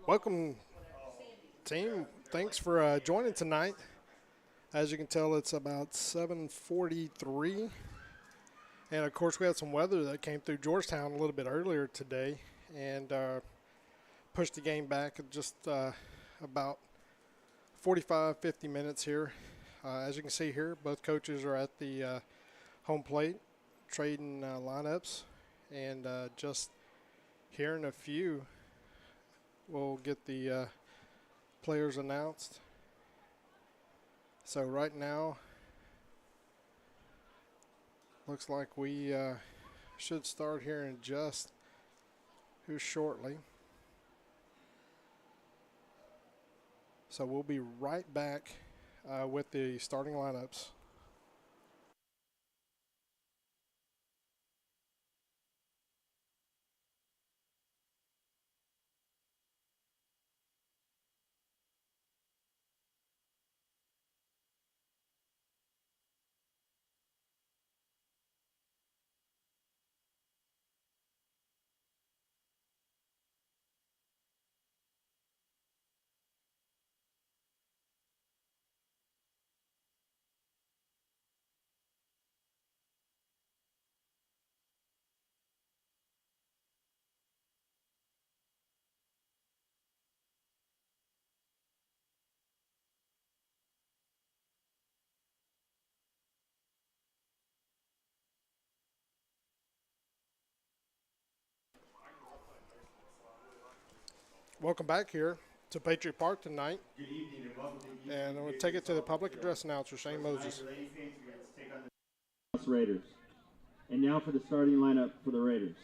Welcome, team. Thanks for joining tonight. As you can tell, it's about 7:43, and of course, we had some weather that came through Georgetown a little bit earlier today, and pushed the game back just about 45, 50 minutes here. As you can see here, both coaches are at the home plate trading lineups, and just here in a few, we'll get the players announced. So right now, looks like we should start here in just shortly. So we'll be right back with the starting lineups. Welcome back here to Patriot Park tonight. Good evening and welcome to Evening And I'm going to take it to the public address announcer, Shane Moses. Raiders. And now for the starting lineup for the Raiders.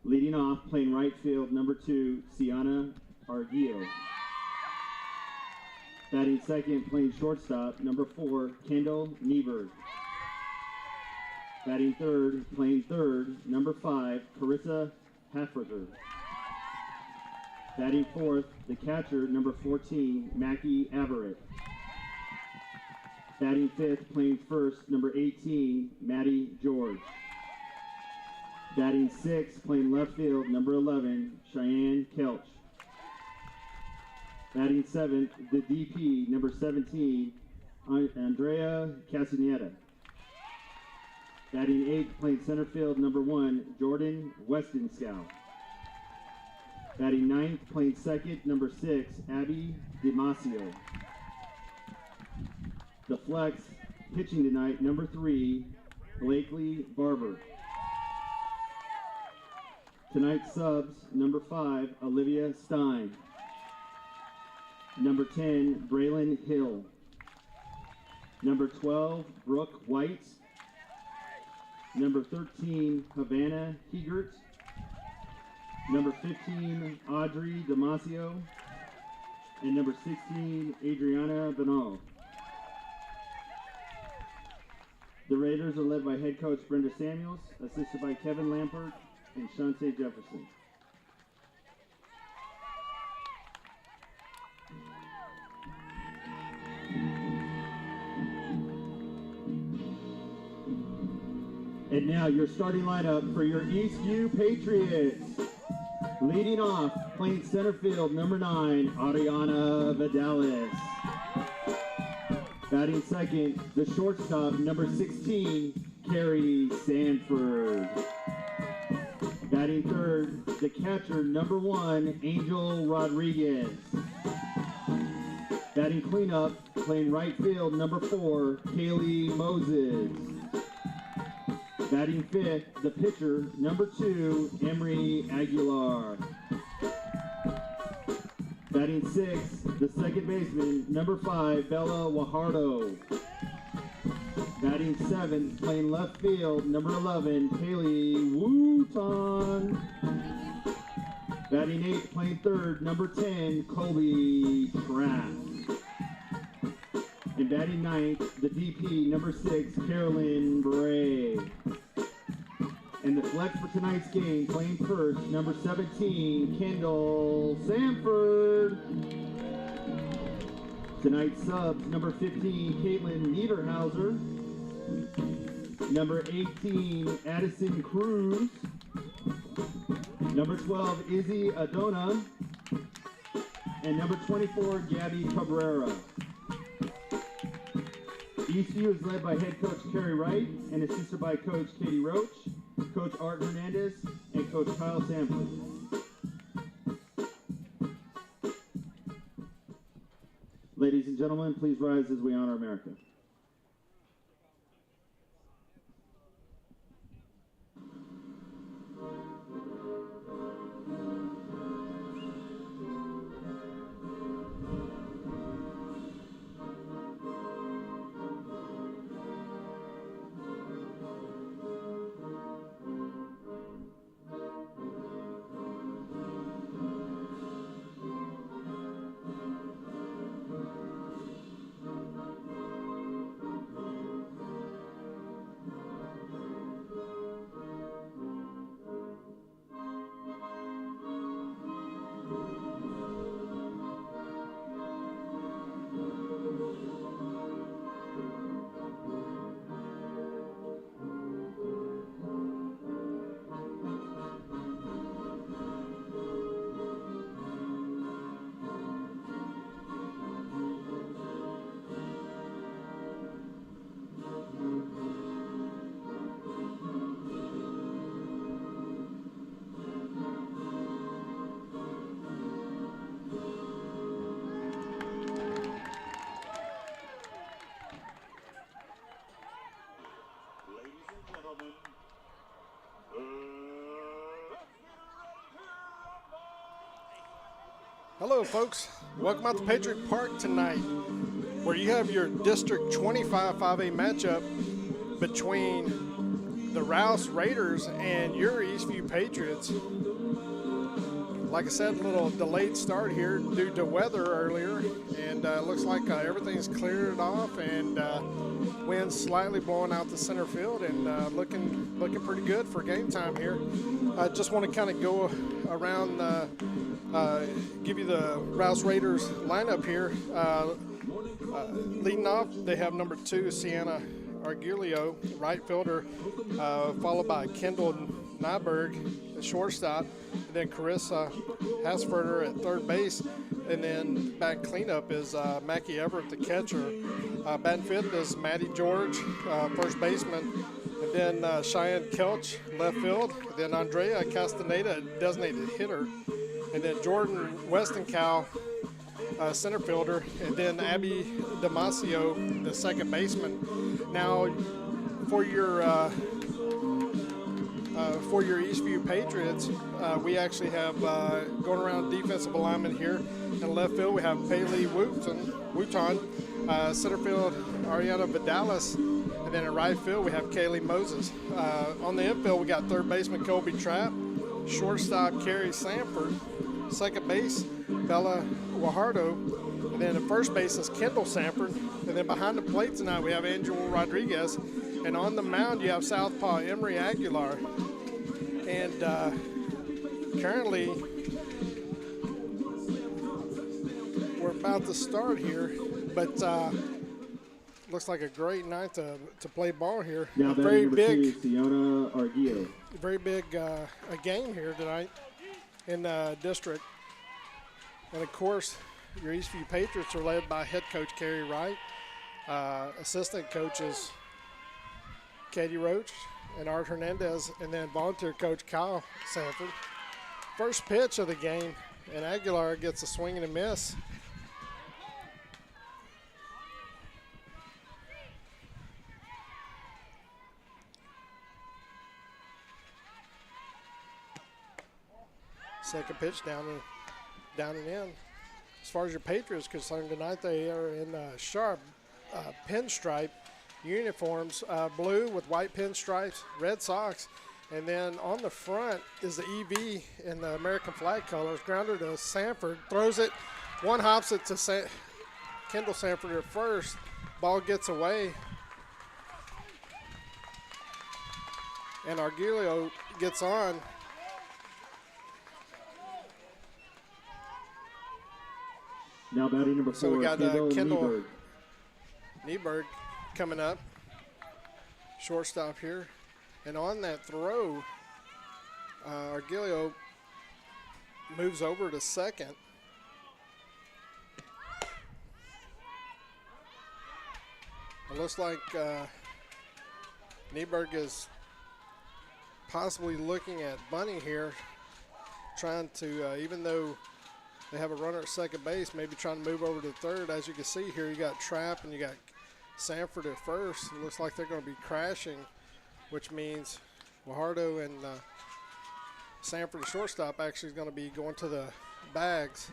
Leading off, playing right field, number 2, Sienna Arguillo. Batting second, playing shortstop, number 4, Kendall Nieberg. Batting third, playing third, number 5, Carissa Hafferger. Batting fourth, the catcher, number 14, Mackie Averett. Batting fifth, playing first, number 18, Maddie George. Batting sixth, playing left field, number 11, Cheyenne Kelch. Batting seventh, the DP, number 17, Andrea Castaneda. Batting eighth, playing center field, number 1, Jordan Westonskow. Batting ninth, playing second, number 6, Abby Damasio. The flex, pitching tonight, number 3, Blakely Barber. Tonight's subs, number 5, Olivia Stein. Number 10, Braylon Hill. Number 12, Brooke White. Number 13, Havana Hegert. Number 15, Audrey Damasio. And number 16, Adriana Benal. The Raiders are led by head coach Brenda Samuels, assisted by Kevin Lampert and Shante Jefferson. And now your starting lineup for your Eastview Patriots. Leading off, playing center field, number 9, Ariana Vidalis. Batting second, the shortstop, number 16, Carrie Sanford. Batting third, the catcher, number 1, Angel Rodriguez. Batting cleanup, playing right field, number 4, Kaylee Moses. Batting fifth, the pitcher, number 2, Emery Aguilar. Batting sixth, the second baseman, number 5, Bella Wajardo. Batting seventh, playing left field, number 11, Kaylee Wooton. Batting eighth, playing third, number 10, Colby Trapp. And batting ninth, the DP, number 6, Carolyn Bray. And the flex for tonight's game, playing first, number 17, Kendall Sanford. Tonight's subs, number 15, Caitlin Niederhauser. Number 18, Addison Cruz. Number 12, Izzy Adona. And number 24, Gabby Cabrera. ECU is led by head coach Kerry Wright and assisted by coach Katie Roach, coach Art Hernandez, and coach Kyle Sanford. Ladies and gentlemen, please rise as we honor America. Hello, folks. Welcome out to Patriot Park tonight, where you have your District 25 5A matchup between the Rouse Raiders and your Eastview Patriots. Like I said, a little delayed start here due to weather earlier, and looks like everything's cleared off, and wind's slightly blowing out the center field, and looking pretty good for game time here. I just want to kind of go around, give you the Rouse Raiders lineup here. Leading off, they have number 2, Sienna Argulio, right fielder, followed by Kendall Nyberg, the shortstop, and then Carissa Hasfurter at third base, and then back cleanup is Mackie Everett, the catcher. Batting fifth is Maddie George, first baseman, and then Cheyenne Kelch, left field, and then Andrea Castaneda, designated hitter, and then Jordan Westoncow, center fielder, and then Abby Damasio, the second baseman. Now, for your Eastview Patriots, we actually have going around defensive alignment here. In left field, we have Paley Wooton, center field, Ariana Vidalis, and then in right field, we have Kaylee Moses. On the infield, we got third baseman Colby Trapp, shortstop Carrie Sanford, second base Bella Guajardo, and then at first base is Kendall Sanford, and then behind the plate tonight we have Angel Rodriguez, and on the mound you have southpaw Emery Aguilar. And currently we're about to start here, but looks like a great night to play ball here. Now very big, Sienna Argullo. very big a game here tonight in district. And of course, your Eastview Patriots are led by head coach Kerry Wright, assistant coaches Katie Roach and Art Hernandez, and then volunteer coach Kyle Sanford. First pitch of the game, and Aguilar gets a swing and a miss. Second pitch down and in. As far as your Patriots are concerned tonight, they are in sharp pinstripe uniforms, blue with white pinstripes, red socks, and then on the front is the EV in the American flag colors. Grounder to Sanford, throws it, one hops it to Kendall Sanford at first. Ball gets away, and Argullo gets on. Now batting number 4, So we got Kendall Nyberg. Nyberg coming up, shortstop here. And on that throw, Argullo moves over to second. It looks like Nieberg is possibly looking at bunting here, trying to, even though they have a runner at second base, maybe trying to move over to third. As you can see here, you got Trapp and you got Sanford at first. It looks like they're going to be crashing, which means Guajardo and Sanford, the shortstop, actually is going to be going to the bags.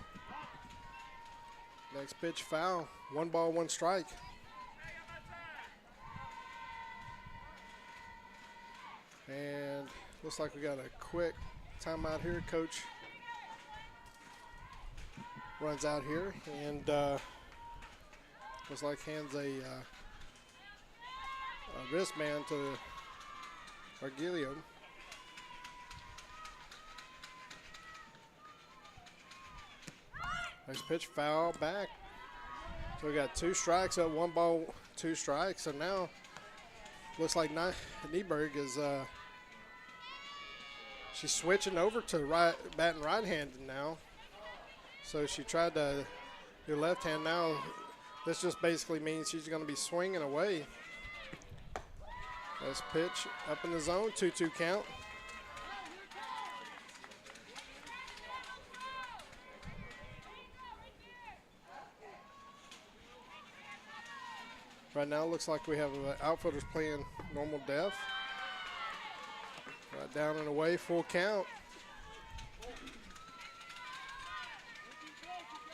Next pitch, foul. 1 ball, 1 strike. And looks like we got a quick timeout here. Coach runs out here and looks like hands a wristband to Argilio. Nice pitch, foul back. So we got 2 strikes at 1 ball, 2 strikes. So now looks like Nieberg is she's switching over to batting right-handed now. So she tried to do left hand. Now this just basically means she's going to be swinging away. Nice pitch up in the zone, 2-2 count. Right now it looks like we have outfielders playing normal depth. Right down and away, full count.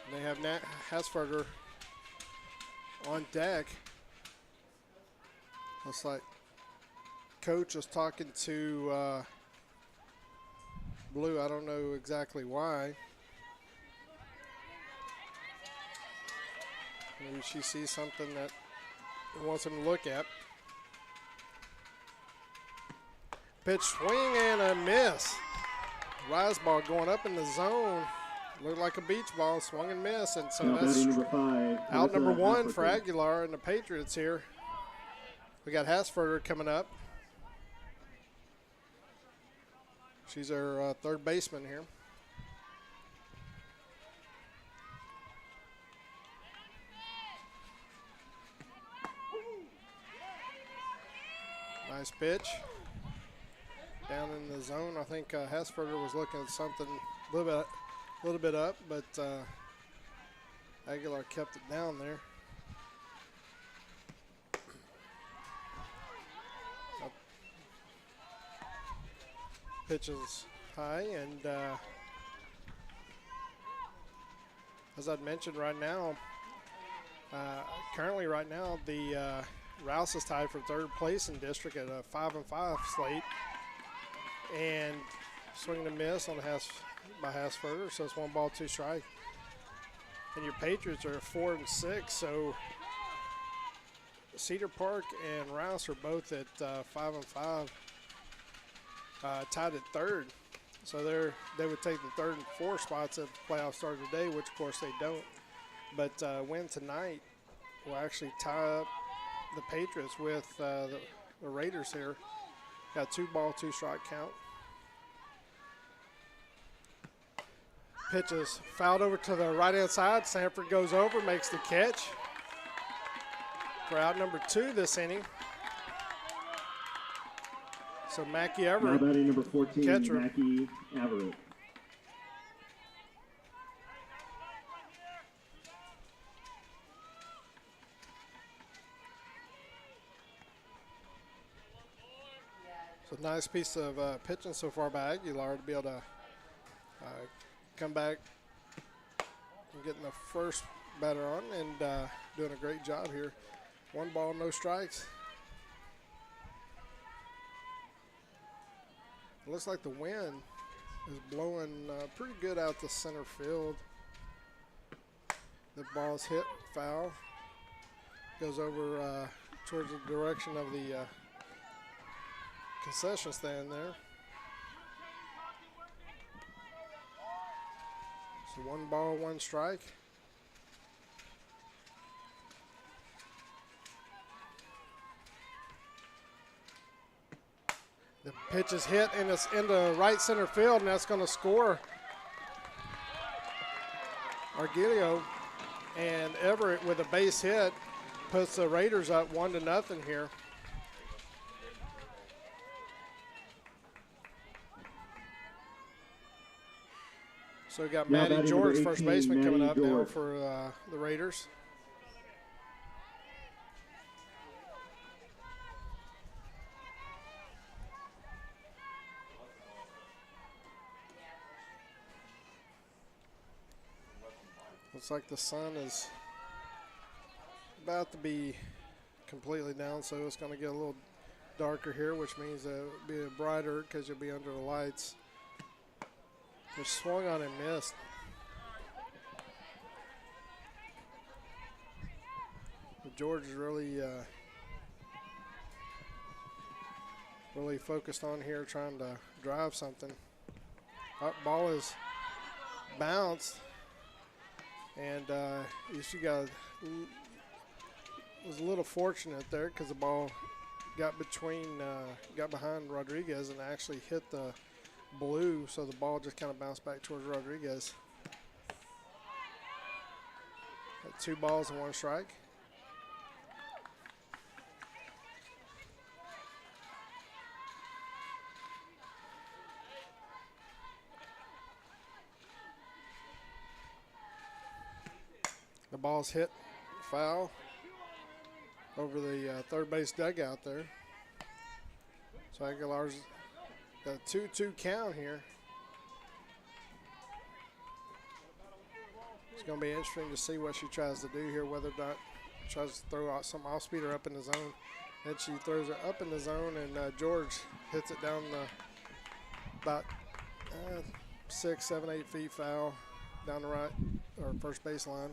And they have Nat Hasferger on deck. Looks like Coach is talking to Blue. I don't know exactly why. Maybe she sees something that he wants him to look at. Pitch, swing and a miss. Rise ball going up in the zone. Looked like a beach ball, swung and miss. And so that's out number 1 for Aguilar and the Patriots here. We got Hasferger coming up. She's our third baseman here. Nice pitch. Down in the zone. I think Hasferger was looking at something a little bit up, but Aguilar kept it down there. Pitches high, and as I'd mentioned, currently right now, the Rouse is tied for third place in district at a 5-5 slate, and swing and a miss on by Hasferger, so it's 1 ball, 2 strike. And your Patriots are 4-6, so Cedar Park and Rouse are both at 5-5, tied at third. So they would take the 3rd and 4th spots if the playoffs started today, which of course they don't. But win tonight will actually tie up the Patriots with the Raiders here. Got 2 ball, 2 strike count. Pitch is fouled over to the right-hand side. Sanford goes over, makes the catch for out number 2 this inning. So Mackie Everett, now batting number 14, catcher. Mackie Everett. So nice piece of pitching so far by Aguilar to be able to come back and getting the first batter on and doing a great job here. 1 ball, no strikes. It looks like the wind is blowing pretty good out to center field. The ball's hit foul. Goes over towards the direction of the concession stand there. So 1 ball, 1 strike. The pitch is hit and it's into right center field, and that's going to score Argilio, and Everett with a base hit puts the Raiders up 1-0 here. So we got Now Matty batting George, number first 18, baseman, coming Matty up now George. for the Raiders. Looks like the sun is about to be completely down, so it's going to get a little darker here, which means it'll be brighter because you'll be under the lights. They swung on and missed. But George is really focused on here, trying to drive something. Ball is bounced, and you got was a little fortunate there because the ball got behind Rodriguez and actually hit the blue, so the ball just kind of bounced back towards Rodriguez. Got 2 balls and 1 strike. The ball's hit foul over the third base dugout there. So Aguilar's got a 2-2 count here. It's going to be interesting to see what she tries to do here, whether or not she tries to throw out some off-speeder up in the zone. And she throws it up in the zone, and George hits it down about 6, 7, 8 feet foul down the right or first base line.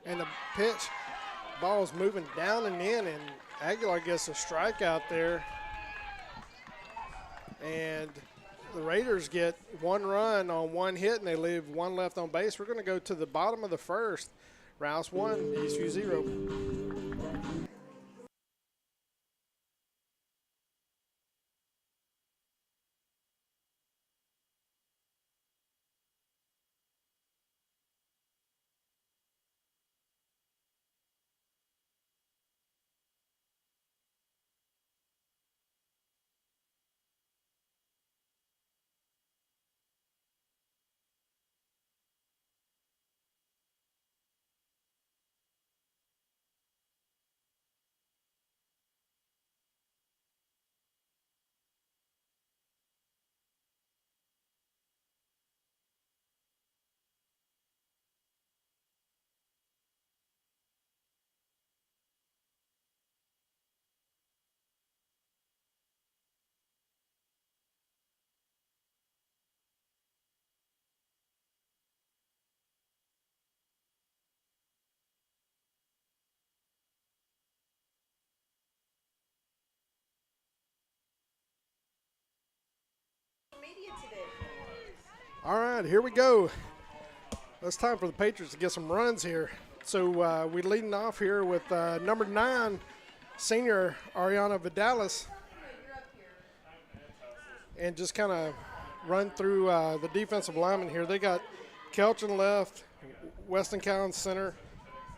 And the pitch, ball's moving down and in, and Aguilar gets a strikeout there. And the Raiders get 1 run on 1 hit, and they leave 1 left on base. We're going to go to the bottom of the first. Rouse 1, Eastview 0. All right, here we go. It's time for the Patriots to get some runs here. So we're leading off here with number 9, senior Ariana Vidalis. And just kind of run through the defensive linemen here. They got Kelchin left, Weston Cowan center,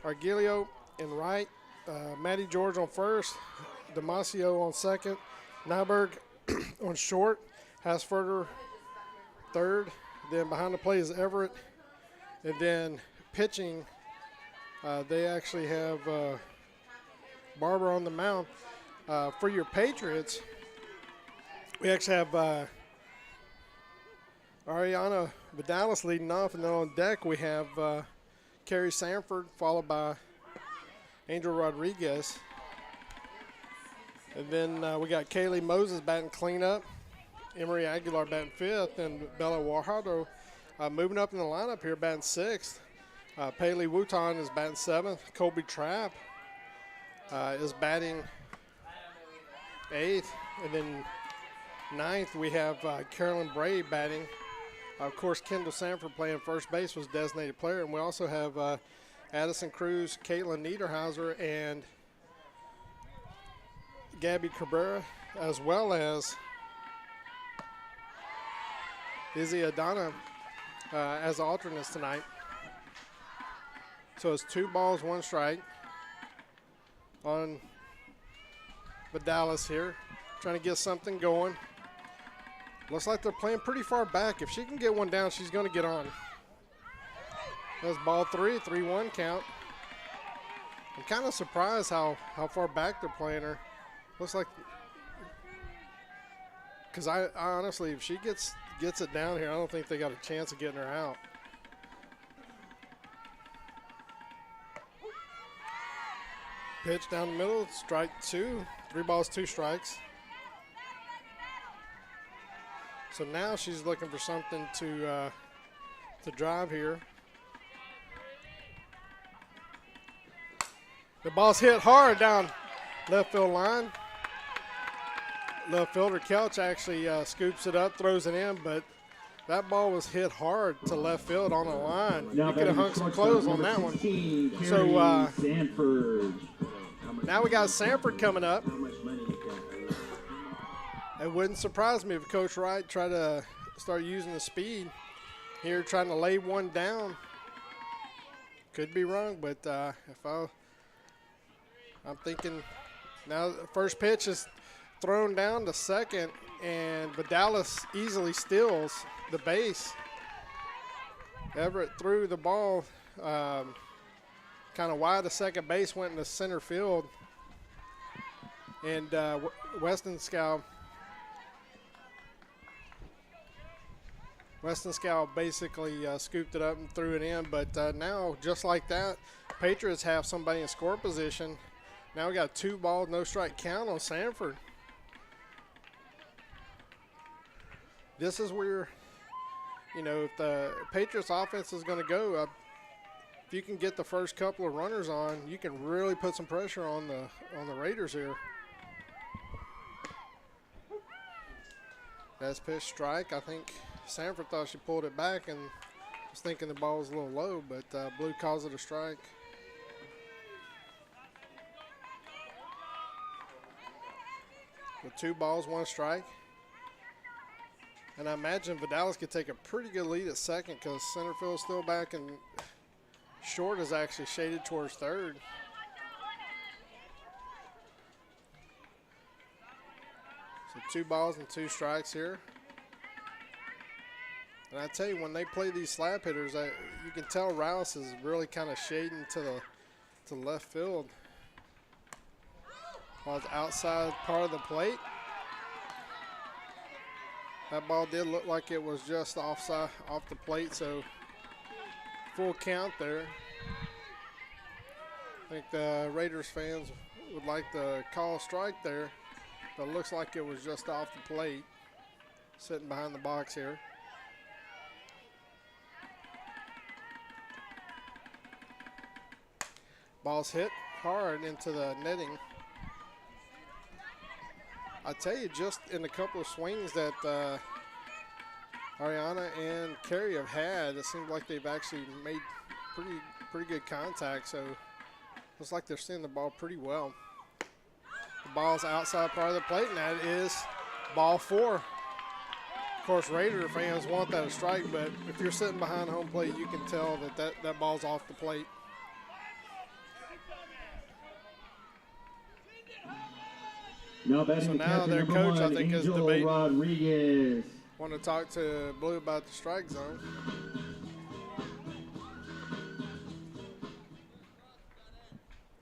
Argilio in right, Matty George on first, Damasio on second, Nyberg on short, Hasfurter third. Then behind the plate is Everett. And then pitching, they actually have Barber on the mound. For your Patriots, we actually have Ariana Vidalis leading off. And then on deck we have Carrie Sanford, followed by Angel Rodriguez. And then we got Kaylee Moses batting cleanup. Emery Aguilar batting 5th, and Bella Guajardo moving up in the lineup here, batting 6th. Paley Wooton is batting 7th. Colby Trapp is batting 8th. And then ninth, we have Carolyn Bray batting. Of course, Kendall Sanford playing first base was designated player. And we also have Addison Cruz, Caitlin Niederhauser, and Gabby Cabrera, as well as Izzy Adana as alternates tonight. So it's 2 balls, 1 strike on Vidalis here, trying to get something going. Looks like they're playing pretty far back. If she can get one down, she's going to get on. That's ball 3, 3-1 count. I'm kind of surprised how far back they're playing her. Looks like, because I honestly, if she gets it down here, I don't think they got a chance of getting her out. Pitch down the middle, strike 2, 3 balls, 2 strikes. So now she's looking for something to drive here. The ball's hit hard down left field line. Left fielder Kelch actually scoops it up, throws it in, but that ball was hit hard to left field on the line. You could have hung some clothes on that one. So Sanford. Now we got Sanford coming up. It wouldn't surprise me if Coach Wright tried to start using the speed here, trying to lay one down. Could be wrong, but I'm thinking now the first pitch is thrown down to second, and Vidalis easily steals the base. Everett threw the ball kind of wide to second base, went into center field, and Westonskow basically scooped it up and threw it in. But now, just like that, Patriots have somebody in score position. Now we got 2 balls, no strike count on Sanford. This is where, if the Patriots offense is going to go, if you can get the first couple of runners on, you can really put some pressure on the Raiders here. That's pitch strike. I think Sanford thought she pulled it back and was thinking the ball was a little low, but Blue calls it a strike. With 2 balls, 1 strike. And I imagine Vidalis could take a pretty good lead at second because center field is still back and short is actually shaded towards third. So 2 balls and 2 strikes here. And I tell you, when they play these slap hitters, you can tell Rouse is really kind of shading to the left field. While it's outside part of the plate. That ball did look like it was just off the plate, so full count there. I think the Raiders fans would like to call a strike there, but it looks like it was just off the plate, sitting behind the box here. Ball's hit hard into the netting. I tell you, just in a couple of swings that Ariana and Carey have had, it seems like they've actually made pretty good contact. So looks like they're seeing the ball pretty well. The ball's outside part of the plate, and that is ball 4. Of course, Raider fans want that a strike, but if you're sitting behind home plate, you can tell that ball's off the plate. So now their coach, I think, is debating. Rodriguez. Want to talk to Blue about the strike zone.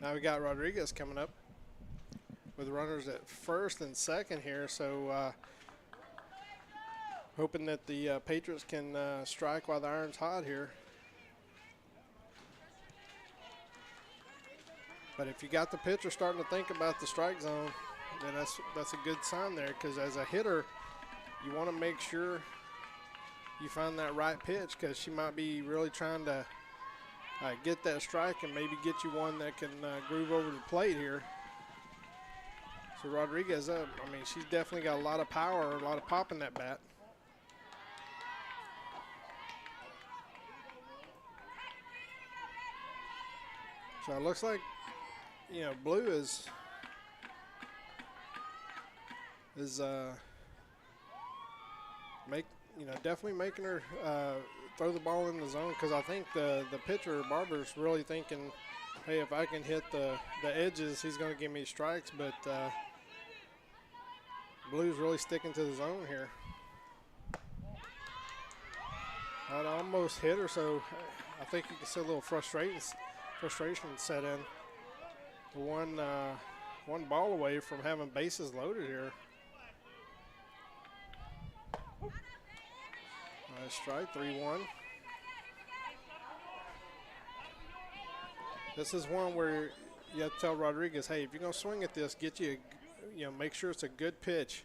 Now we got Rodriguez coming up with runners at first and second here. So hoping that the Patriots can strike while the iron's hot here. But if you got the pitcher starting to think about the strike zone, then that's a good sign there, because as a hitter, you want to make sure you find that right pitch, because she might be really trying to get that strike and maybe get you one that can groove over the plate here. for Rodriguez. I mean, she's definitely got a lot of power, a lot of pop in that bat. So it looks like, you know, Blue is definitely making her throw the ball in the zone, because I think the pitcher Barber's really thinking, hey, if I can hit the edges, he's going to give me strikes. But Blue's really sticking to the zone here. That almost hit her, so I think you can see a little frustration set in. One ball away from having bases loaded here. Nice strike, 3-1. This is one where you have to tell Rodriguez, hey, if you're going to swing at this, make sure it's a good pitch.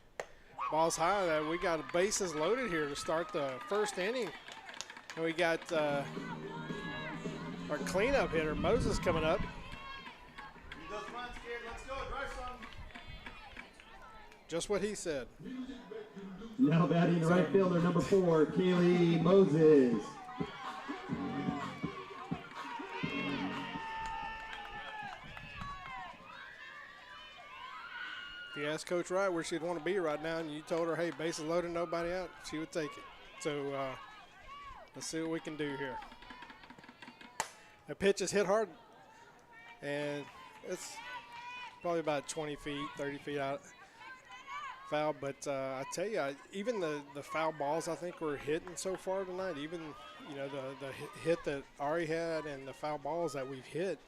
Ball's high. We got bases loaded here to start the first inning. And we got our cleanup hitter, Moses, coming up. Just what he said. Now batting the right fielder, number 4, Kaylee Moses. If you asked Coach Wright where she'd want to be right now, and you told her, hey, bases loaded, nobody out, she would take it. So let's see what we can do here. The pitch is hit hard, and it's probably about 20 feet, 30 feet out. Foul, but I tell you, even the foul balls I think we're hitting so far tonight, even the hit that Ari had and the foul balls that we've hit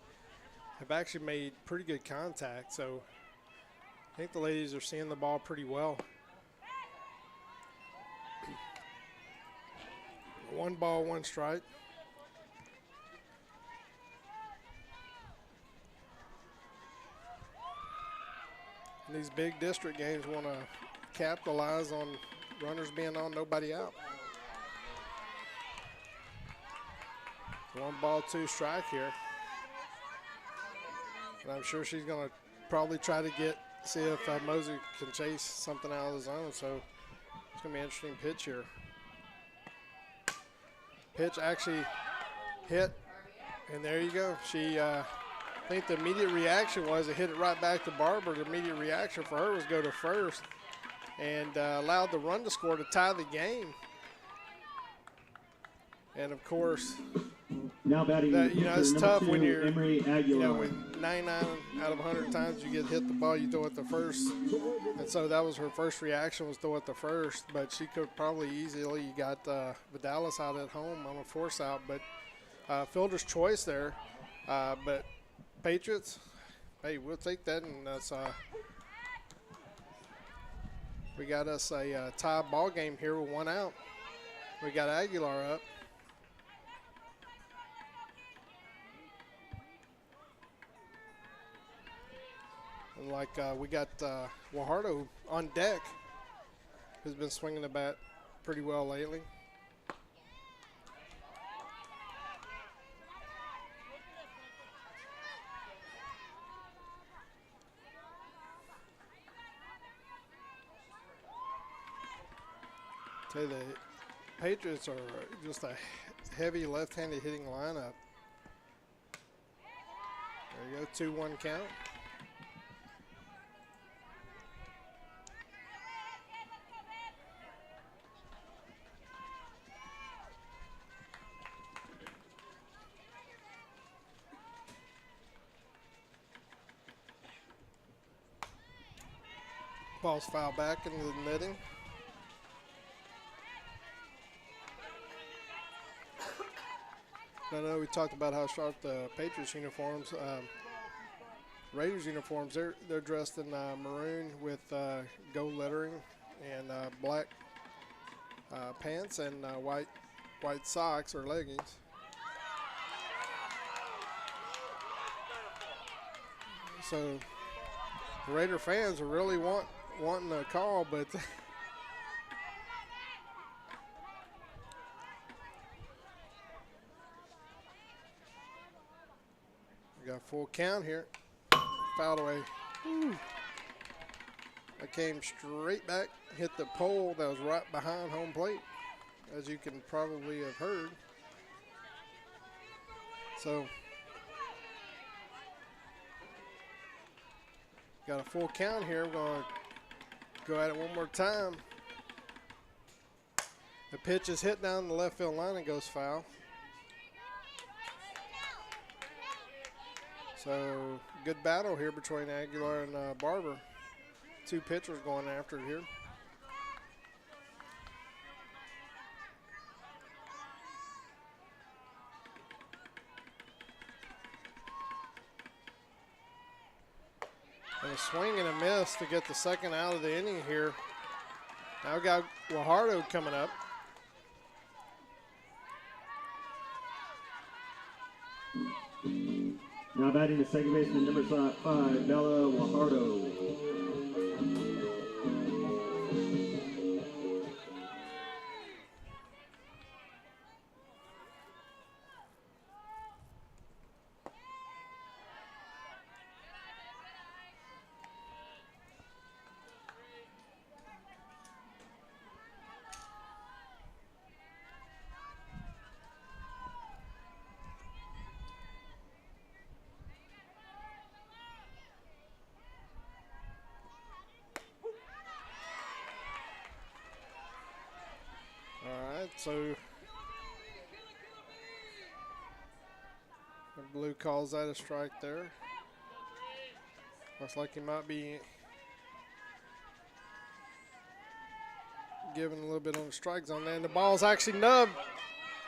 have actually made pretty good contact. So I think the ladies are seeing the ball pretty well. 1 ball, 1 strike. These big district games want to capitalize on runners being on, nobody out. 1 ball, 2 strike here. And I'm sure she's going to probably try to see if Mosey can chase something out of the zone. So it's going to be an interesting pitch here. Pitch actually hit, and there you go. She I think the immediate reaction was to hit it right back to Barber. The immediate reaction for her was go to first and allowed the run to score to tie the game. And, of course, now batting it's tough when you're, Aguilar. with 99 out of 100 times you get hit the ball, you throw it the first. And so that was her first reaction, was throw it the first. But she could probably easily got Vidalis out at home on a force out. But fielder's choice there. But Patriots, hey, we'll take that, and that's we got us a tie ball game here with 1 out. We got Aguilar up. And we got Guajardo on deck, who's been swinging the bat pretty well lately. Tell you, the Patriots are just a heavy left-handed hitting lineup. There you go, 2-1 count. Ball's fouled back into the netting. I know we talked about how sharp the Patriots uniforms, Raiders uniforms. They're dressed in maroon with gold lettering and black pants and white socks or leggings. So the Raider fans are really wanting a call, but. We got a full count here. Fouled away. Woo. I came straight back, hit the pole that was right behind home plate, as you can probably have heard. So, got a full count here. We're going to go at it one more time. The pitch is hit down the left field line and goes foul. So, good battle here between Aguilar and Barber. Two pitchers going after it here. And a swing and a miss to get the second out of the inning here. Now we got Guajardo coming up. Now batting the second baseman, number 5, Bella Guajardo. So the blue calls that a strike there. Looks like he might be giving a little bit on the strike zone there. And the ball's actually nubbed,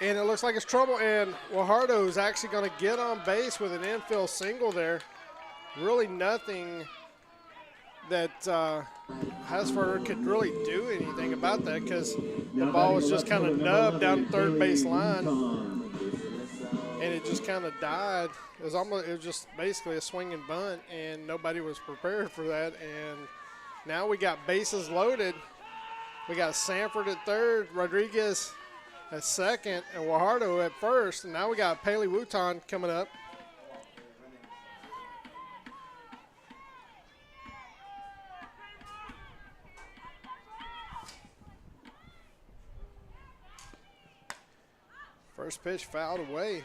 and it looks like it's trouble. And Guajardo is actually going to get on base with an infield single there. Really nothing that Hasford could really do anything about that, because the ball was just kind of nubbed down the third base line, and it just kind of died. It was just basically a swing and bunt, and nobody was prepared for that. And now we got bases loaded. We got Sanford at third, Rodriguez at second, and Guajardo at first. And now we got Paley Wooton coming up. First pitch fouled away.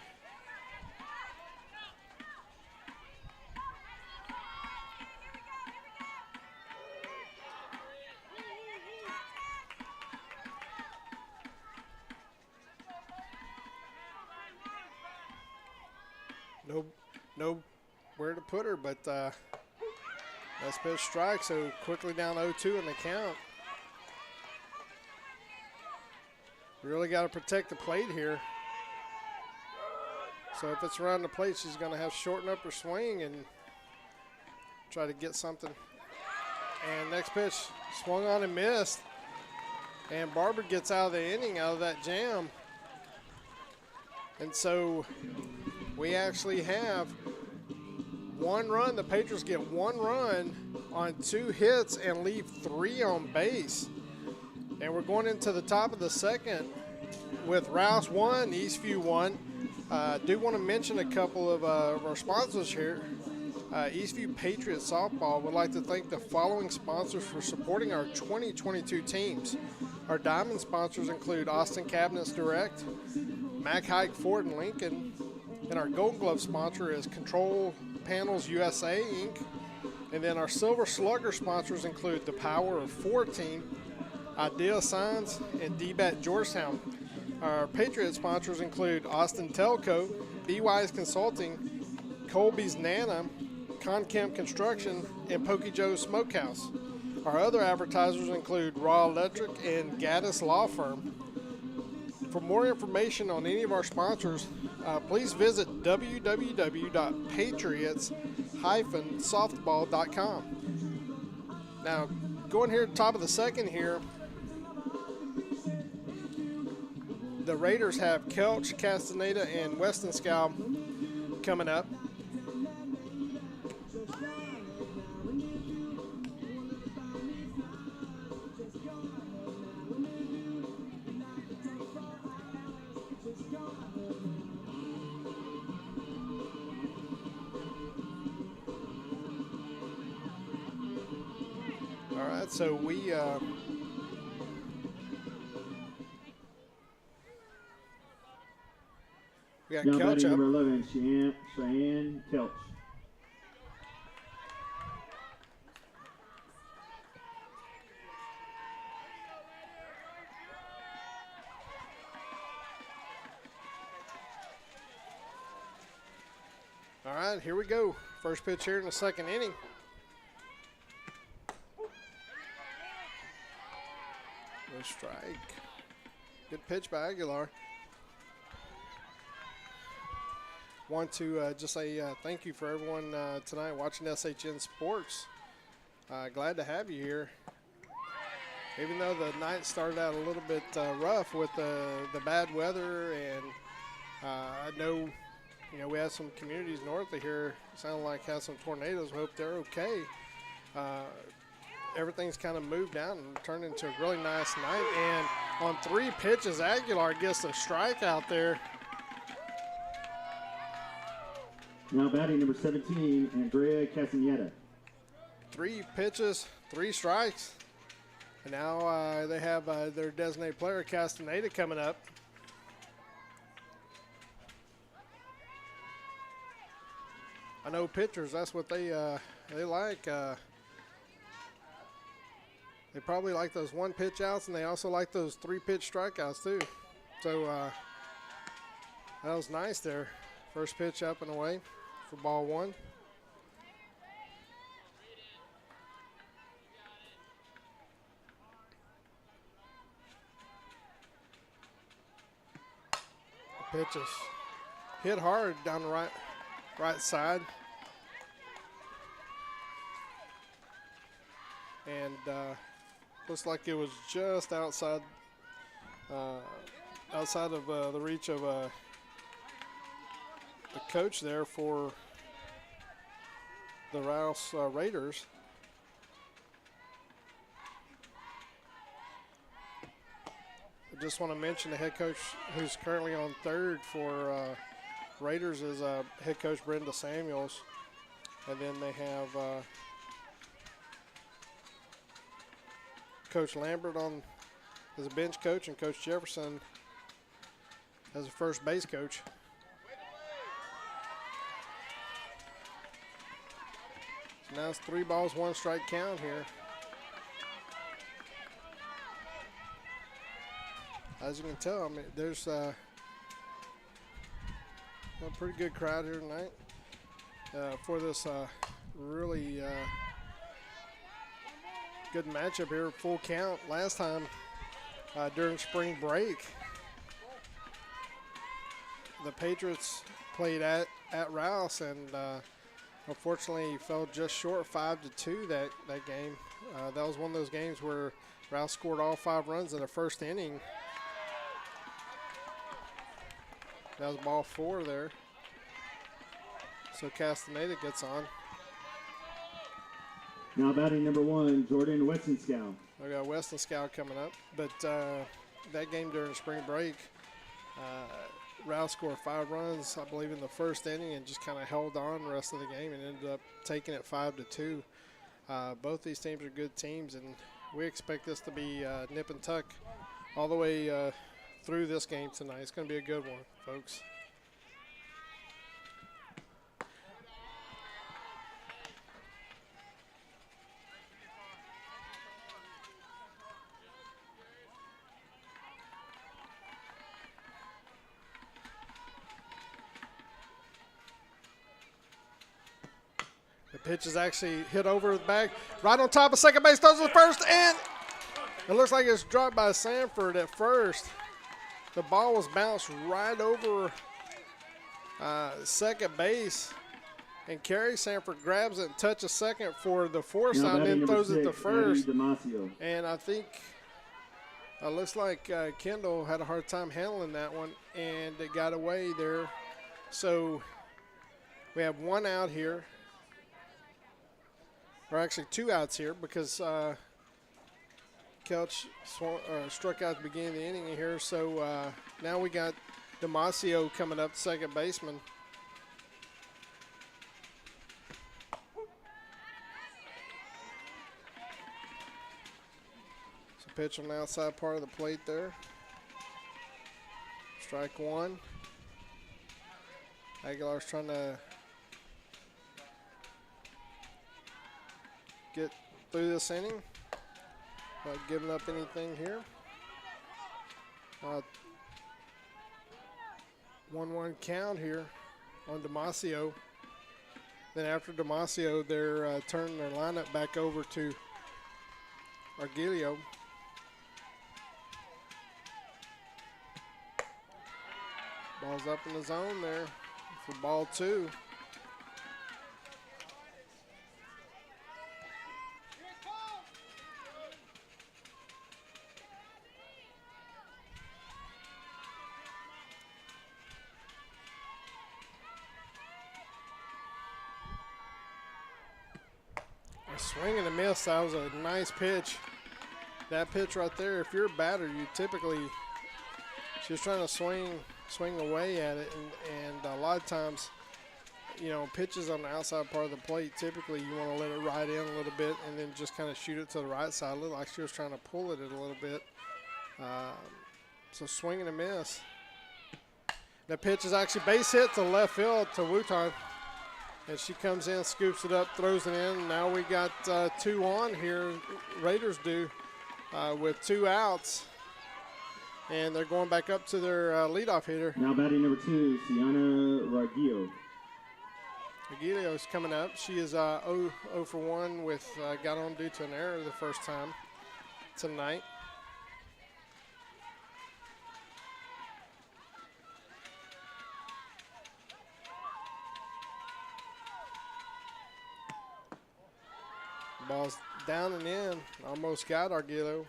No where to put her, but that's pitch strike, so quickly down 0-2 in the count. Really got to protect the plate here. So if it's around the plate, she's going to have to shorten up her swing and try to get something. And next pitch, swung on and missed. And Barber gets out of the inning, out of that jam. And so we actually have one run. The Patriots get one run on 2 hits and leave 3 on base. And we're going into the top of the second with Rouse 1, Eastview 1. I do want to mention a couple of our sponsors here. Eastview Patriot Softball would like to thank the following sponsors for supporting our 2022 teams. Our diamond sponsors include Austin Cabinets Direct, Mack Hike Ford and Lincoln, and our gold glove sponsor is Control Panels USA Inc. And then our silver slugger sponsors include the Power of 4 team, Idea Signs, and DBAT Georgetown. Our Patriot sponsors include Austin Telco, B-Wise Consulting, Colby's Nana, Concamp Construction, and Pokey Joe's Smokehouse. Our other advertisers include Raw Electric and Gaddis Law Firm. For more information on any of our sponsors, please visit www.patriots-softball.com. Now, going here to the top of the second here, the Raiders have Kelch, Castaneda, and Weston Scow coming up. All right, so we got Now Kelch batting up. number 11, Cheyenne Kelch. All right, here we go. First pitch here in the second inning. No strike. Good pitch by Aguilar. Want to just say thank you for everyone tonight watching SHN Sports. Glad to have you here. Even though the night started out a little bit rough with the bad weather, and I know, you know, we have some communities north of here sound like have some tornadoes. Hope they're okay. Everything's kind of moved down and turned into a really nice night. And on 3 pitches, Aguilar gets a strike out there. Now batting number 17, Andrea Castaneda. 3 pitches, 3 strikes. And now they have their designated player, Castaneda, coming up. I know pitchers, that's what they like. They probably like those 1-pitch outs, and they also like those 3-pitch strikeouts too. So that was nice there. First pitch up and away for ball 1. The pitch is hit hard down the right side. And looks like it was just outside of the reach of the coach there for the Rouse Raiders. I just want to mention the head coach who's currently on third for Raiders is head coach Brenda Samuels. And then they have Coach Lambert on as a bench coach, and Coach Jefferson as a first base coach. So now it's 3 balls, 1 strike count here. As you can tell, I mean, there's a pretty good crowd here tonight for this really good matchup here. Full count last time during spring break. The Patriots played at Rouse, and unfortunately fell just short 5-2 that game. That was one of those games where Rouse scored all 5 runs in the first inning. That was ball 4 there. So Castaneda gets on. Now batting number 1, Jordan Westenskow. We got Westenskow coming up. But that game during spring break, Rouse scored 5 runs, I believe, in the first inning, and just kind of held on the rest of the game and ended up taking it 5-2. Both these teams are good teams, and we expect this to be nip and tuck all the way through this game tonight. It's going to be a good one, folks. The pitch is actually hit over the bag, right on top of second base, throws to first, and it looks like it's dropped by Sanford at first. The ball was bounced right over second base, and Kerry Sanford grabs it and touches second for the force out, and then throws it to first. And I think looks like Kendall had a hard time handling that one, and it got away there. So we have 1 out here. Or actually 2 outs here, because Kelch struck out at the beginning of the inning here. So now we got Damasio coming up, second baseman. pitch on the outside part of the plate there. Strike one. Aguilar's trying to get through this inning without giving up anything here. 1-1 count here on Damasio. Then after Damasio, they're turning their lineup back over to Argilio. Ball's up in the zone there for ball two. A swing and a miss. That was a nice pitch. That pitch right there, if you're a batter, you typically, she's trying to swing away at it, and a lot of times, you know, pitches on the outside part of the plate, typically you want to let it ride in a little bit and then just kind of shoot it to the right side. It looked like she was trying to pull it a little bit. So swing and a miss. The pitch is actually base hit to left field to Wuton. And she comes in, scoops it up, throws it in. Now we got 2 on here. Raiders do with 2 outs. And they're going back up to their leadoff hitter. Now batting number 2, Sienna Raguillo. Raguilio's coming up. She is 0 for 1 with got on due to an error the first time tonight. Ball's down and in. Almost got Argilio.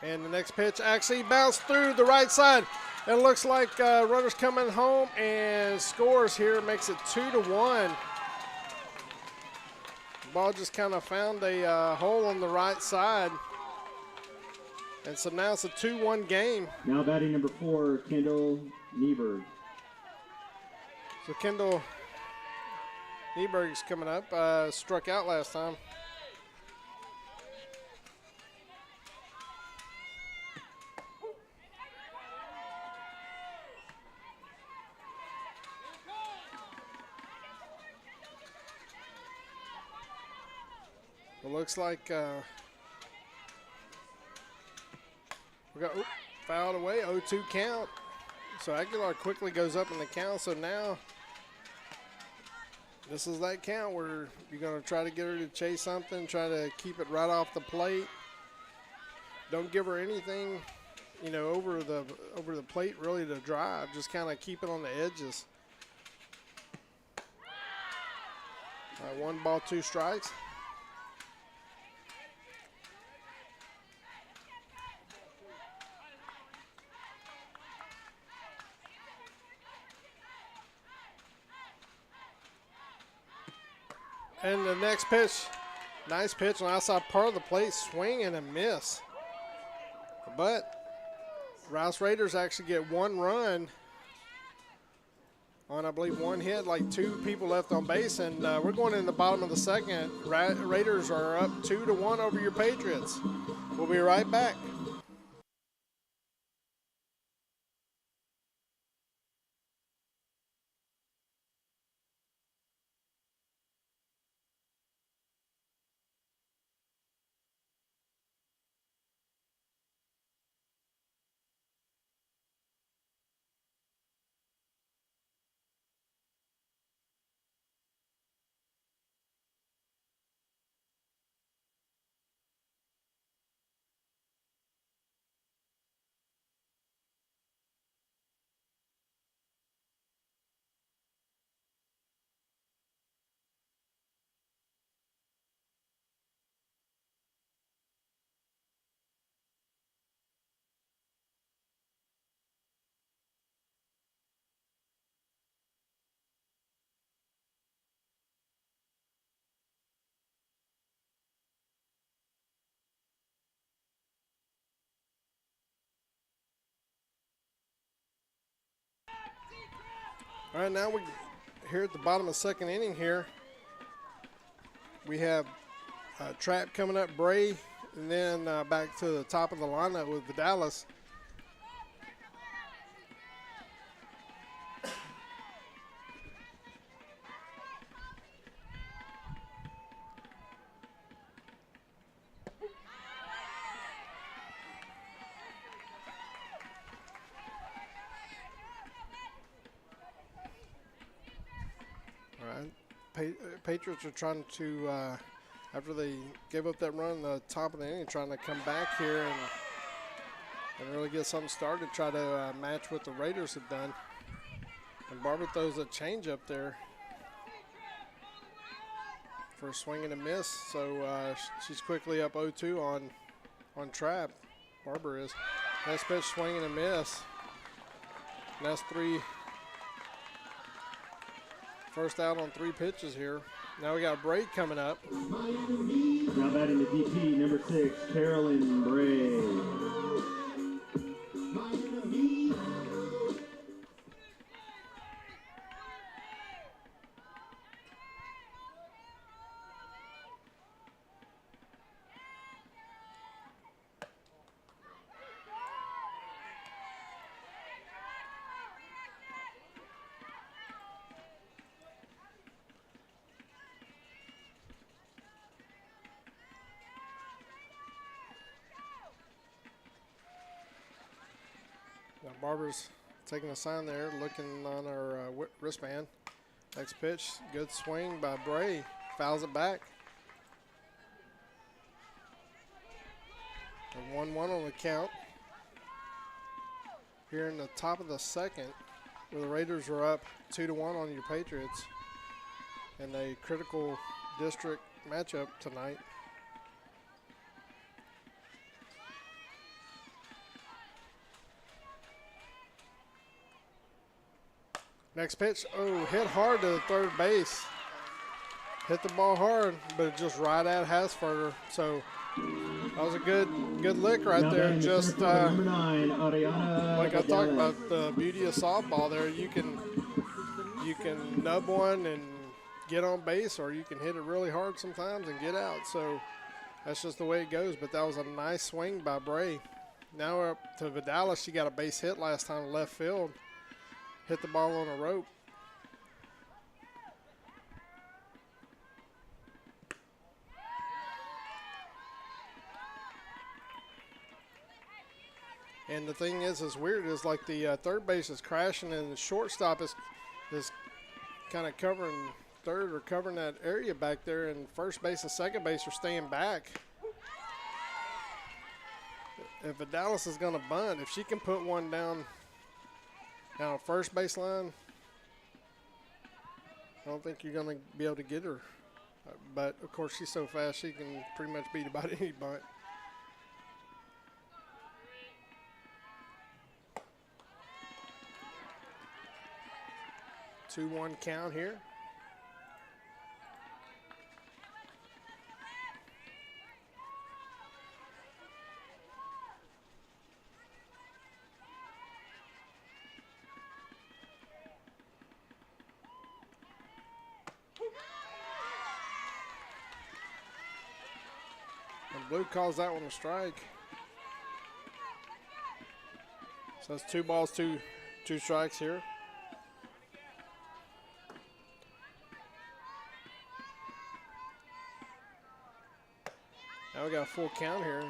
And the next pitch actually bounced through the right side. It looks like runners coming home and scores here. Makes it 2-1. Ball just kind of found a hole on the right side. And so now it's a 2-1 game. Now batting number 4, Kendall Nieberg. So Kendall Nieberg is coming up. Struck out last time. It looks like we got fouled away, 0-2 count. So Aguilar quickly goes up in the count. So now this is that count where you're going to try to get her to chase something, try to keep it right off the plate. Don't give her anything, you know, over the plate really to drive. Just kind of keep it on the edges. 1 ball, 2 strikes. And the next pitch, nice pitch on the outside part of the plate, swing and a miss. But Rouse Raiders actually get 1 run on, I believe, 1 hit, like 2 people left on base. And we're going in the bottom of the second. Raiders are up 2-1 over your Patriots. We'll be right back. All right, now we're here at the bottom of the second inning here. We have Trap coming up, Bray, and then back to the top of the lineup with Vidalis. All right, Patriots are trying to, after they gave up that run in the top of the inning, trying to come back here and really get something started, try to match what the Raiders have done. And Barber throws a change up there for a swing and a miss. So she's quickly up 0-2 on Trap. Barber is. Next pitch, swing and a miss. And that's first out on 3 pitches here. Now we got Bray coming up. Now batting the DP, number 6, Carolyn Bray. Now Barber's taking a sign there, looking on her wristband. Next pitch, good swing by Bray, fouls it back. And 1-1 on the count. Here in the top of the second, where the Raiders are up 2-1 on your Patriots in a critical district matchup tonight. Next pitch, hit hard to the third base. Hit the ball hard, but just right at Hasfurter. So that was a good lick right there. Just number 9, Ariana like I Vidalis. talked about the beauty of softball there. You can nub one and get on base, or you can hit it really hard sometimes and get out. So that's just the way it goes. But that was a nice swing by Bray. Now we're up to Vidalis. She got a base hit last time in left field. Hit the ball on a rope. And the thing is weird is like the third base is crashing and the shortstop is kind of covering third or covering that area back there, and first base and second base are staying back. If Vidalis is going to bunt, if she can put one down first baseline, I don't think you're going to be able to get her. But, of course, she's so fast she can pretty much beat about any bunt. Two 2-1 count here. And Blue calls that one a strike. So it's 2 balls, two strikes here. Now we got a full count here.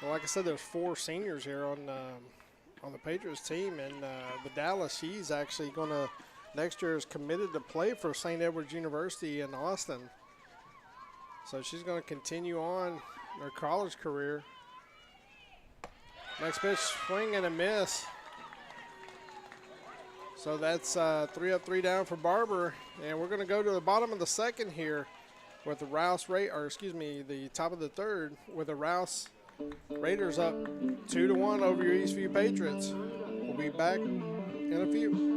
Well, like I said, there's 4 seniors here on the Patriots team, and Vidalis, she's actually going to next year is committed to play for St. Edward's University in Austin. So she's going to continue on her college career. Next pitch, swing and a miss. So that's 3 up, 3 down for Barber, and we're going to go to the bottom of the second here with the the top of the third with the Rouse Raiders up 2-1 over your Eastview Patriots. We'll be back in a few.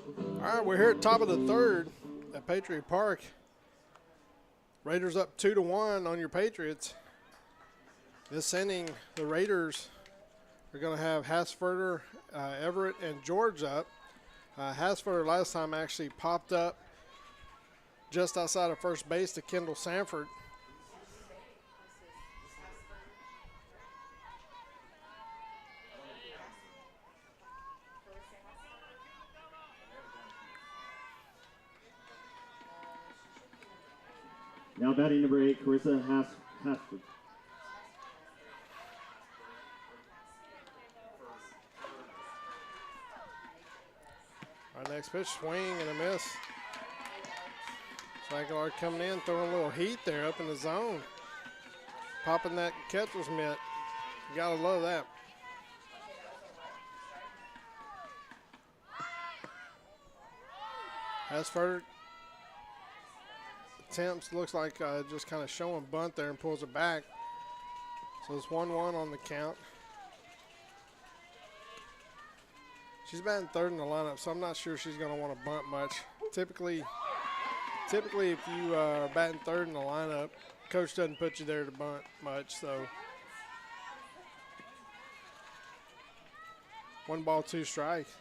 All right, we're here at top of the third at Patriot Park. Raiders up 2-1 on your Patriots. This inning, the Raiders are going to have Hasfurter, Everett, and George up. Hasfurter last time actually popped up just outside of first base to Kendall Sanford. Now batting number 8, Carissa Hasford. Our next pitch, swing and a miss. Aguilar coming in, throwing a little heat there up in the zone. Popping that catcher's mitt. You gotta love that. Hasford attempts, looks like just kind of showing bunt there and pulls it back. So it's 1-1 on the count. She's batting third in the lineup, so I'm not sure she's going to want to bunt much. Typically, if you are batting third in the lineup, coach doesn't put you there to bunt much. So 1 ball, 2 strikes.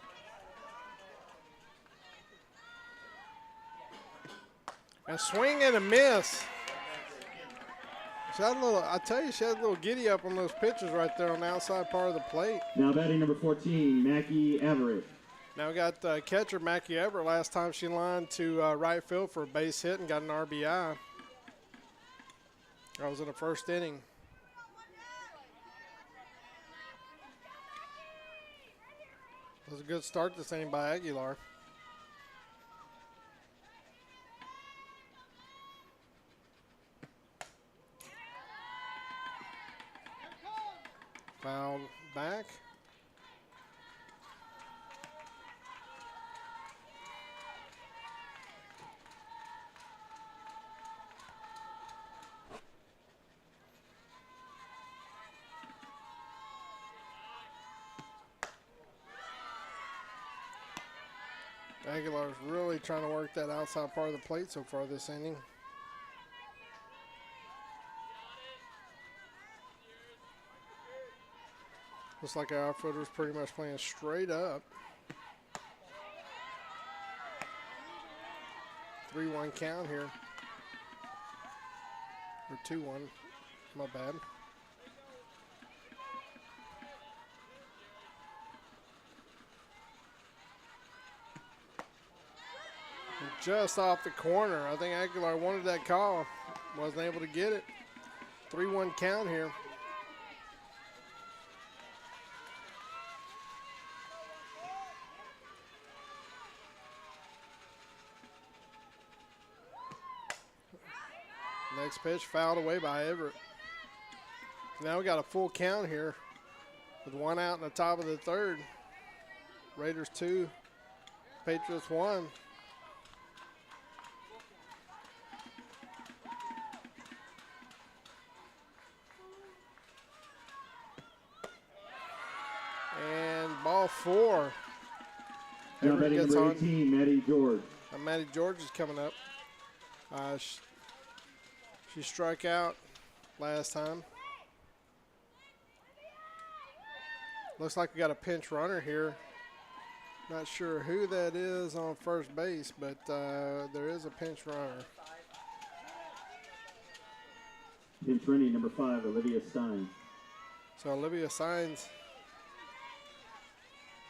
A swing and a miss. She had a little, I tell you, she had a little giddy up on those pitches right there on the outside part of the plate. Now batting number 14, Mackie Everett. Now we got catcher Mackie Everett. Last time she lined to right field for a base hit and got an RBI. That was in the first inning. It was a good start this inning by Aguilar. Foul back. Aguilar's really trying to work that outside part of the plate so far this inning. Looks like our outfielder's pretty much playing straight up. 3-1 count here. Or 2-1. My bad. And just off the corner. I think Aguilar wanted that call. Wasn't able to get it. 3-1 count here. Next pitch fouled away by Everett. Now we got a full count here with 1 out in the top of the third. Raiders 2, Patriots 1. And ball 4. Now Everett batting gets number on. 18, Maddie George. Maddie George is coming up. She struck out last time. Looks like we got a pinch runner here. Not sure who that is on first base, but there is a pinch runner. Pinch running number 5, Olivia Stein. So Olivia Signs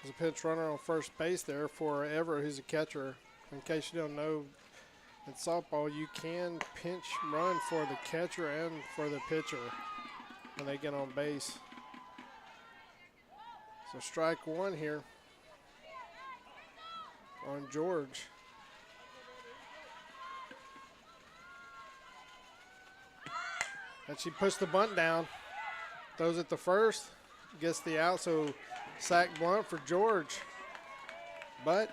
is a pinch runner on first base there for Everett, who's a catcher. In case you don't know, in softball, you can pinch run for the catcher and for the pitcher when they get on base. So strike 1 here on George. And she puts the bunt down, throws it to first, gets the out, so sack bunt for George. But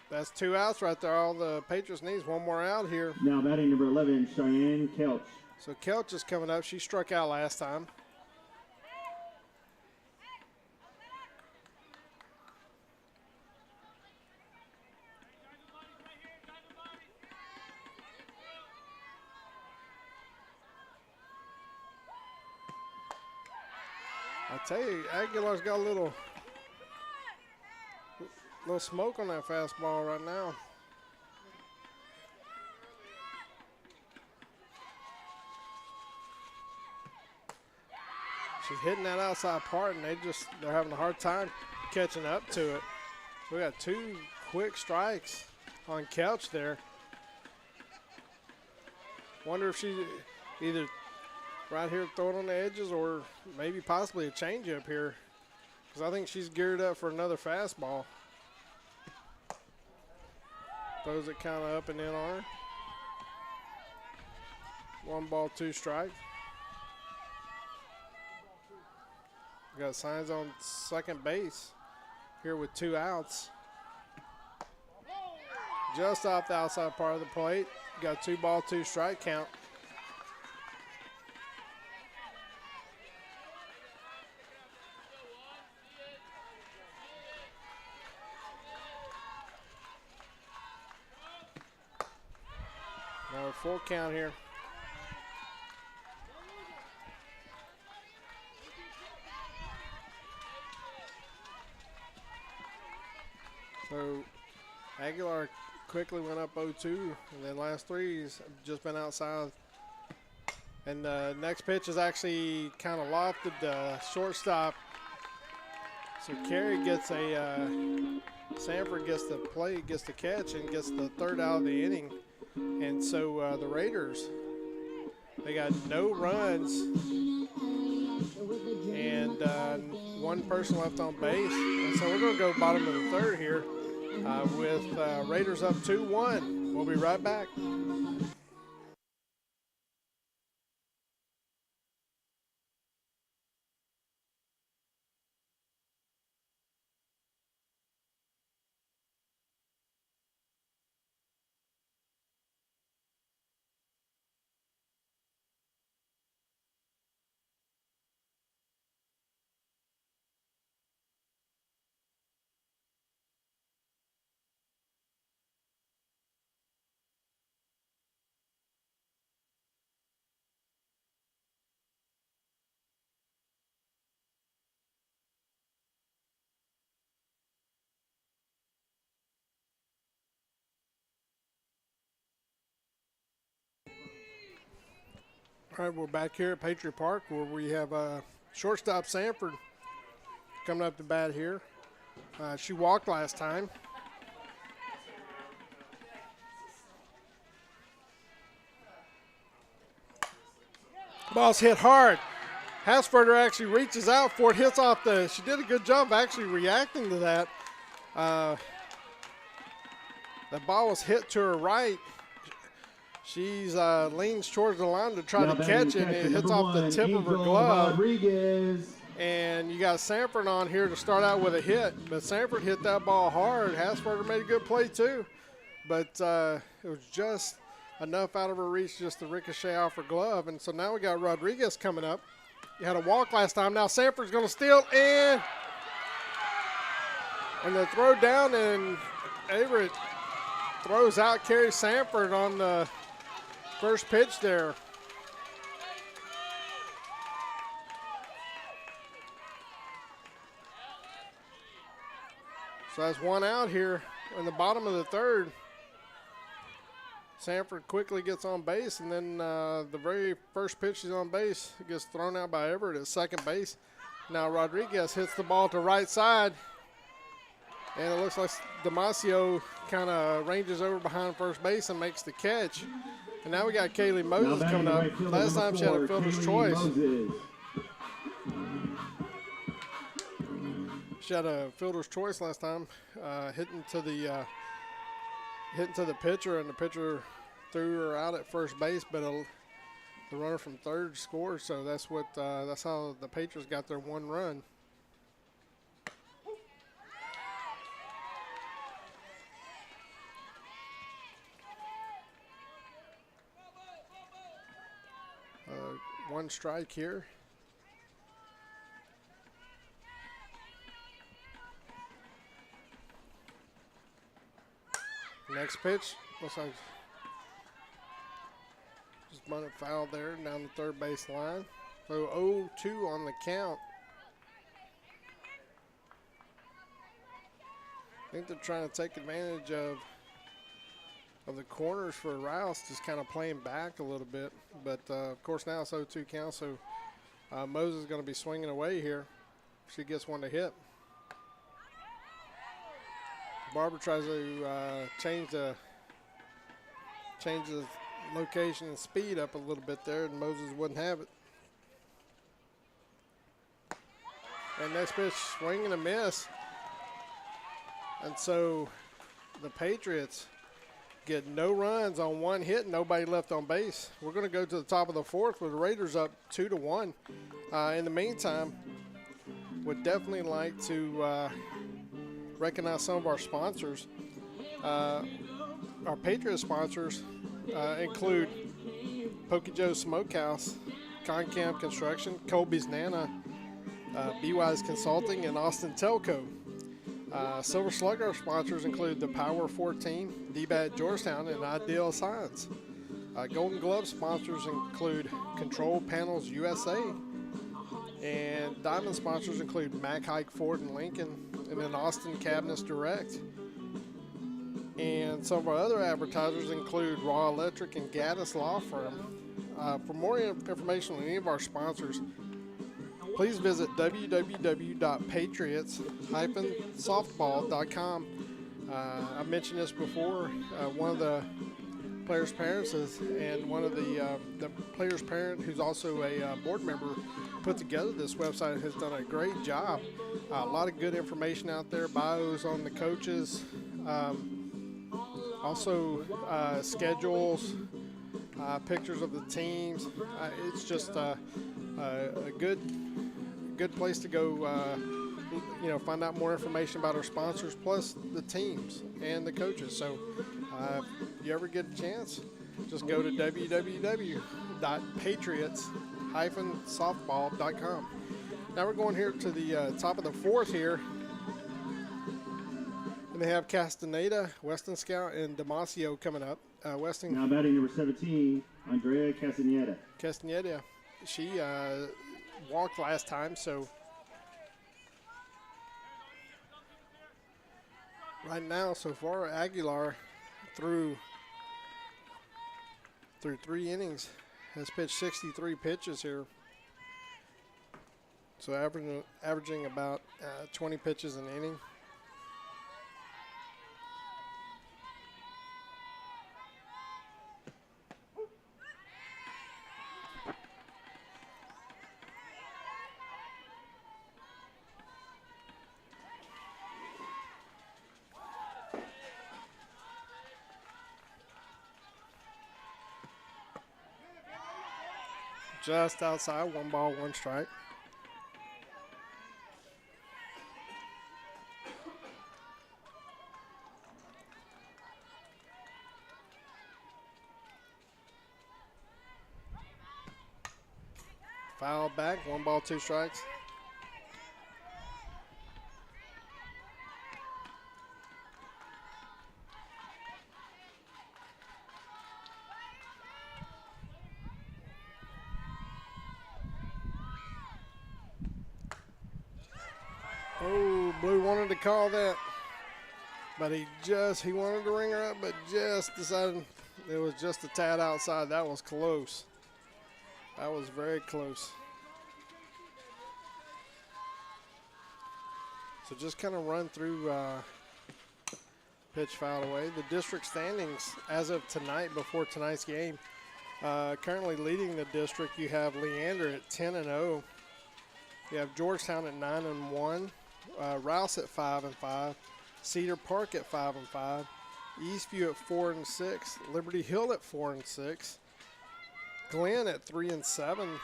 that's 2 outs right there. All the Patriots needs 1 more out here. Now batting number 11, Cheyenne Kelch. So Kelch is coming up. She struck out last time. I tell you, Aguilar's got a little smoke on that fastball right now. She's hitting that outside part, and they're having a hard time catching up to it. We got 2 quick strikes on Couch there. Wonder if she either right here throwing on the edges or maybe possibly a changeup here, because I think she's geared up for another fastball. Throws it kind of up and in on her. 1 ball, 2 strikes. We got signs on second base here with 2 outs. Just off the outside part of the plate. Got 2 ball, 2 strike count. Now a full count here. So Aguilar quickly went up 0-2, and then last 3 has just been outside. And the next pitch is actually kind of lofted the shortstop. So Carey gets Sanford gets the play, gets the catch, and gets the 3rd out of the inning. And so the Raiders, they got no runs and 1 person left on base. And so we're going to go bottom of the 3rd here with Raiders up 2-1. We'll be right back. All right, we're back here at Patriot Park where we have shortstop Sanford coming up to bat here. She walked last time. Ball's hit hard. Hasfurter actually reaches out for it, hits off she did a good job actually reacting to that. The ball was hit to her right. She's leans towards the line to try to catch it, and it hits off the tip of her glove. Rodriguez. And you got Sanford on here to start out with a hit, but Sanford hit that ball hard. Hasfurter made a good play too, but it was just enough out of her reach just to ricochet off her glove. And so now we got Rodriguez coming up. You had a walk last time. Now Sanford's going to steal, and the throw down, and Averett throws out Carrie Sanford on the first pitch there. So that's 1 out here in the bottom of the 3rd. Sanford quickly gets on base, and then the very first pitch is on base. It gets thrown out by Everett at second base. Now Rodriguez hits the ball to right side, and it looks like Damasio kind of ranges over behind first base and makes the catch. And now we got Kaylee Moses coming up. Last time she had a fielder's choice. She had a fielder's choice last time, hitting to the pitcher, and the pitcher threw her out at first base, but the runner from 3rd scored. So that's how the Patriots got their 1 run. One strike here. Next pitch, looks like just bunted foul there down the 3rd base line. So 0-2 on the count. think they're trying to take advantage of the corners for Rouse, just kind of playing back a little bit. But, of course, now it's 0-2 count, so Moses is going to be swinging away here. She gets one to hit. Barber tries to change the location and speed up a little bit there, and Moses wouldn't have it. And next pitch, swing and a miss. And so the Patriots get no runs on one hit, nobody left on base. We're going to go to the top of the fourth with the Raiders up 2-1. In the meantime, would definitely like to recognize some of our sponsors. Our Patriot sponsors include Pokey Joe's Smokehouse, Concam Construction, Colby's Nana, B-Wise Consulting, and Austin Telco. Silver Slugger sponsors include the Power 14, D-Bat Georgetown, and Ideal Science. Golden Glove sponsors include Control Panels USA, and Diamond sponsors include Mack Hike Ford and Lincoln, and then Austin Cabinets Direct. And some of our other advertisers include Raw Electric and Gaddis Law Firm. For more information on any of our sponsors, please visit www.patriots-softball.com. I mentioned this before. One of the players' parents and one of the players' parent, who's also a board member, put together this website, has done a great job. A lot of good information out there, bios on the coaches, also schedules, pictures of the teams. It's just a good place to go, find out more information about our sponsors, plus the teams and the coaches. So if you ever get a chance, just go to www.patriots-softball.com. Now we're going here to the top of the fourth here. And they have Castaneda, Weston Scout, and Damasio coming up. Weston. Now batting number 17, Andrea Castaneda. Castaneda. She walked last time, so right now, so far, Aguilar through 3 innings has pitched 63 pitches here. So averaging about 20 pitches an inning. Just outside, 1 ball, 1 strike. Foul back, 1 ball, 2 strikes. Oh, Blue wanted to call that, but he wanted to ring her up, but just decided it was just a tad outside. That was close. That was very close. So just kind of run through pitch fouled away. The district standings as of tonight, before tonight's game, currently leading the district, you have Leander at 10-0. You have Georgetown at 9-1. Rouse at 5-5, Cedar Park at 5-5, Eastview at 4-6, Liberty Hill at 4-6, Glenn at 3-7,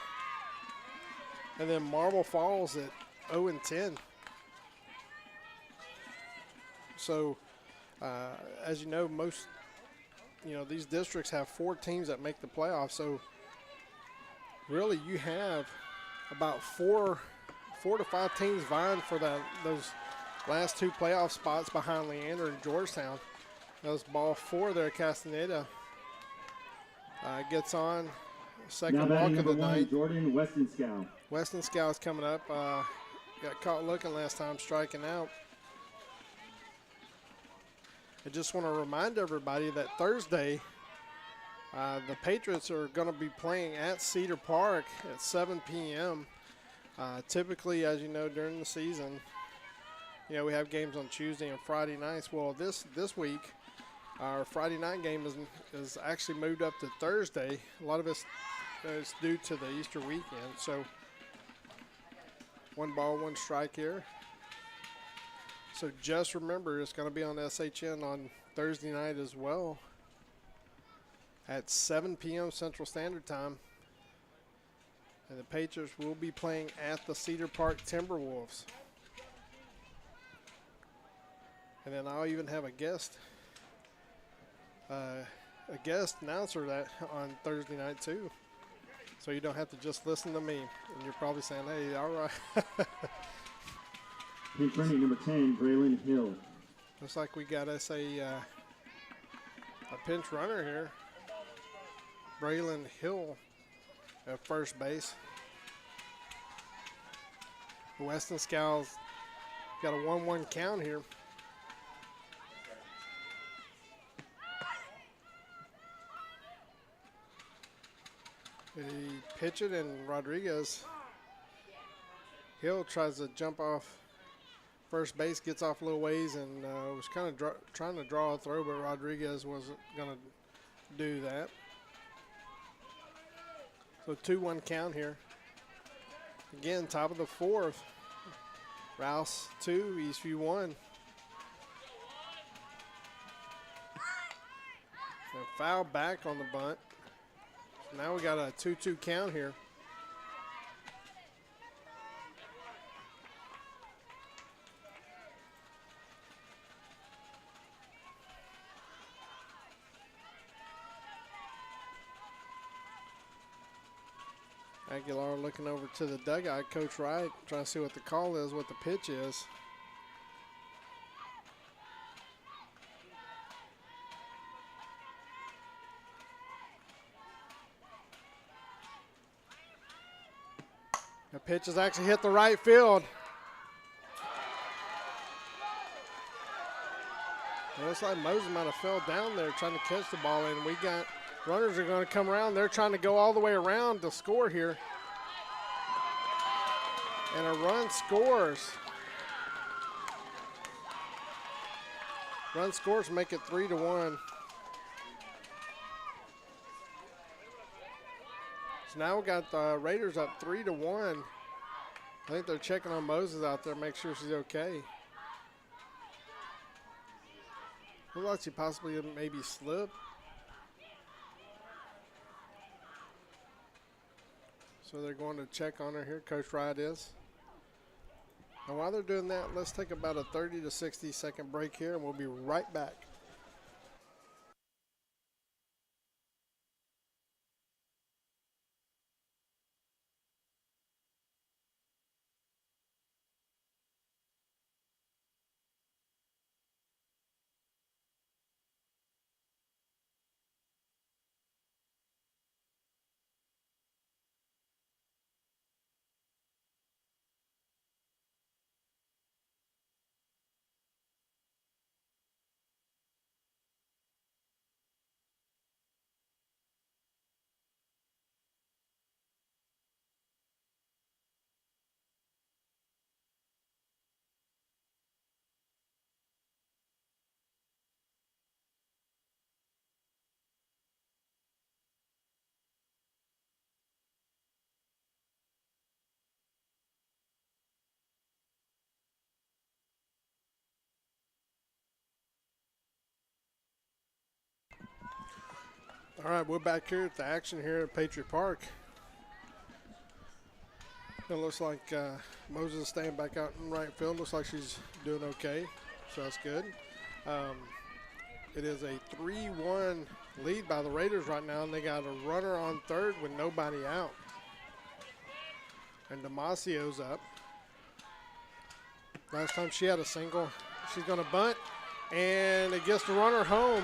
and then Marble Falls at 0-10. So, as you know, these districts have 4 teams that make the playoffs. So, really, you have about 4 to 5 teams vying for those last 2 playoff spots behind Leander and Georgetown. That was ball 4 there. Castaneda gets on. Second walk of the night. Jordan Weston-Scow. Weston-Scow's coming up. Got caught looking last time, striking out. I just want to remind everybody that Thursday, the Patriots are going to be playing at Cedar Park at 7 p.m. Typically, as you know, during the season, you know, we have games on Tuesday and Friday nights. Well, this week, our Friday night game is actually moved up to Thursday. A lot of it is due to the Easter weekend. So, 1 ball, 1 strike here. So just remember, it's going to be on SHN on Thursday night as well at 7 p.m. Central Standard Time. And the Patriots will be playing at the Cedar Park Timberwolves. And then I'll even have a guest announcer that on Thursday night too. So you don't have to just listen to me. And you're probably saying, hey, all right. Pinch running number 10, Braylon Hill. Looks like we got us a pinch runner here. Braylon Hill at first base. The Weston Scows got a 1-1 count here. They pitch it, and Rodriguez. Hill tries to jump off first base, gets off a little ways, and was kind of trying to draw a throw, but Rodriguez wasn't going to do that. So 2-1 count here. Again, top of the 4th. Rouse 2, Eastview 1. So foul back on the bunt. So now we got a 2-2 count here. Aguilar looking over to the dugout, Coach Wright, trying to see what the call is, what the pitch is. The pitch has actually hit the right field. It looks like Moses might have fell down there trying to catch the ball, and we got runners are going to come around. They're trying to go all the way around to score here. And a run scores. Run scores make it 3-1. So now we got the Raiders up 3-1. I think they're checking on Moses out there, make sure she's okay. Looks like she possibly maybe slipped. So they're going to check on her here. Coach Wright is. And while they're doing that, let's take about a 30 to 60 second break here, and we'll be right back. All right, we're back here at the action here at Patriot Park. It looks like Moses is staying back out in right field. Looks like she's doing okay, so that's good. It is a 3-1 lead by the Raiders right now, and they got a runner on third with nobody out. And Damasio's up. Last time she had a single. She's going to bunt, and it gets the runner home.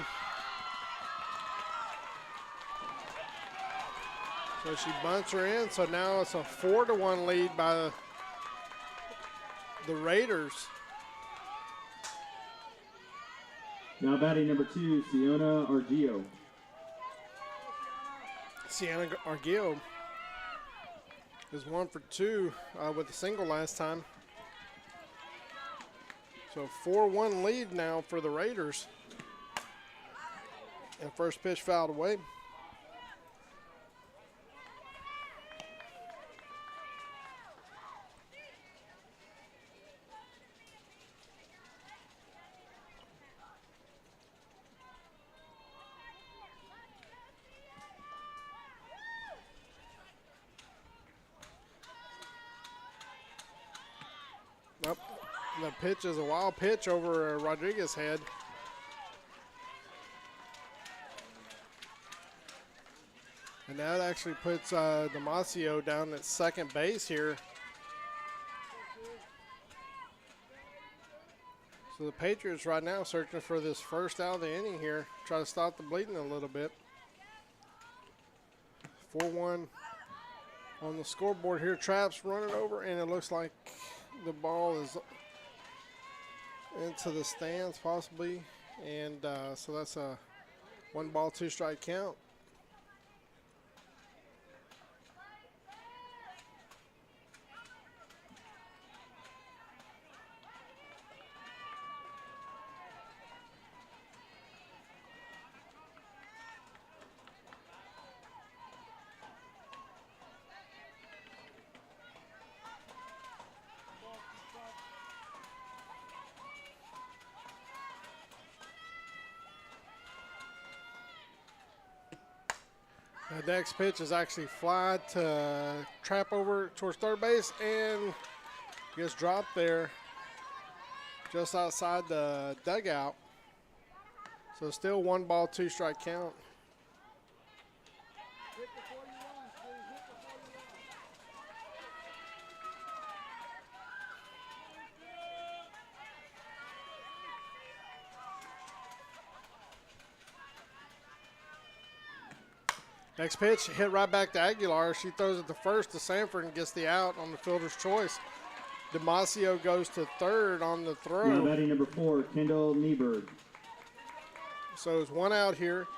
So she bunts her in, so now it's a 4-1 lead by the Raiders. Now batting number 2, Siona Argio. Sienna Argio is 1 for 2 with a single last time. So 4-1 lead now for the Raiders. And first pitch fouled away. Nope. The pitch is a wild pitch over Rodriguez's head. And that actually puts Damasio down at second base here. So the Patriots right now searching for this first out of the inning here. Try to stop the bleeding a little bit. 4-1 on the scoreboard here. Traps running over, and it looks like the ball is into the stands possibly. And so that's a 1 ball, 2 strike count. The next pitch is actually fly to trap over towards third base and gets dropped there just outside the dugout. So still 1 ball, 2 strike count. Next pitch hit right back to Aguilar. She throws it to first to Sanford and gets the out on the fielder's choice. Damasio goes to third on the throw. Now batting number 4, Kendall Nieberg. So it's 1 out here.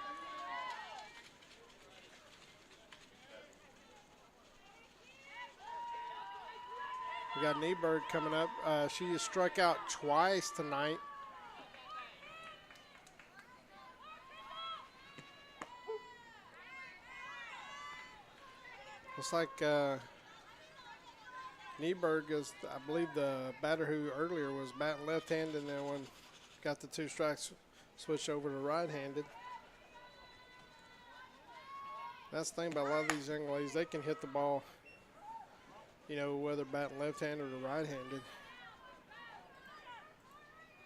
We got Nieberg coming up. She has struck out twice tonight. Looks like Nieberg is, I believe, the batter who earlier was batting left-handed, and then when got the 2 strikes, switched over to right-handed. That's the thing about a lot of these young ladies. They can hit the ball, you know, whether batting left-handed or right-handed.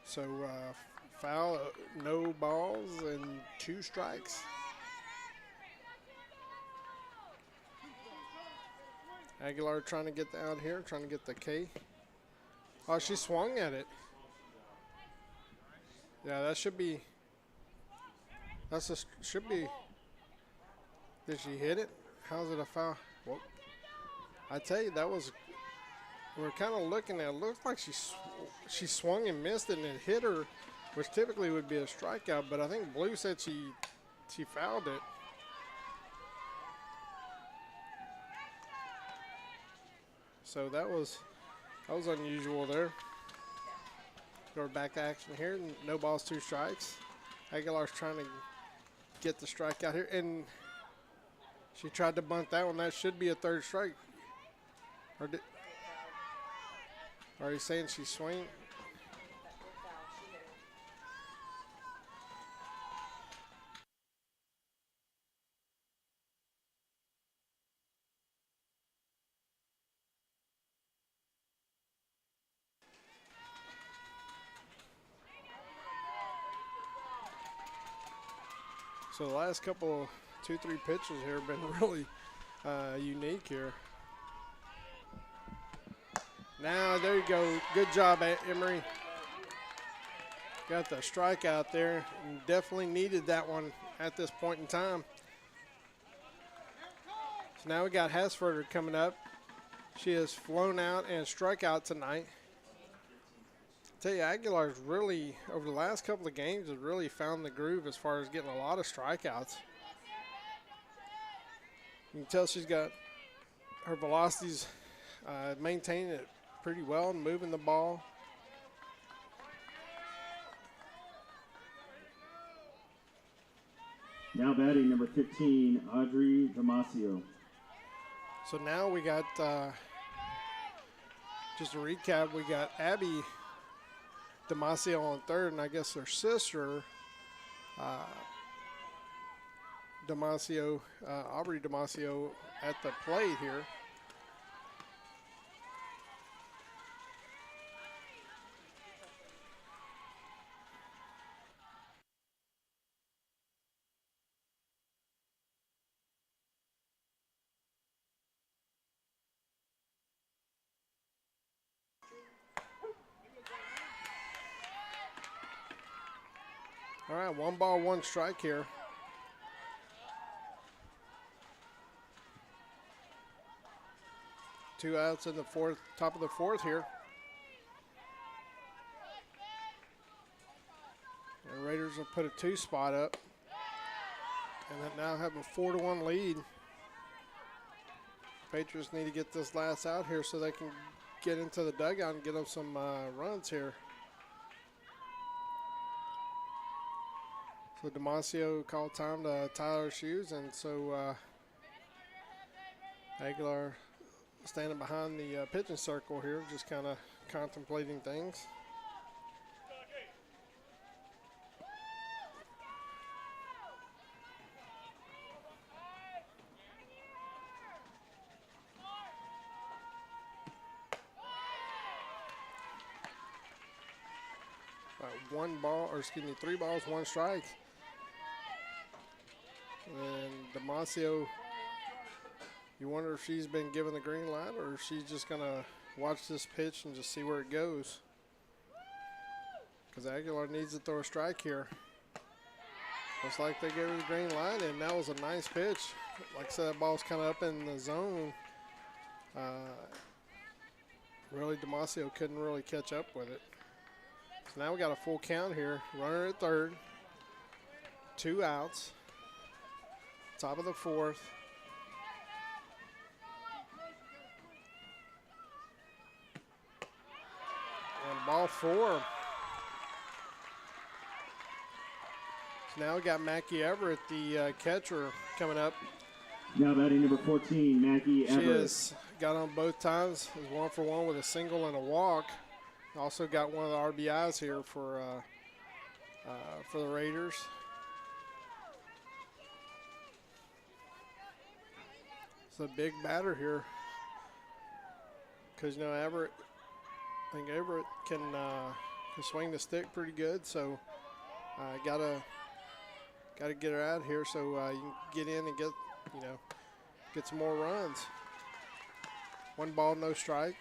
So foul, no balls, and 2 strikes. Aguilar trying to get out here, trying to get the K. Oh, she swung at it. Yeah, that should be. Should be. Did she hit it? How's it a foul? Well, I tell you, that was. We're kind of looking at it. Looks like she swung and missed it, and it hit her, which typically would be a strikeout. But I think Blue said she fouled it. So that was unusual there. Go back to action here. No balls, 2 strikes. Aguilar's trying to get the strike out here, and she tried to bunt that one. That should be a 3rd strike. Or are you saying she swing? So the last couple, 2-3 pitches here have been really unique here. Now, there you go. Good job, Emery. Got the strikeout there, and definitely needed that one at this point in time. So now we got Hasfurter coming up. She has flown out and struck out tonight. tell you, Aguilar's really, over the last couple of games, has really found the groove as far as getting a lot of strikeouts. You can tell she's got her velocities maintaining it pretty well and moving the ball. Now batting number 15, Audrey Damasio. So now we got, just to recap, we got Abby Damasio on third, and I guess her sister, Damasio, Aubrey Damasio at the plate here. All right, 1 ball, 1 strike here. Two outs in the fourth, top of the fourth here. And Raiders will put a 2 spot up. And then now have a 4-1 lead. Patriots need to get this last out here so they can get into the dugout and get them some runs here. So Damasio called time to tie her shoes, and so Aguilar standing behind the pitching circle here, just kind of contemplating things. One ball, or excuse me, 3 balls, 1 strike. And Damasio, you wonder if she's been given the green light or if she's just going to watch this pitch and just see where it goes. Because Aguilar needs to throw a strike here. Looks like they gave her the green light, and that was a nice pitch. Like I said, that ball's kind of up in the zone. Really, Damasio couldn't really catch up with it. So now we got a full count here. Runner at third. 2 outs. Top of the fourth. And ball 4. So now we got Mackie Everett, the catcher, coming up. Now batting number 14, Mackie Everett. She has got on both times. Is 1 for 1 with a single and a walk. Also got one of the RBIs here for the Raiders. It's a big batter here, because Everett, I think Everett can swing the stick pretty good. So gotta get her out here so you can get in and get some more runs. 1 ball, no strike.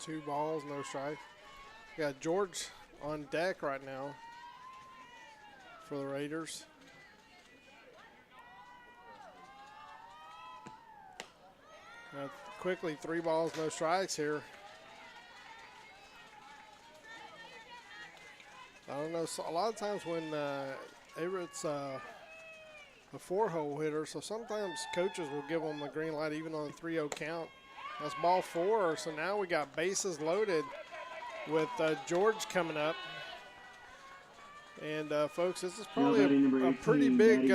Two balls, no strike. We got George on deck right now for the Raiders. Quickly, 3 balls, no strikes here. I don't know. So a lot of times when Everett's a 4-hole hitter, so sometimes coaches will give them a green light even on a 3-0 count. That's ball 4, so now we got bases loaded with George coming up. And, folks, this is probably a pretty big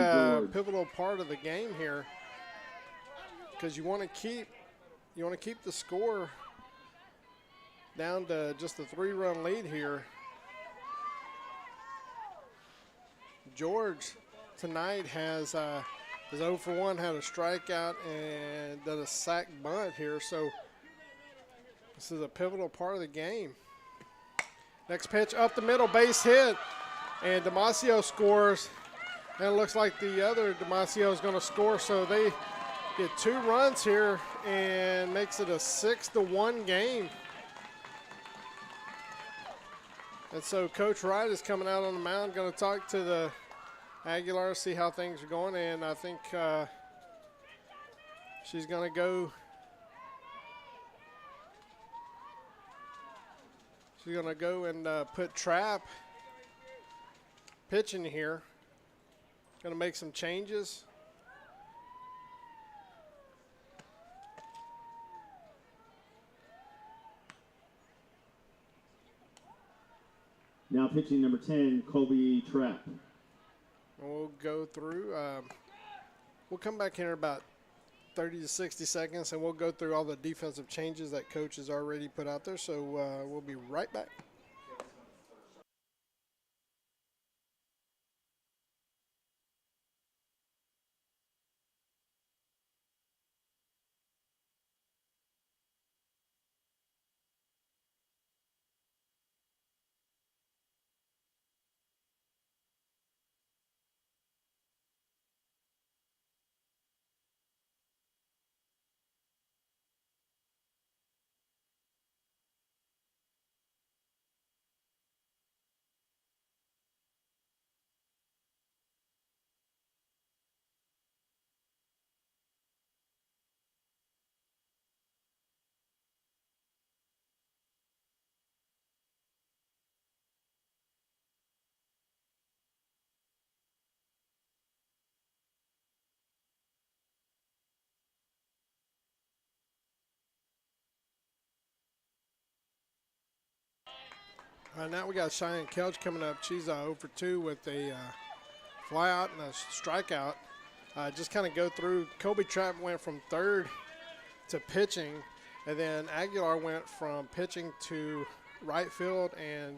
pivotal part of the game here, because you want to keep the score down to just a 3-run lead here. George tonight has is 0 for 1, had a strikeout and done a sack bunt here. So this is a pivotal part of the game. Next pitch up the middle, base hit, and Damasio scores. And it looks like the other Damasio is going to score, so they get 2 runs here and makes it a 6-1 game. And so Coach Wright is coming out on the mound, going to talk to the Aguilar, see how things are going, and I think she's going to go. She's going to go and put Trap pitching here. Going to make some changes. Now pitching number 10, Colby Trapp. We'll go through. We'll come back here in about 30 to 60 seconds, and we'll go through all the defensive changes that Coach has already put out there. So we'll be right back. All right, now we got Cheyenne Kelch coming up. She's 0 for 2 with a fly out and a strikeout. Just kind of go through. Colby Trapp went from third to pitching, and then Aguilar went from pitching to right field, and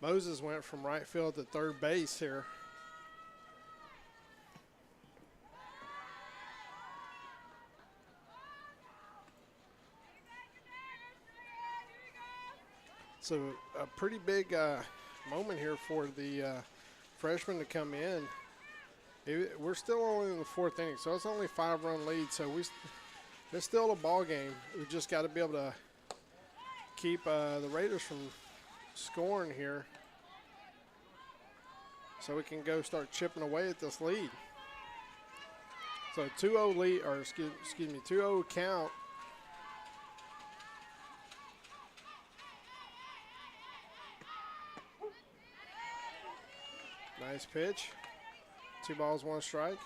Moses went from right field to third base here. So a pretty big moment here for the freshman to come in. We're still only in the fourth inning, so it's only a 5-run lead. So it's still a ball game. We just got to be able to keep the Raiders from scoring here, so we can go start chipping away at this lead. So 2-0 lead, or excuse me, 2-0 count. Nice pitch. 2 balls, 1 strike.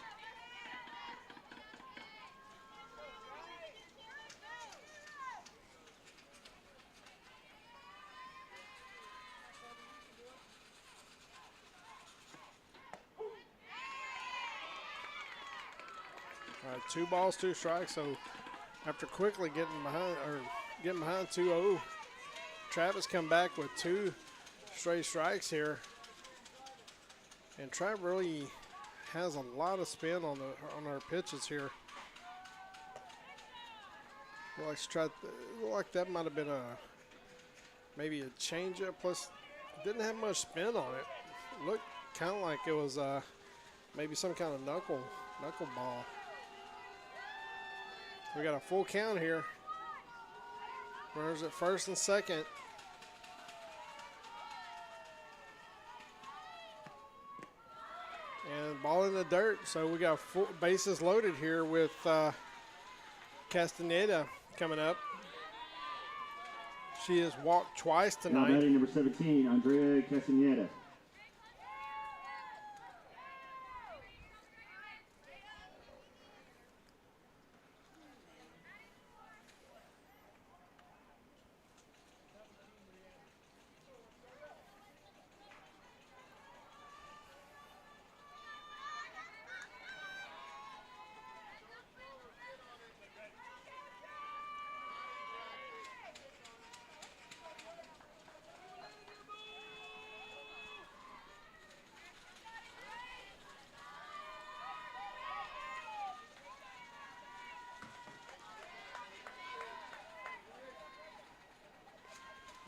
All right, 2 balls, 2 strikes. So after quickly getting behind 2-0, Travis come back with 2 straight strikes here. And Trav really has a lot of spin on our pitches here. Looked like that might have been maybe a changeup. Plus, it didn't have much spin on it. Looked kind of like it was maybe some kind of knuckle ball. We got a full count here. Runners at first and second. And ball in the dirt, so we got full bases loaded here with Castaneda coming up. She has walked twice tonight. Now batting number 17, Andrea Castaneda.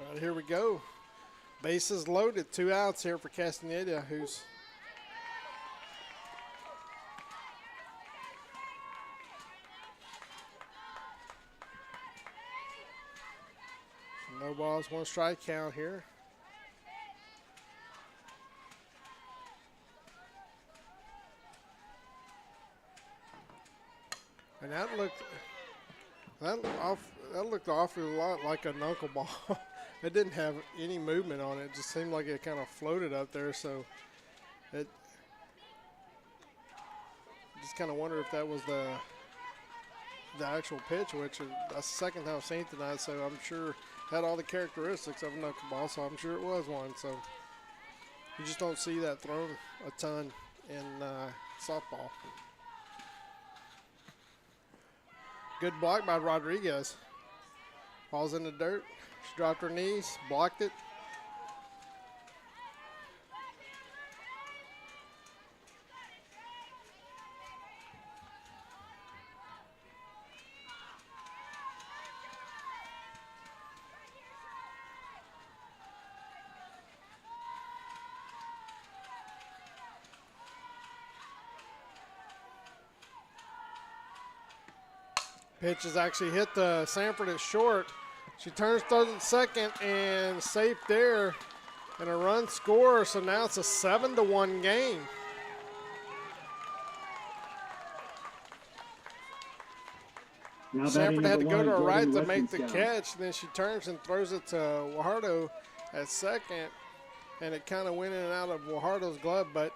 All right, here we go. Bases loaded, 2 outs here for Castaneda, who's no balls, 1 strike count here. that looked awfully a lot like a knuckleball. It didn't have any movement on it. It just seemed like it kind of floated up there. So it just kind of wonder if that was the actual pitch, which that's the second time I've seen it tonight. So I'm sure it had all the characteristics of a knuckleball. So I'm sure it was one. So you just don't see that thrown a ton in softball. Good block by Rodriguez. Ball's in the dirt. She dropped her knees, blocked it. Pitch has actually hit the Sanford at short. She turns, throws it second, and safe there, and a run score. So now it's a 7-1 game. Now Sanford had to go to her right to Jordan make the Weston catch, and then she turns and throws it to Guajardo at second, and it kind of went in and out of Guajardo's glove, but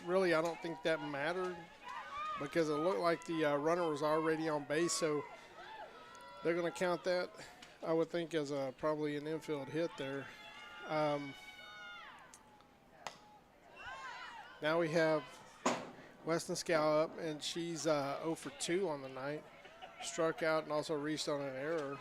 really I don't think that mattered because it looked like the runner was already on base, so they're going to count that, I would think, as probably an infield hit there. Now we have Weston Scow up, and she's 0 for 2 on the night. Struck out and also reached on an error.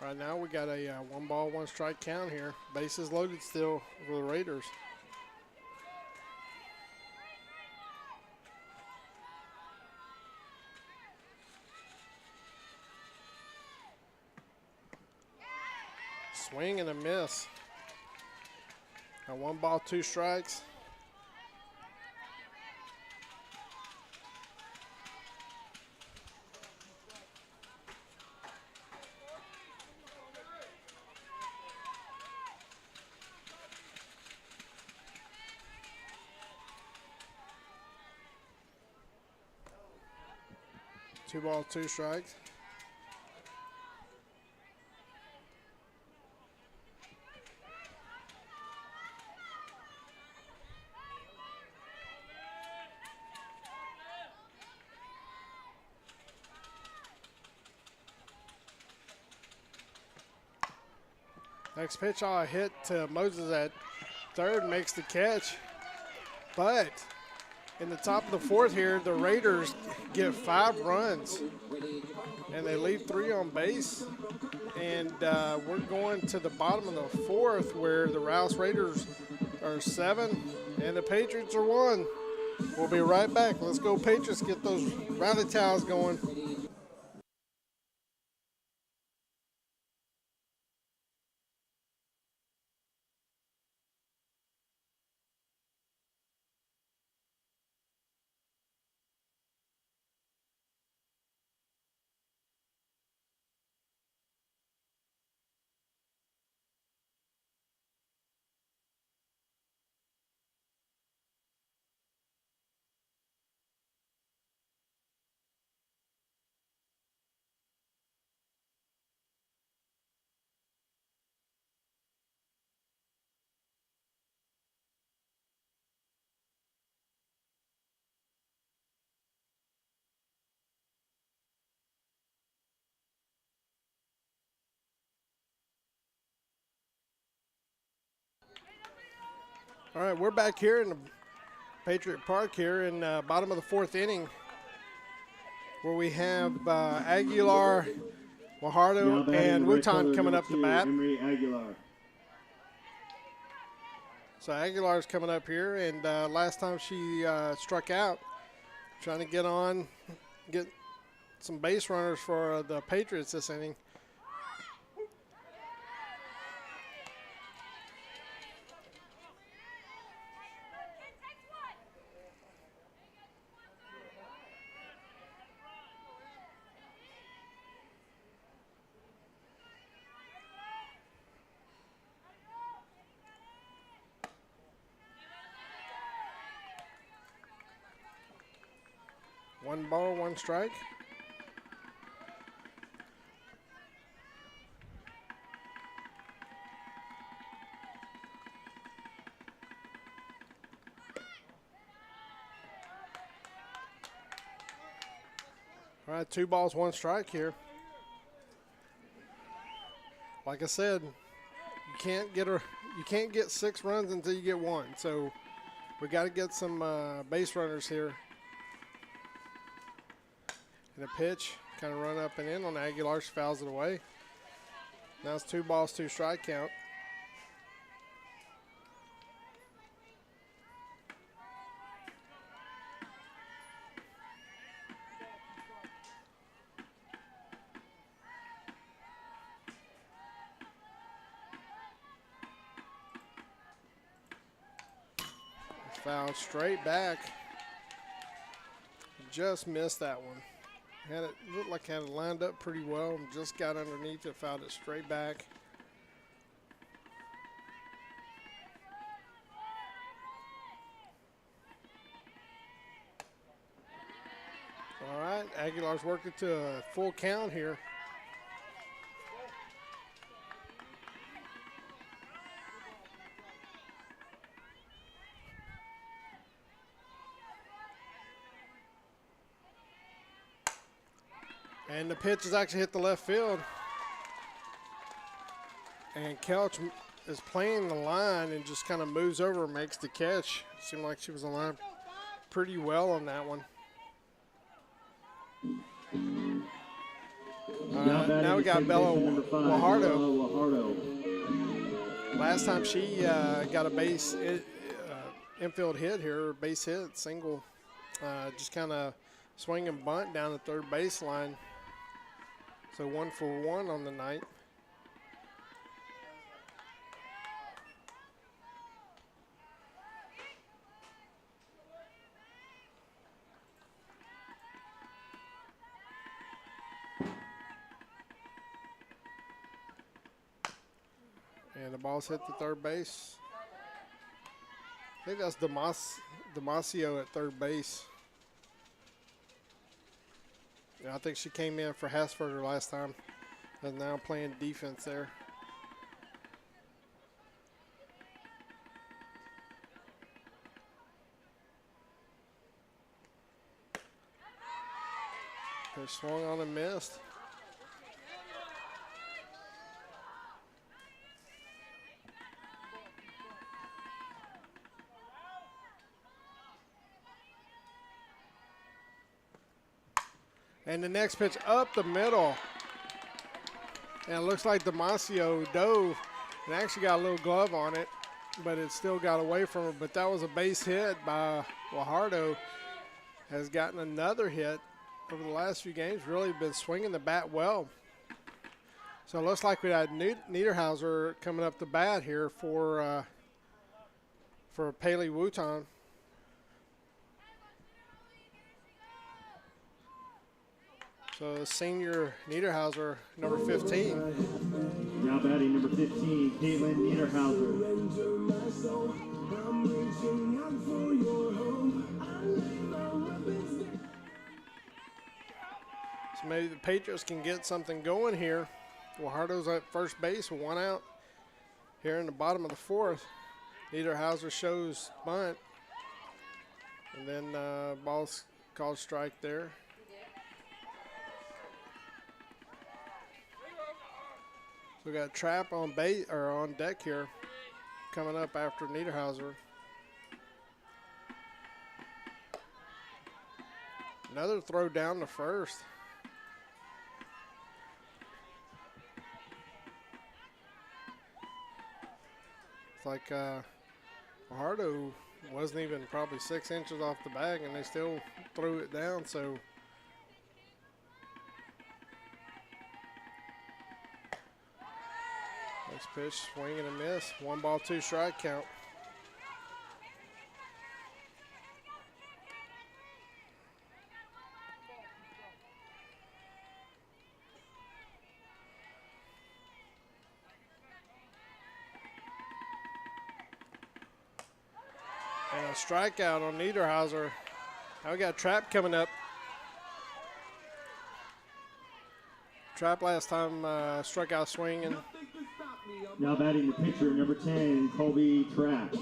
Right now we got a 1 ball, 1 strike count here. Bases loaded still for the Raiders. Swing and a miss. A 1 ball, 2 strikes. Two balls, 2 strikes. Next pitch, I'll hit to Moses at third, makes the catch. But in the top of the 4th here, the Raiders get 5 runs, and they leave 3 on base. And we're going to the bottom of the 4th where the Rouse Raiders are 7 and the Patriots are 1. We'll be right back. Let's go Patriots, get those rally towels going. All right, we're back here in the Patriot Park here in bottom of the 4th inning where we have Aguilar, Guajardo, and Wutan coming up to bat. Emery Aguilar. So Aguilar's coming up here, and last time she struck out, trying to get some base runners for the Patriots this inning. One ball, one strike. All right, 2 balls, 1 strike here. Like I said, you can't get 6 runs until you get 1. So we got to get some base runners here. And a pitch, kind of run up and in on Aguilar. She fouls it away. Now it's 2 balls, 2 strike count. Foul straight back. Just missed that one. Looked like had it lined up pretty well and just got underneath it, fouled it straight back. All right, Aguilar's worked it to a full count here. And the pitch has actually hit the left field. And Kelch is playing the line and just kind of moves over and makes the catch. Seemed like she was aligned pretty well on that one. Now we got Bella Guajardo. Last time she got a base infield hit here, base hit, single, just kind of swing and bunt down the third baseline. So 1 for 1 on the night. And the ball's hit the third base. I think that's Damasio at third base. Yeah, I think she came in for Hasfurter last time and now playing defense there. They swung on and missed. And the next pitch up the middle. And it looks like Damasio dove and actually got a little glove on it, but it still got away from her. But that was a base hit by Guajardo. Has gotten another hit over the last few games. Really been swinging the bat well. So it looks like we had Niederhauser coming up the bat here for Paley Wooton. So senior Niederhauser, number 15. Now batting number 15, Caitlin Niederhauser. So maybe the Patriots can get something going here. Guajardo's at first base with 1 out here in the bottom of the 4th. Niederhauser shows bunt. And then ball's called strike there. We got Trap on base or on deck here, coming up after Niederhauser. Another throw down to first. It's like Hardo wasn't even probably 6 inches off the bag, and they still threw it down. So next pitch, swing and a miss. 1 ball, 2 strike count. And a strikeout on Niederhauser. Now we got Trap coming up. Trap last time struck out swinging. Now batting the pitcher, number 10, Colby Trapp.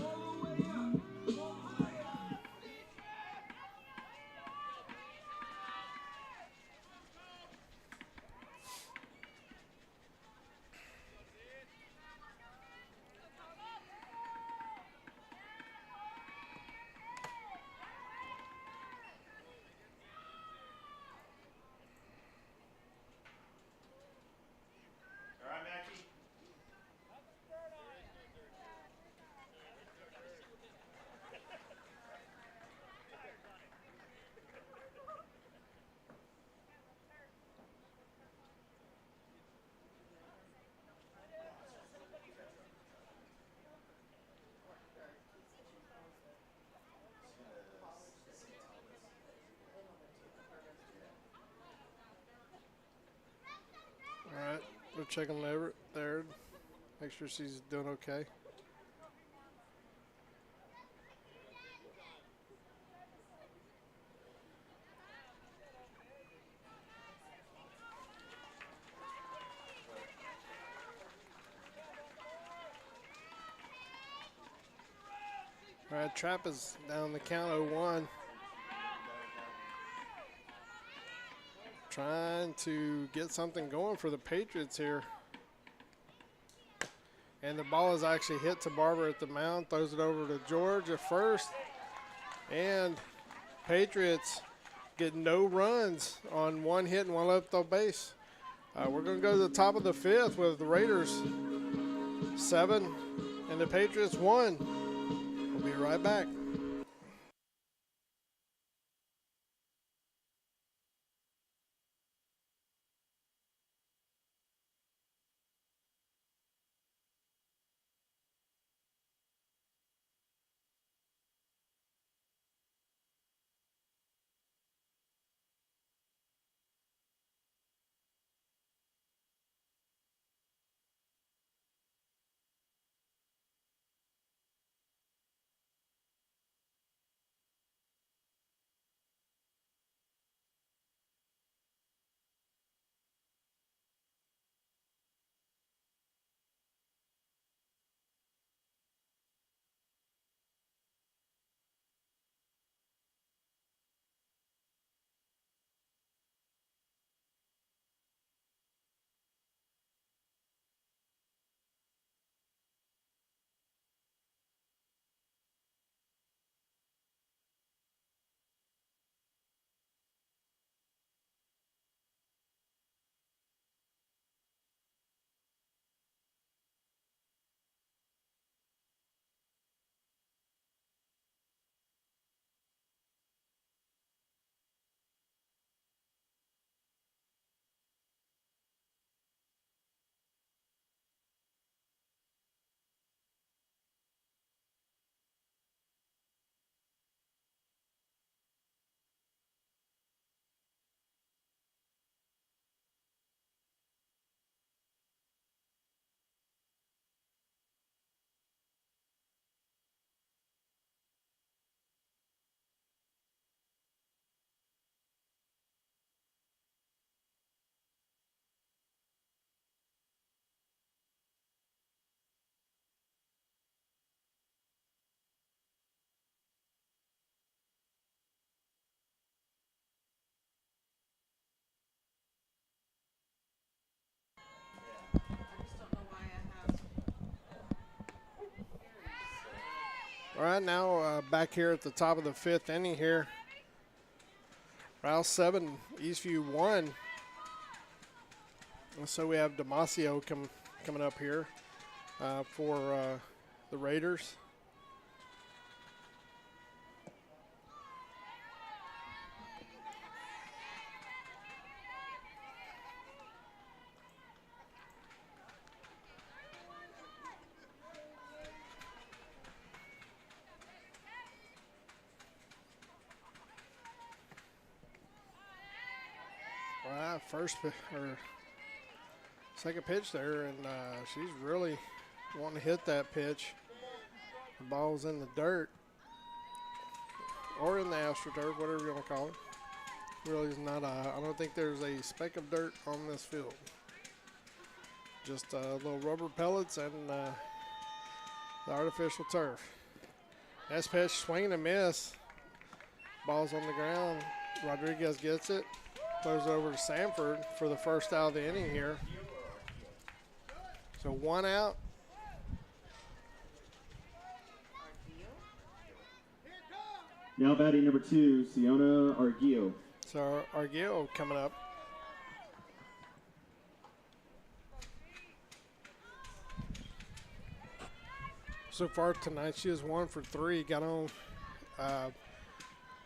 All right, we're checking over there. Make sure she's doing okay. All right, Trap is down the count 0-1. Trying to get something going for the Patriots here. And the ball is actually hit to Barber at the mound. Throws it over to George at first. And Patriots get no runs on 1 hit and 1 left on base. We're going to go to the top of the 5th with the Raiders 7 and the Patriots 1. We'll be right back. All right, now back here at the top of the 5th inning here. Rouse 7, Eastview 1. So we have Damasio coming up here for the Raiders. or second pitch there, and she's really wanting to hit that pitch. The ball's in the dirt or in the AstroTurf, whatever you want to call it. Really is not I don't think there's a speck of dirt on this field. Just little rubber pellets and the artificial turf. Next pitch, swing and a miss. Ball's on the ground. Rodriguez gets it. Throws it over to Sanford for the first out of the inning here. So 1 out. Now batting number 2, Siona Arguello. So Arguello coming up. So far tonight, she is 1 for 3. Got on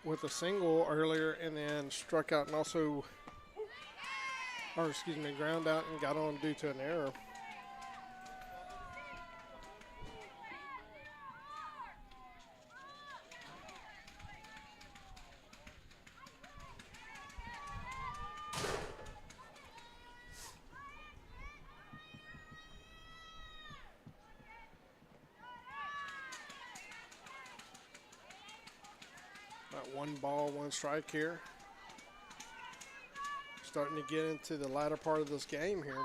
with a single earlier, and then struck out and also, ground out and got on due to an error. About 1 ball, 1 strike here. Starting to get into the latter part of this game here.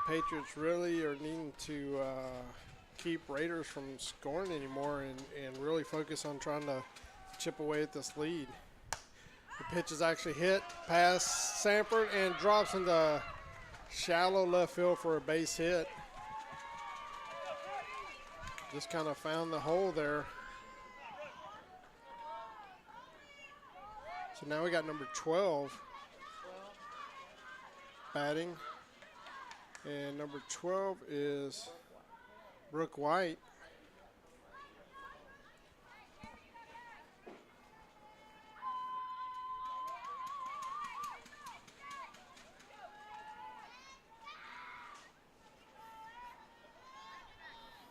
Patriots really are needing to keep Raiders from scoring anymore and really focus on trying to chip away at this lead. The pitch is actually hit past Sanford and drops into shallow left field for a base hit. Just kind of found the hole there. So now we got number 12 batting. And number 12 is Brooke White.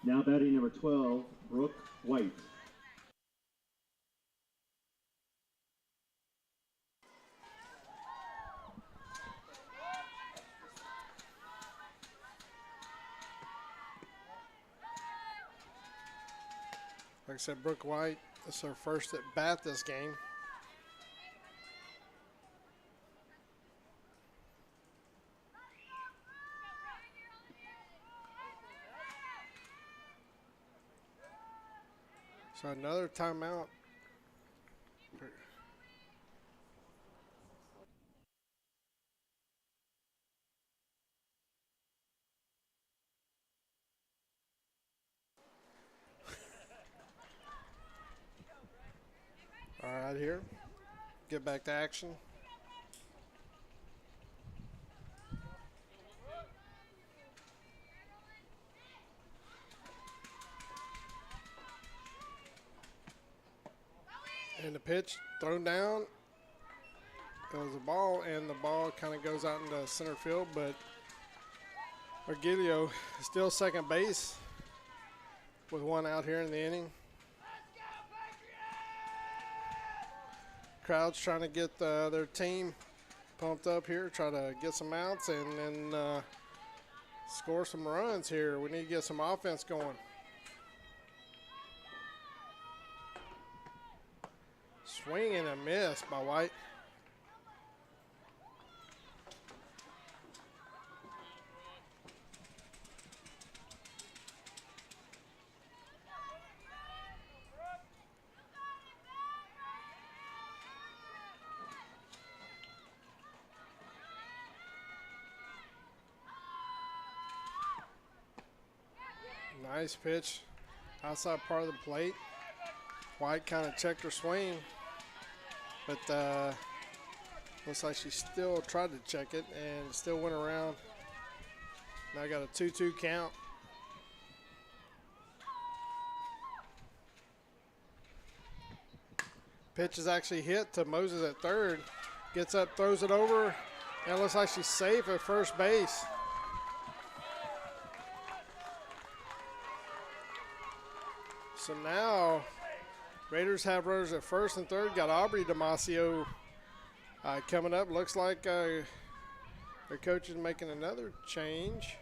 Now batting number 12, Brooke White. Like I said, Brooke White, this is her first at bat this game. So another timeout. All right, here. Get back to action. And the pitch thrown down. Goes the ball, and the ball kind of goes out into center field, but Arguello is still second base with 1 out here in the inning. Crowd's trying to get their team pumped up here, try to get some outs and then score some runs here. We need to get some offense going. Swing and a miss by White. Nice pitch, outside part of the plate. White kind of checked her swing, but looks like she still tried to check it and still went around. Now got a 2-2 count. Pitch is actually hit to Moses at third. Gets up, throws it over, and it looks like she's safe at first base. So now Raiders have runners at first and third. Got Aubrey Damasio Coming up, looks like their coach is making another change.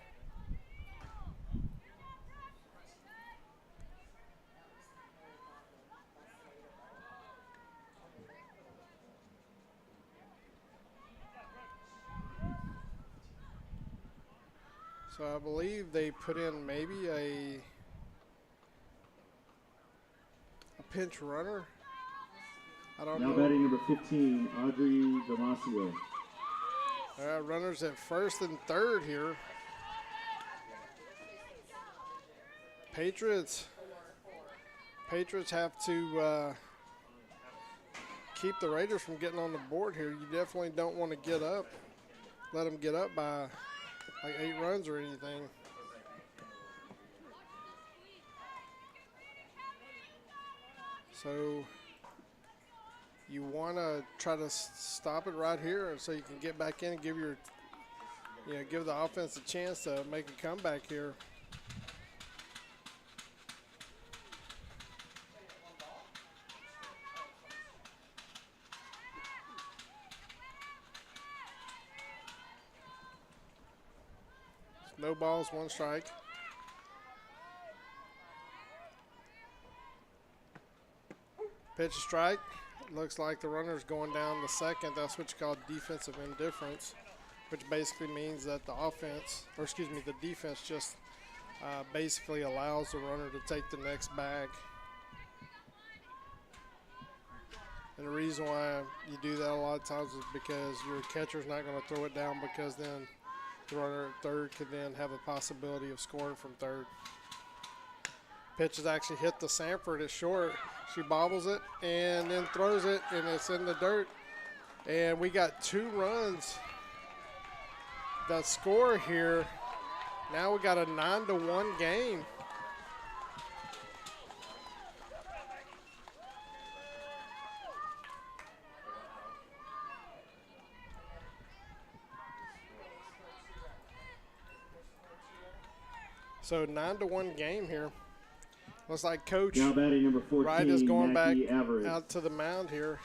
So I believe they put in maybe a pinch runner. I don't know. Now batting number 15, Audrey Damasio. Runners at first and third here. Patriots have to keep the Raiders from getting on the board here. You definitely don't want to let them get up by like 8 runs or anything. So you want to try to stop it right here so you can get back in and give the offense a chance to make a comeback here. No balls, 1 strike. Pitch a strike. Looks like the runner's going down the second. That's what you call defensive indifference, which basically means that the defense just basically allows the runner to take the next bag. And the reason why you do that a lot of times is because your catcher's not going to throw it down, because then the runner at third could then have a possibility of scoring from third. Pitch has actually hit the Sanford. It's short. She bobbles it and then throws it, and it's in the dirt. And we got 2 runs that score here. Now we got a 9-1 game. So 9-1 game here. Looks like Coach now batting number 14, Wright is going Mackie back Alvarez. out to the mound here.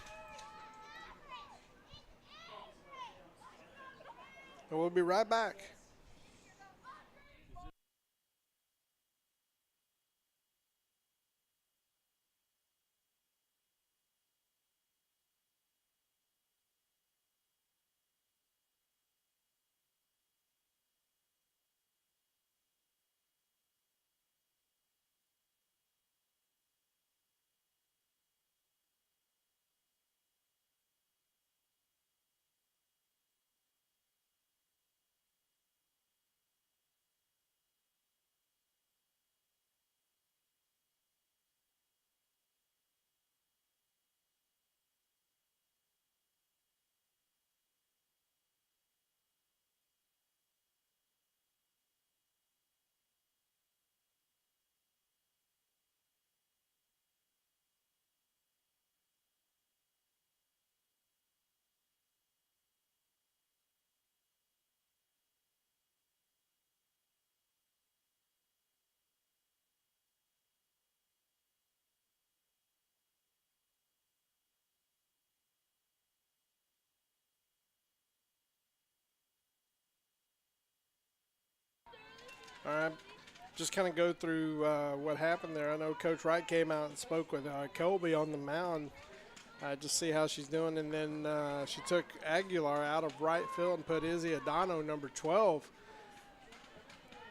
And we'll be right back. All right, just kind of go through what happened there. I know Coach Wright came out and spoke with Colby on the mound, just see how she's doing. And then she took Aguilar out of right field and put Izzy Adano, number 12.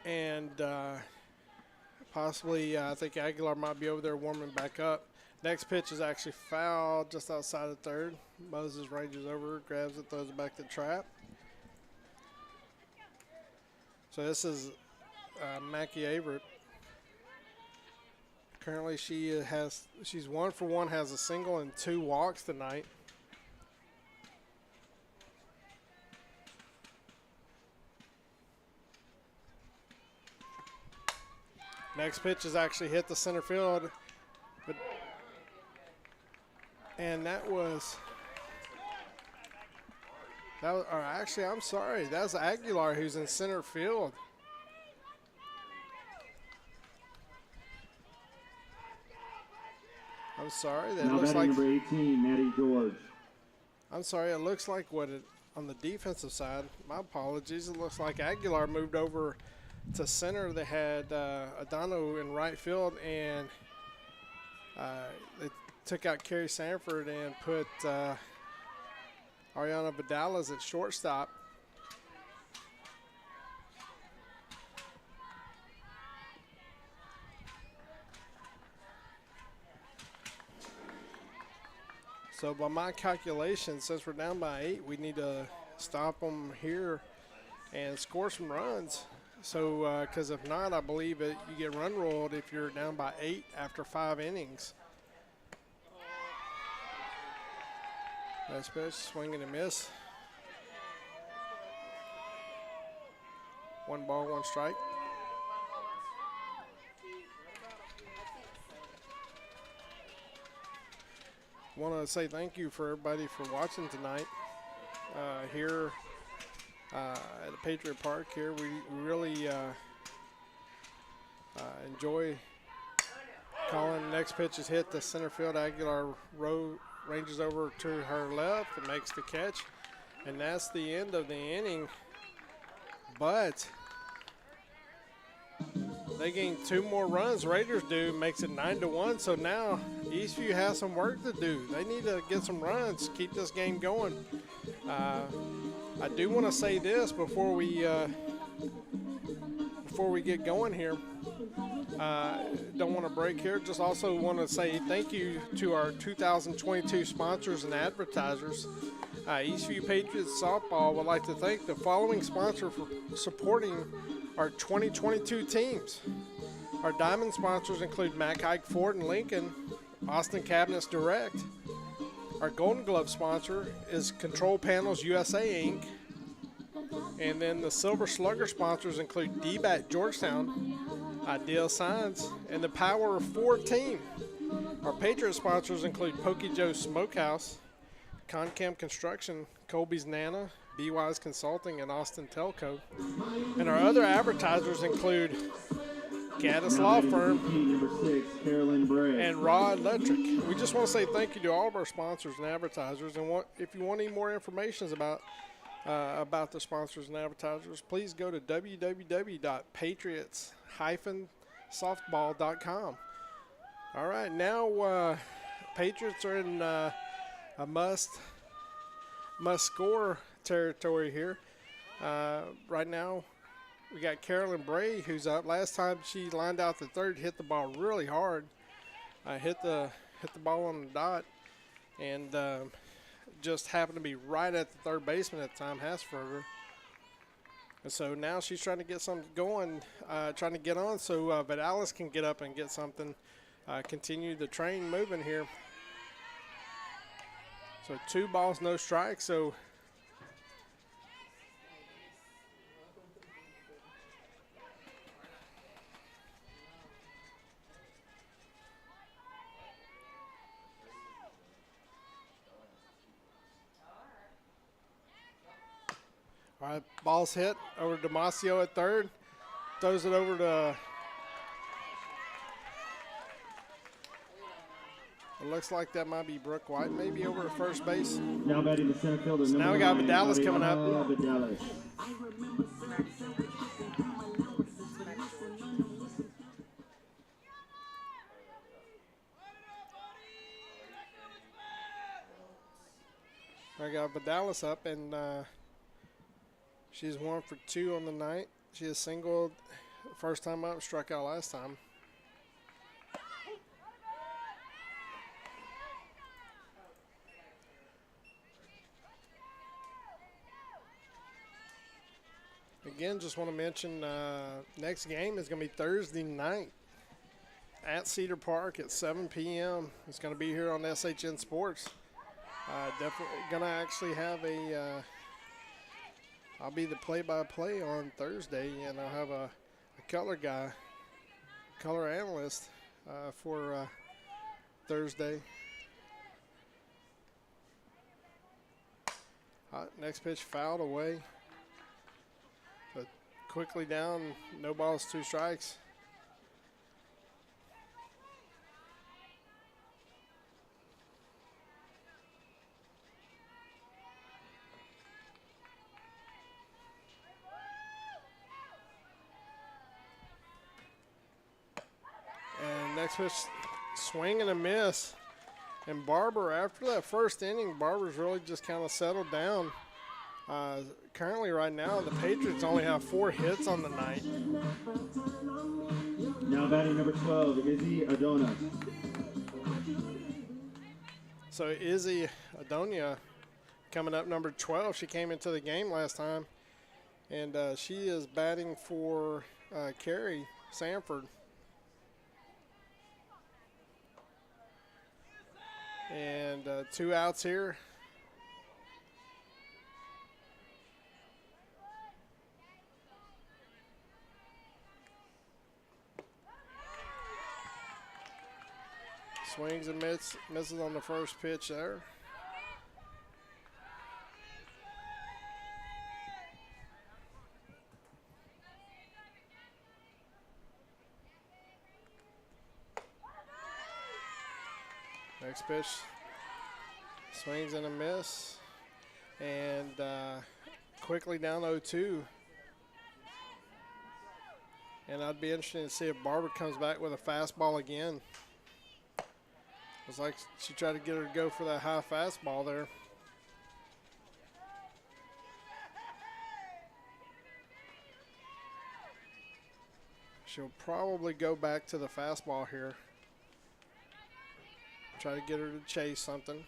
And possibly, I think Aguilar might be over there warming back up. Next pitch is actually fouled just outside of third. Moses ranges over, grabs it, throws it back to the trap. So this is Mackie Averett. Currently she's 1 for 1, has a single and 2 walks tonight. Next pitch has actually hit the center field, I'm sorry, that's Aguilar who's in center field. I'm sorry, that now looks like number 18, Maddie George. I'm sorry, it looks like on the defensive side, my apologies, it looks like Aguilar moved over to center. They had Adano in right field, and they took out Kerry Sanford and put Ariana Vidales at shortstop. So by my calculation, since we're down by 8, we need to stop them here and score some runs. So, because if not, I believe you get run ruled if you're down by 8 after 5 innings. Nice pitch, swing and a miss. 1 ball, 1 strike. Want to say thank you for everybody for watching tonight here at the Patriot Park. Here we really enjoy calling. Next pitch is hit to center field. Aguilar ranges over to her left and makes the catch, and that's the end of the inning. But they gain 2 more runs. Raiders do, makes it 9-1. So now Eastview has some work to do. They need to get some runs, keep this game going. I do want to say this before we get going here. Don't want to break here. Just also want to say thank you to our 2022 sponsors and advertisers. Eastview Patriots Softball would like to thank the following sponsor for supporting our 2022 teams. Our diamond sponsors include Mack Hike Ford and Lincoln, Austin Cabinets Direct. Our Golden Glove sponsor is Control Panels USA Inc. And then the Silver Slugger sponsors include D-Bat Georgetown, Ideal Signs, and the Power of 4 team. Our Patriot sponsors include Pokey Joe's Smokehouse, Concam Construction, Colby's Nana, B-Wise Consulting, and Austin Telco. And our other advertisers include Gaddis Law Firm and Raw Electric. We just want to say thank you to all of our sponsors and advertisers. And if you want any more information about the sponsors and advertisers, please go to www.patriots-softball.com. All right, now Patriots are in a must-score territory here. Right now, we got Carolyn Bray, who's up. Last time she lined out the third, hit the ball really hard. Hit the ball on the dot, and just happened to be right at the third baseman at the time, Hasferger. And so now she's trying to get something going, trying to get on so Vidales can get up and get something, continue the train moving here. So 2 balls, no strikes. So all right, ball's hit over to Damasio at third. Throws it over to, it looks like that might be Brooke White, maybe over at first base. Now batting the center fielder. So now we got Vidales coming up. Vidales. I got Vidales up, and she's 1 for 2 on the night. She has singled first time up, struck out last time. Again, just want to mention next game is going to be Thursday night at Cedar Park at 7 p.m. It's going to be here on SHN Sports. Definitely going to actually have I'll be the play-by-play on Thursday, and I'll have a color analyst for Thursday. Next pitch fouled away. So quickly down, no balls, 2 strikes. Next pitch, swing and a miss. And Barber, after that first inning, Barber's really just kind of settled down. Currently, right now, the Patriots only have 4 hits on the night. Now batting number 12, Izzy Adona. So Izzy Adonia coming up number 12. She came into the game last time. And she is batting for Carrie Sanford. And 2 outs here. Swings and misses on the first pitch there. Next pitch, swings and a miss, and quickly down 0-2. And I'd be interested to see if Barber comes back with a fastball again. Looks like she tried to get her to go for that high fastball there. She'll probably go back to the fastball here. Try to get her to chase something.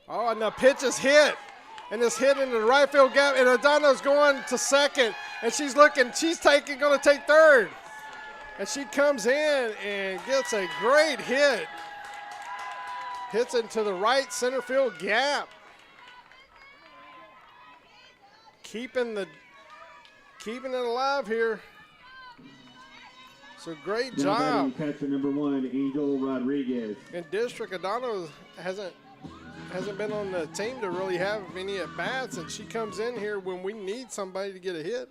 Oh, and the pitch is hit. And it's hit into the right field gap. And Adano's going to second. And she's looking, going to take third. And she comes in and gets a great hit. Hits into the right center field gap. Keeping it alive here. So great now job. Catcher number 1, Angel Rodriguez. In district, Adano hasn't been on the team to really have any at bats, and she comes in here when we need somebody to get a hit,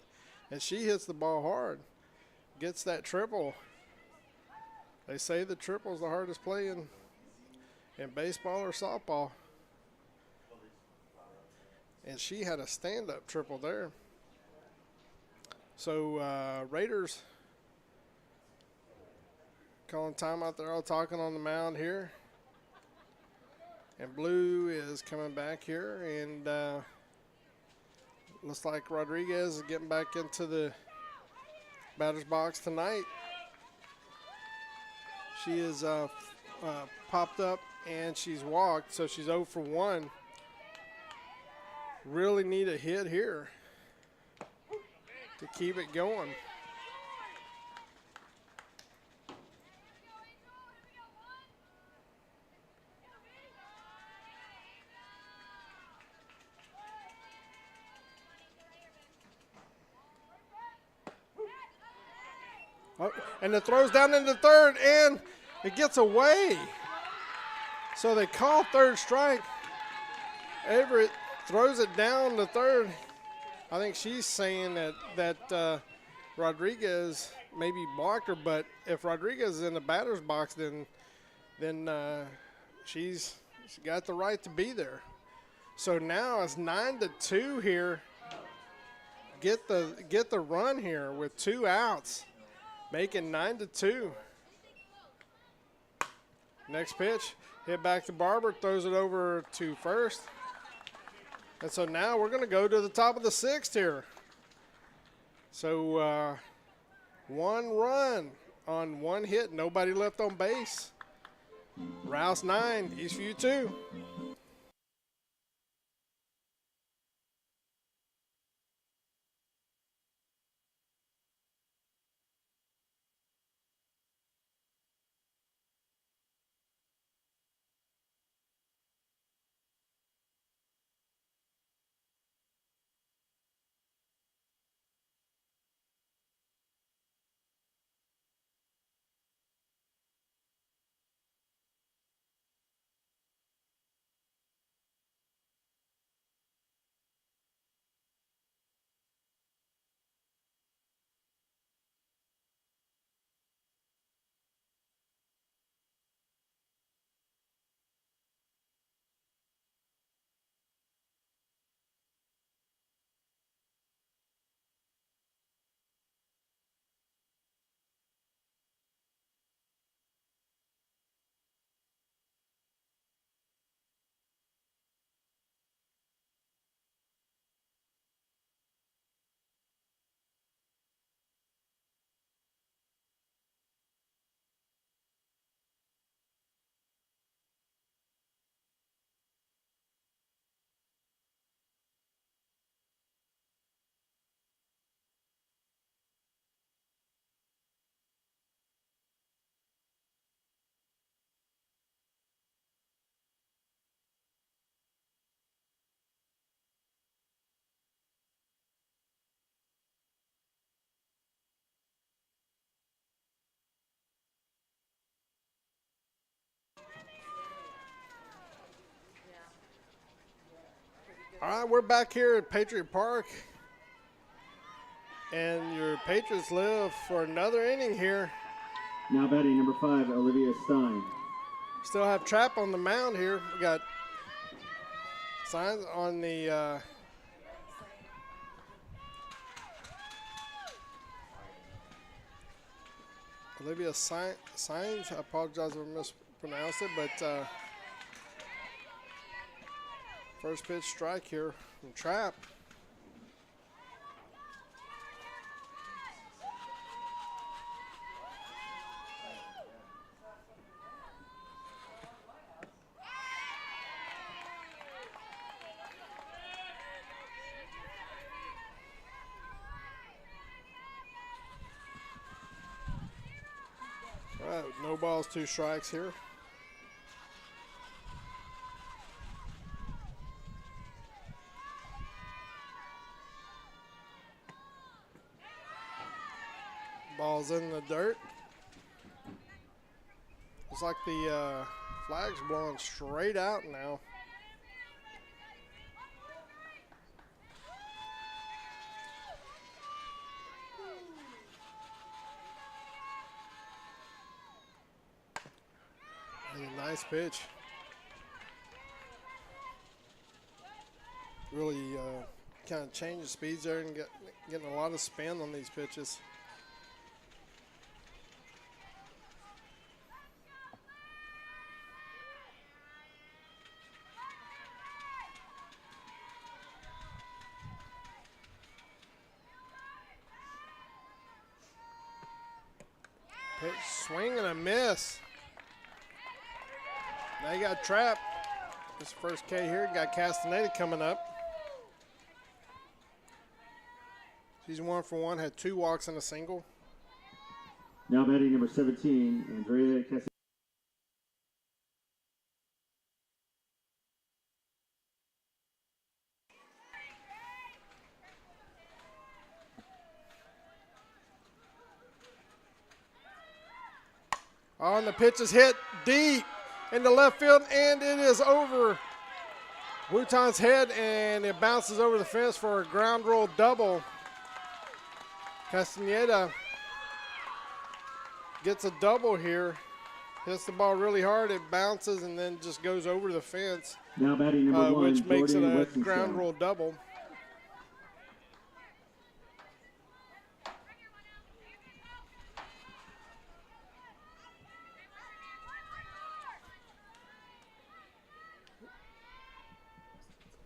and she hits the ball hard, gets that triple. They say the triple is the hardest play in baseball or softball, and she had a stand-up triple there. So Raiders calling timeout. They're all talking on the mound here. And Blue is coming back here. And looks like Rodriguez is getting back into the batter's box tonight. She is popped up and she's walked, so she's 0 for 1. Really need a hit here to keep it going. Oh, and it throws down into third, and it gets away. So they call third strike. Everett throws it down to third. I think she's saying that Rodriguez maybe blocked her, but if Rodriguez is in the batter's box, then she's got the right to be there. So now it's 9-2 here. Get the run here with 2 outs. Making 9-2. Next pitch, hit back to Barber, throws it over to first. And so now we're going to go to the top of the 6th here. So 1 run on 1 hit, nobody left on base. Rouse 9, Eastview 2. All right, we're back here at Patriot Park. And your Patriots live for another inning here. Now batting number 5, Olivia Stein. Still have Trap on the mound here. We got signs on the Olivia Signs. I apologize if I mispronounced it, but first pitch strike here from Trap. All right, no balls, 2 strikes here. Ball's in the dirt. Looks like the flag's blowing straight out now. And a nice pitch. Really kind of changing speeds there and getting a lot of spin on these pitches. Pitch, swing and a miss. Now you got Trap. This first K here. Got Castaneda coming up. She's 1 for 1. Had 2 walks and a single. Now batting number 17, Andrea Castaneda. On the pitch is hit deep into left field, and it is over Wutan's head, and it bounces over the fence for a ground roll double. Castaneda gets a double here. Hits the ball really hard, it bounces, and then just goes over the fence, Now batting number 1, which makes it Jordan a ground roll double.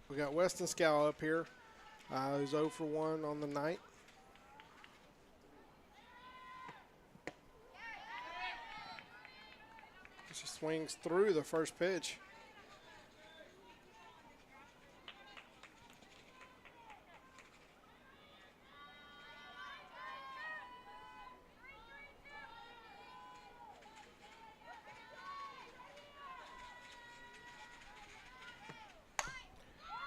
We got Weston Scow up here, who's 0 for 1 on the night. She swings through the first pitch.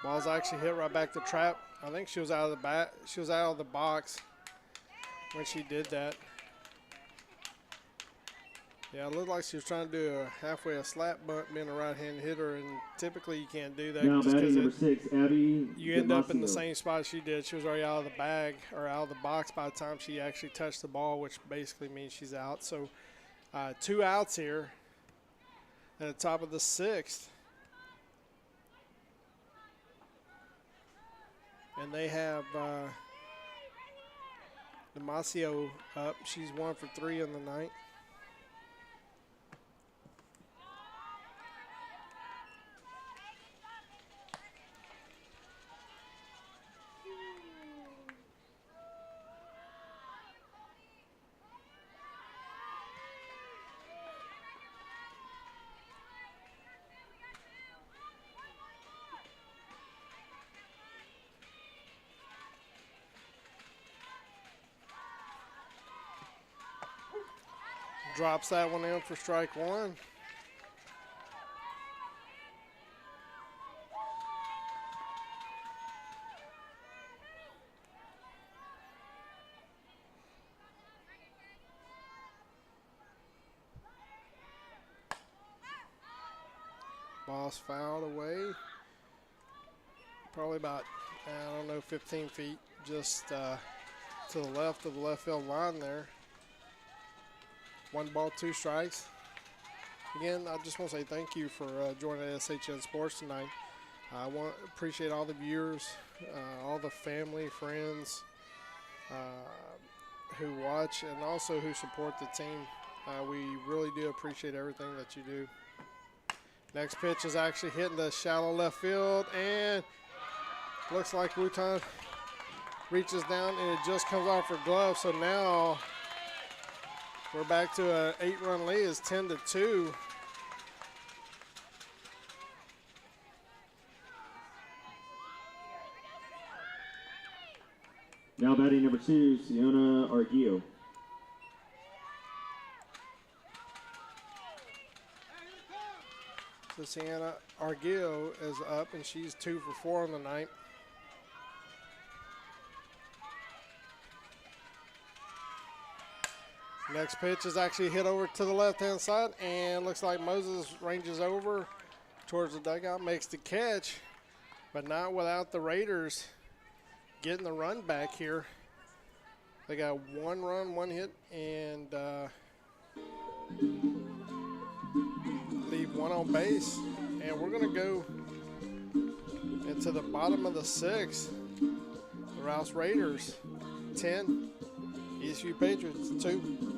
Ball's actually hit right back to Trap. I think she was out of the bat. She was out of the box when she did that. Yeah, it looked like she was trying to do a slap bunt, being a right-handed hitter, and typically you can't do that. Now just batting number it, 6, Abby. you end up in the Damasio. same spot she did. She was already out of the bag or out of the box by the time she actually touched the ball, which basically means she's out. So 2 outs here at the top of the 6th. And they have Damasio up. She's 1 for 3 on the night. Drops that one in for strike 1. Ball's fouled away. probably about, I don't know, 15 feet, just to the left of the left field line there. 1 ball, 2 strikes. Again, I just want to say thank you for joining SHN Sports tonight. I appreciate all the viewers, all the family, friends who watch, and also who support the team. We really do appreciate everything that you do. Next pitch is actually hitting the shallow left field, and looks like Wutan reaches down, and it just comes off her glove. So now we're back to an 8-run lead. It's 10-2. Now batting number 2, Sienna Arguello. So Sienna Arguello is up, and she's 2 for 4 on the night. Next pitch is actually hit over to the left-hand side, and looks like Moses ranges over towards the dugout, makes the catch, but not without the Raiders getting the run back here. They got 1 run, 1 hit, and leave 1 on base. And we're going to go into the bottom of the 6th. The Rouse Raiders 10, Eastview Patriots 2.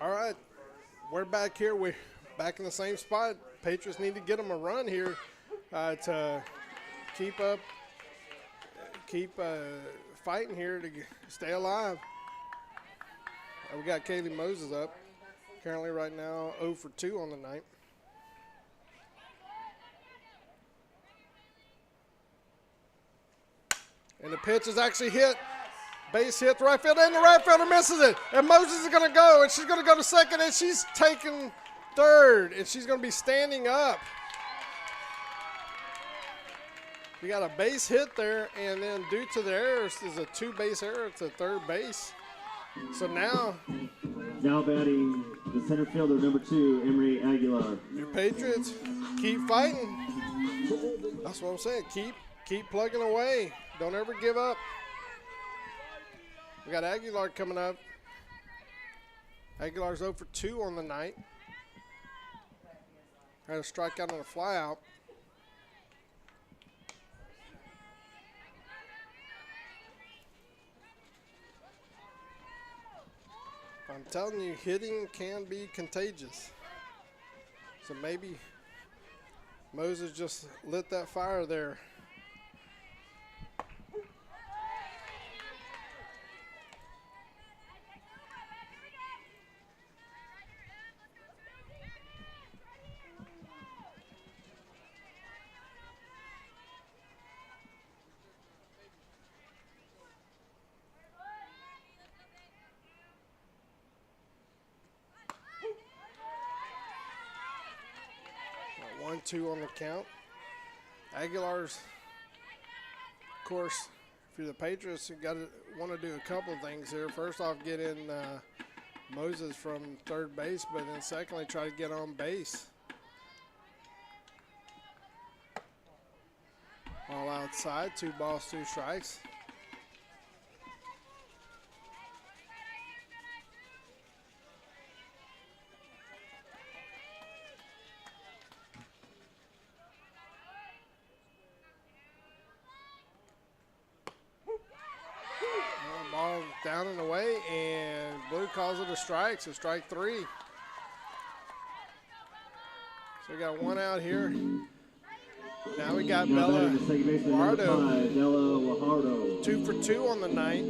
All right, we're back here. We're back in the same spot. Patriots need to get them a run here to keep fighting here to stay alive. We got Kaylee Moses up, currently right now 0 for 2 on the night. And the pitch is actually hit. Base hit the right field, and the right fielder misses it. And Moses is going to go, and she's going to go to second, and she's taking third, and she's going to be standing up. We got a base hit there, and then due to the errors, there's a 2-base error to third base. So now batting the center fielder, number 2, Emery Aguilar. Your Patriots keep fighting. That's what I'm saying. Keep plugging away. Don't ever give up. We got Aguilar coming up. Aguilar's 0 for 2 on the night. Had a strikeout and a flyout. I'm telling you, hitting can be contagious. So maybe Moses just lit that fire there. One, 2 on the count. Aguilar's, of course, for the Patriots, you got to want to do a couple things here. First off, get in Moses from third base, but then secondly, try to get on base. All outside, 2 balls, 2 strikes. Ball down and away, and Blue calls it a strike, so strike 3. So we got 1 out here. Now we got Bella Guajardo, 2 for 2 on the night.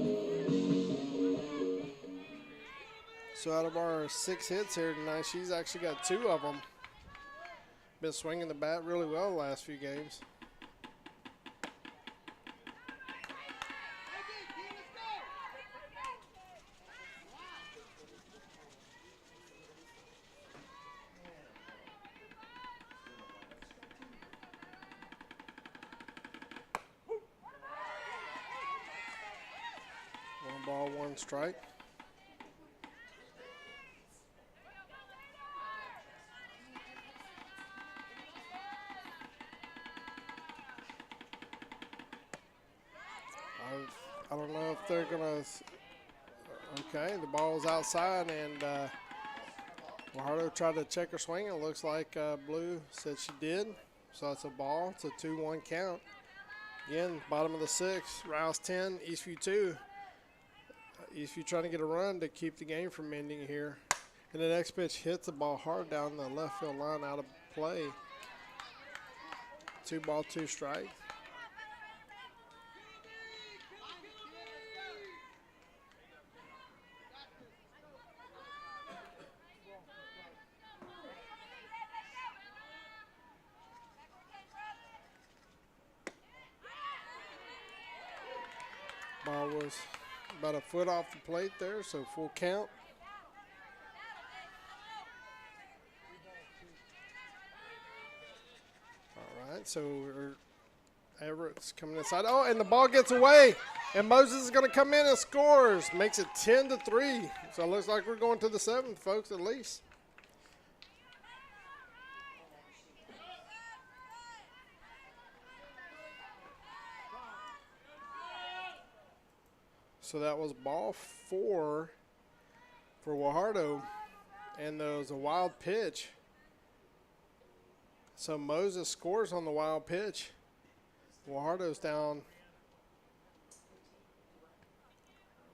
So out of our 6 hits here tonight, she's actually got 2 of them. Been swinging the bat really well the last few games. Ball, 1 strike. I don't know if they're gonna. Okay, the ball's outside, and Guajardo tried to check her swing. It looks like Blue said she did, so it's a ball. It's a 2-1 count. Again, bottom of the 6th. Rouse 10, Eastview 2. Eastview trying to get a run to keep the game from ending here. And the next pitch hits the ball hard down the left field line, out of play. 2 ball, 2 strike. Ball was about a foot off the plate there, so full count. All right, so Everett's coming inside. Oh, and the ball gets away, and Moses is going to come in and scores. Makes it 10-3. So it looks like we're going to the 7th, folks, at least. So that was ball 4 for Guajardo, and there was a wild pitch. So Moses scores on the wild pitch. Guajardo's down.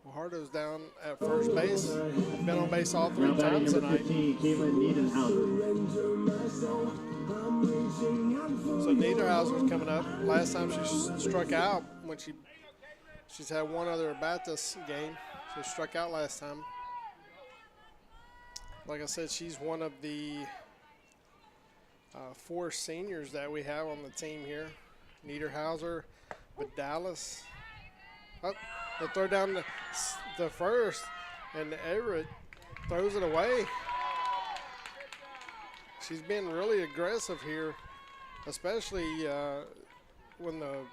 Guajardo's down at first base. Been on base all 3 times tonight. So Niederhauser's coming up. Last time she struck out when she's had 1 other at bat this game. She struck out last time. Like I said, she's one of the 4 seniors that we have on the team here. Niederhauser, Vidalis. Oh, they throw down the first, and Everett throws it away. She's been really aggressive here, especially when the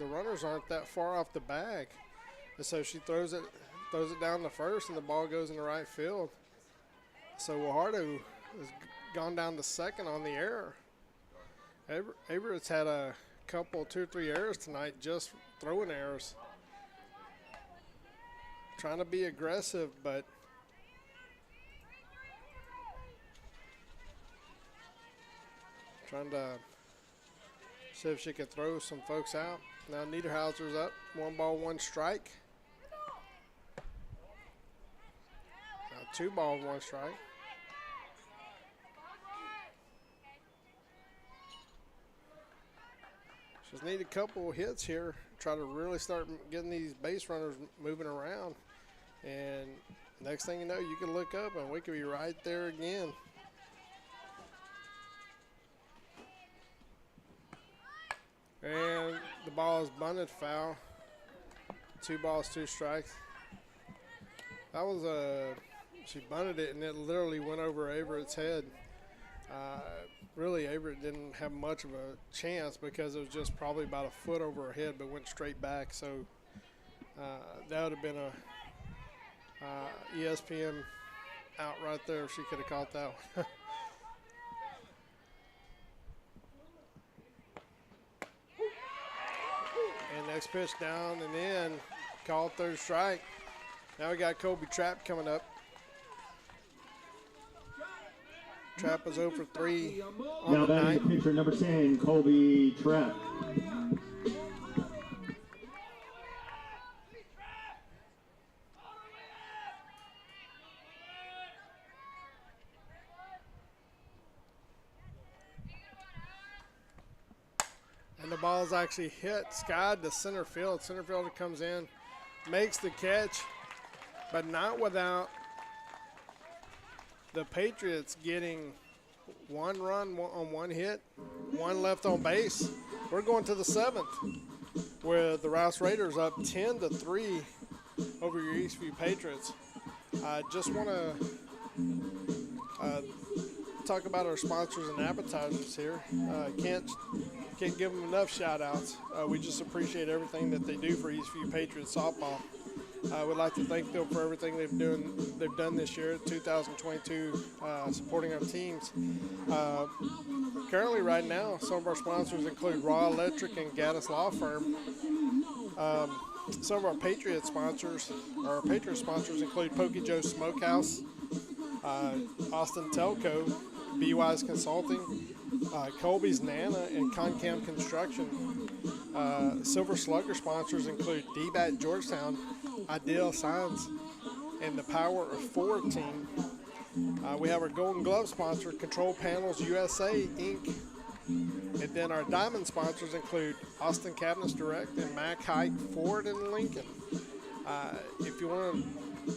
runners aren't that far off the bag. And so she throws it down the first, and the ball goes in the right field. So Guajardo has gone down to second on the error. Everett's had a couple, 2 or 3 errors tonight, just throwing errors. Trying to be aggressive, but trying to see if she could throw some folks out. Now Niederhauser's up, 1 ball, 1 strike. Now 2 ball, 1 strike. Just need a couple hits here. Try to really start getting these base runners moving around. And next thing you know, you can look up and we could be right there again. And the ball is bunted foul. 2 balls, 2 strikes. That was she bunted it and it literally went over Everett's head. Really, Everett didn't have much of a chance because it was just probably about a foot over her head, but went straight back. So that would have been a ESPN out right there if she could have caught that one. next pitch down and in. Called third strike. Now we got Kobe Trapp coming up. Trapp was 0 for 3 on Now the batting night. the pitcher, number 10, Colby Trapp. And the ball is actually hit, skied to center field. Center fielder comes in, makes the catch, but not without the Patriots getting 1 run on 1 hit, 1 left on base. We're going to the 7th with the Rouse Raiders up 10-3 over your Eastview Patriots. I just want to talk about our sponsors and advertisers here. Can't give them enough shout outs. We just appreciate everything that they do for Eastview Patriots softball. I would like to thank them for everything they've done this year, 2022, supporting our teams. Currently, right now, some of our sponsors include Raw Electric and Gaddis Law Firm. Some of our Patriot sponsors include Pokey Joe's Smokehouse, Austin Telco, B-Wise Consulting, Colby's Nana, and Concam Construction. Silver Slugger sponsors include DBAT Georgetown, Ideal Signs, and the Power of 4 team. We have our Golden Glove sponsor, Control Panels USA, Inc. And then our diamond sponsors include Austin Cabinets Direct and Mack Hike Ford and Lincoln. If you want to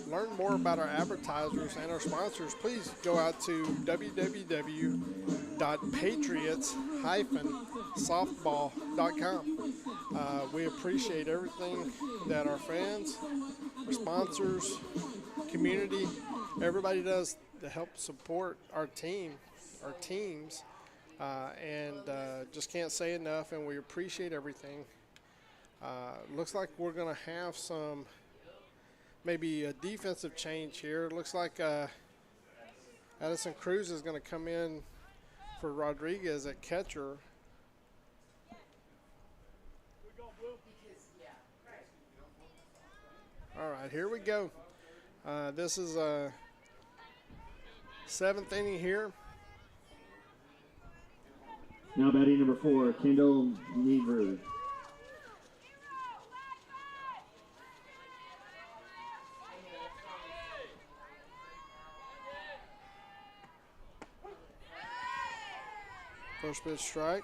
learn more about our advertisers and our sponsors, please go out to www.patriots-softball.com. We appreciate everything that our fans, our sponsors, community, everybody does to help support our teams, and just can't say enough, and we appreciate everything. Looks like we're going to have maybe a defensive change here. It looks like Addison Cruz is going to come in for Rodriguez at catcher. All right, here we go. This is a 7th inning here. Now batting number 4, Kendall Never. First pitch strike.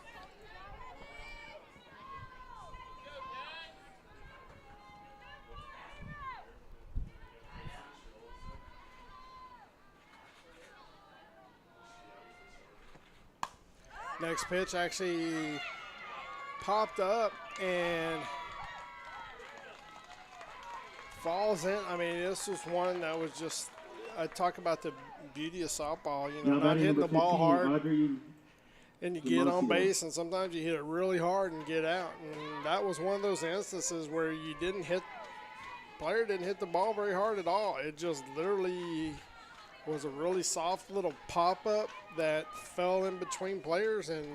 Next pitch actually popped up and falls in. I mean, this was one that was just, I talk about the beauty of softball, you know, Now not batting hitting number the ball 15, hard. Audrey And you get on Demasio. base, and sometimes you hit it really hard and get out. And that was one of those instances where player didn't hit the ball very hard at all. It just literally was a really soft little pop-up that fell in between players, and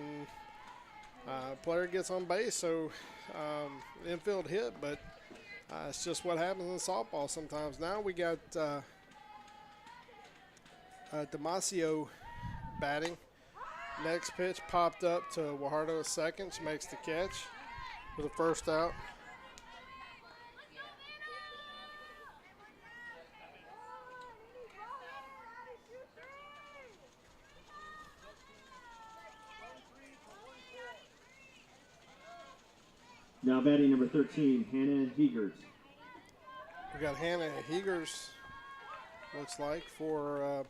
player gets on base. So infield hit, but it's just what happens in softball sometimes. Now we got Demasio batting. Next pitch popped up to Guajardo at second. She makes the catch for the first out. Now batting number 13, Hannah Heegers. We got Hannah Heegers, looks like, for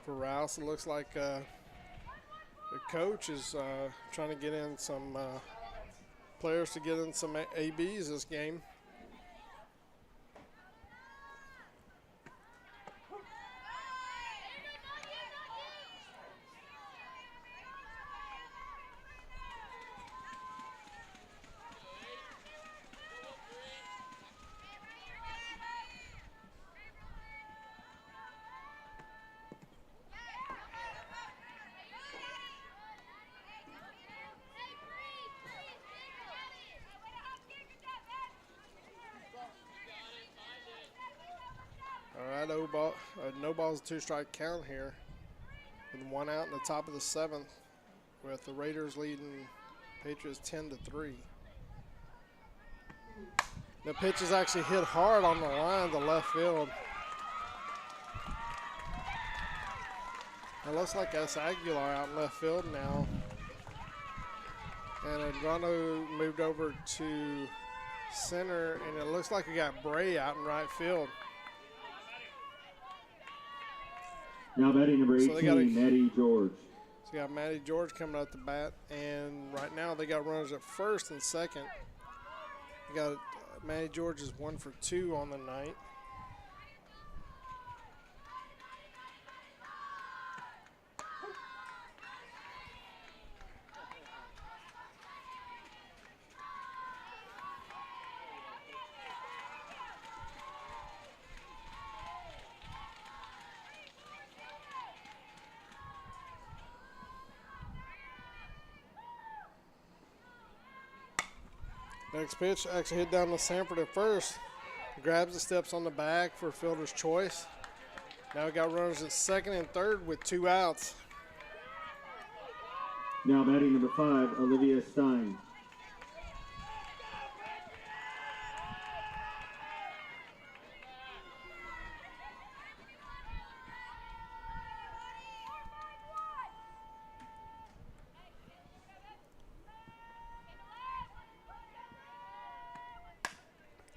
Rouse. It looks like the coach is trying to get in some players to get in some ABs this game. outside, no balls, 2-strike count here. With 1 out in the top of the 7th, with the Raiders leading Patriots 10-3. The pitch is actually hit hard on the line to left field. It looks like that's Aguilar out in left field now. And Andrano moved over to center, and it looks like we got Bray out in right field. Now batting number 18, Matty George. So we got Matty George coming up to bat, and right now they got runners at first and second. We got Matty George is 1 for 2 on the night. Next pitch actually hit down to Sanford at first. Grabs the steps on the back for fielder's choice. Now we got runners at second and third with 2 outs. Now batting number 5, Olivia Stein.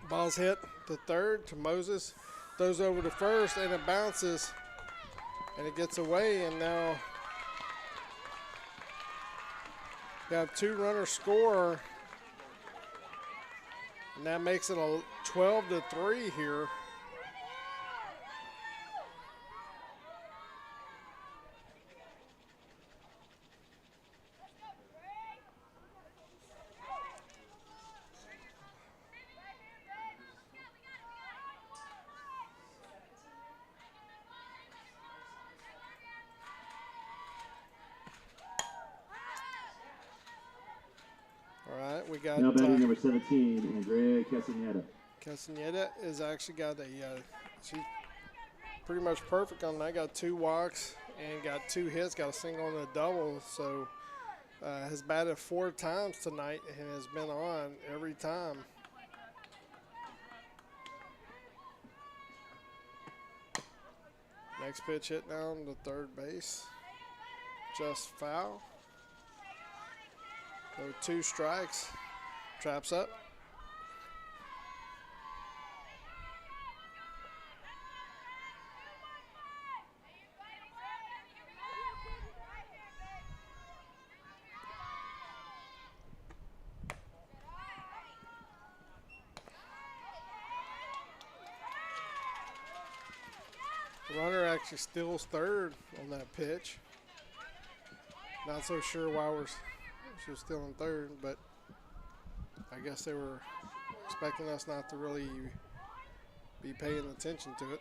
Ball's hit to third to Moses. Throws over to first, and it bounces. And it gets away, and now we have 2 runners score. And that makes it a 12-3 here. All right, we got now batting number 17, Andrea Castaneda. Castaneda has actually got she's pretty much perfect on that. Got 2 walks and got 2 hits, got a single and a double. So has batted 4 times tonight and has been on every time. Next pitch hit down to third base. Just foul. So 2 strikes. Traps up. The runner actually steals third on that pitch. Not so sure why she was still in third, but I guess they were expecting us not to really be paying attention to it.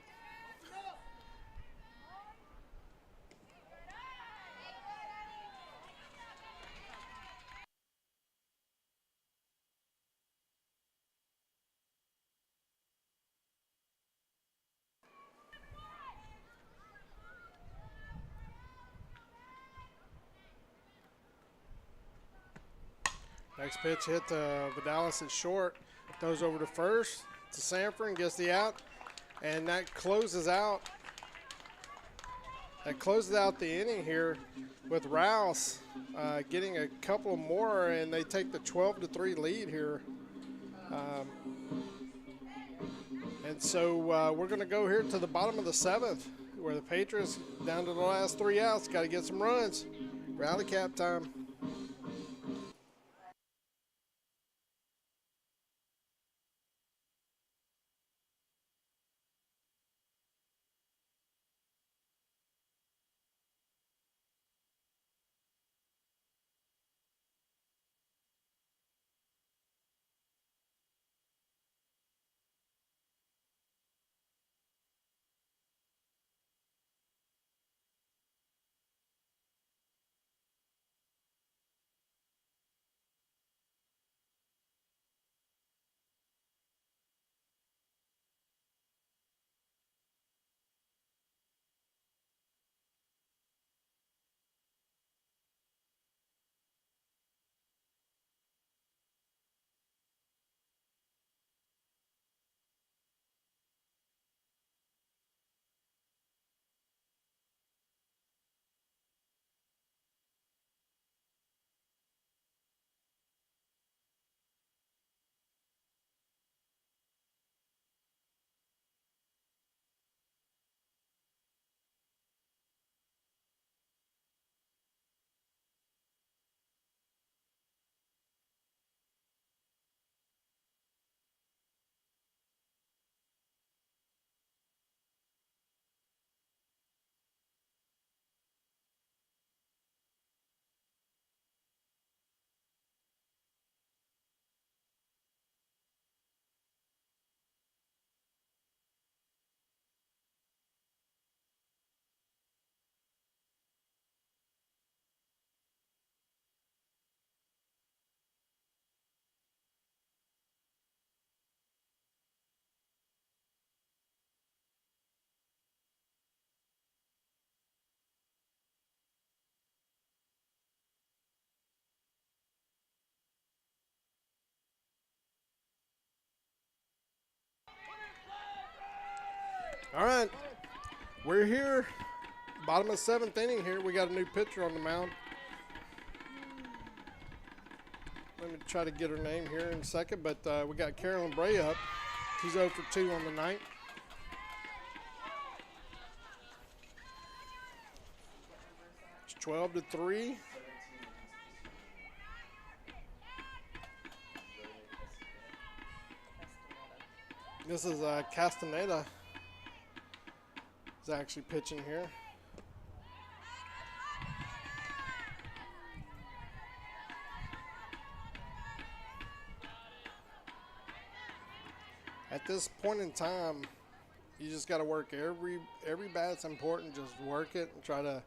Next pitch hit to Vidalis at short. Throws over to first to Sanford and gets the out. And that closes out the inning here with Rouse getting a couple more, and they take the 12-3 lead here. And so we're going to go here to the bottom of the 7th, where the Patriots, down to the last 3 outs, got to get some runs. Rally cap time. All right, we're here. Bottom of the 7th inning here. We got a new pitcher on the mound. Let me try to get her name here in a second, but we got Carolyn Bray up. She's 0 for 2 on the night. It's 12-3. This is Castaneda is actually pitching here. At this point in time, you just got to work every bat's important. Just work it and try to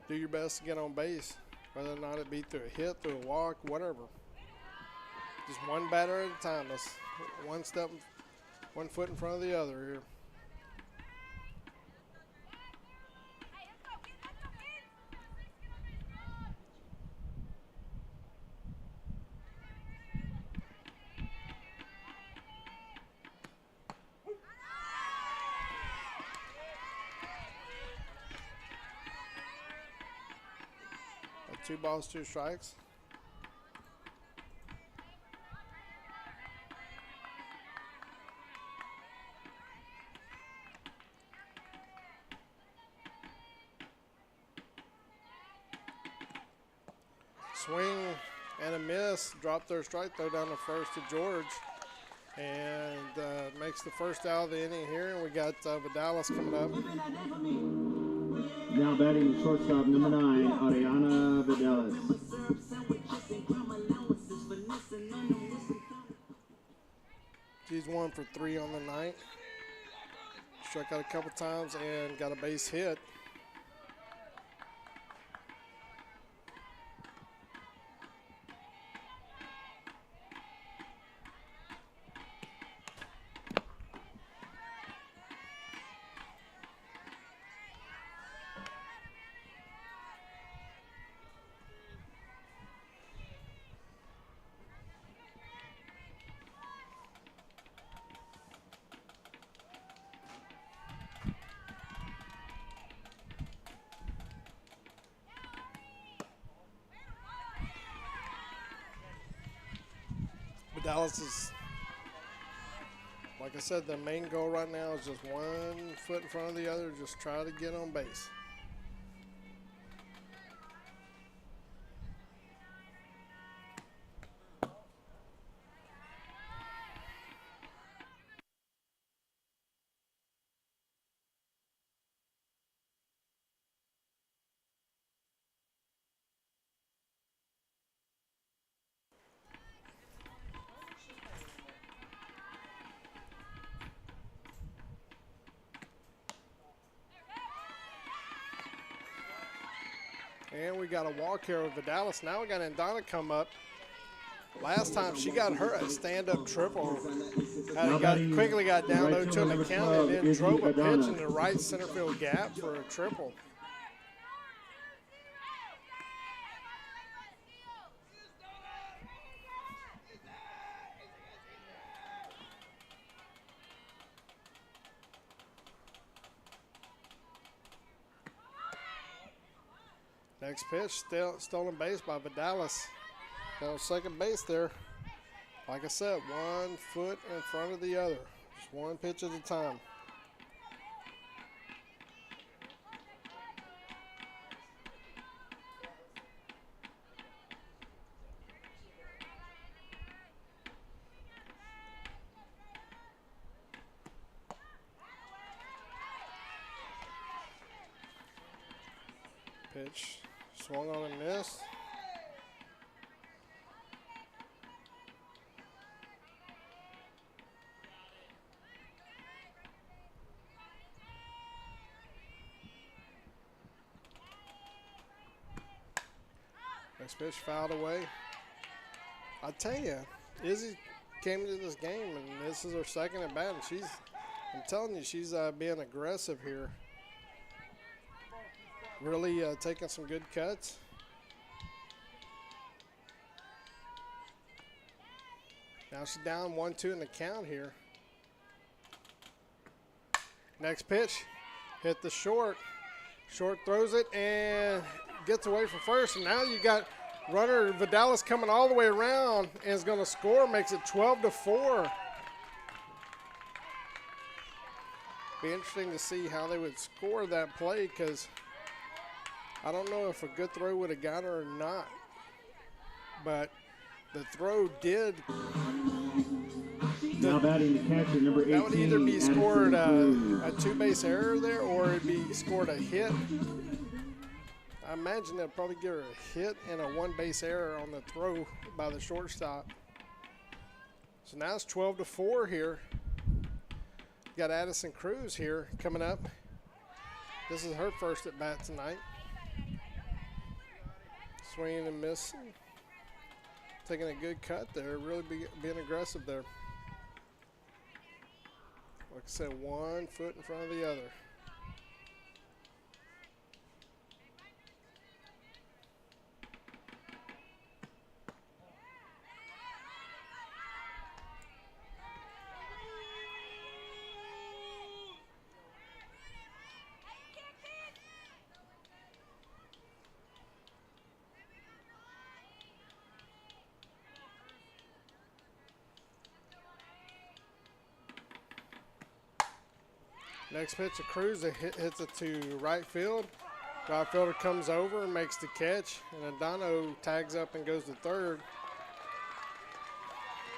do your best to get on base, whether or not it be through a hit, through a walk, whatever. Just one batter at a time. That's one step, one foot in front of the other here. At 2 balls, 2 strikes. Swing and a miss. Drop their strike throw down the first to George. And makes the first out of the inning here. And we got Vidalis coming up. Now batting the shortstop, number 9, Ariana Vidalis. She's 1 for 3 on the night. Struck out a couple times and got a base hit. Dallas is, like I said, the main goal right now is just one foot in front of the other. Just try to get on base. And we got a walk here with Vidalis. Now we got Indana come up. Last time she got her a stand-up triple. Quickly got down 0-2 in the count and then drove a pitch in the right center field gap for a triple. Next pitch, stolen base by Vidalis. Got on second base there. Like I said, 1 foot in front of the other. Just one pitch at a time. Pitch. Swung on and missed. Next pitch fouled away. I tell you, Izzy came into this game and this is her second at bat, and I'm telling you, she's being aggressive here. Really taking some good cuts. Now she's down 1-2 in the count here. Next pitch, hit the short. Short throws it and gets away from first. And now you got runner Vidalis coming all the way around and is going to score, makes it 12-4. Be interesting to see how they would score that play, because I don't know if a good throw would have got her or not. But the throw did. Now batting the catcher, number 18. That would either be Addison scored Cruz. a two-base error there, or it'd be scored a hit. I imagine they'll probably give her a hit and a one-base error on the throw by the shortstop. So now it's 12-4 here. Got Addison Cruz here coming up. This is her first at bat tonight. Swinging and missing. Taking a good cut there. Really being aggressive there. Like I said, 1 foot in front of the other. Next pitch of Cruz hits it to right field. Right fielder comes over and makes the catch, and Adano tags up and goes to third.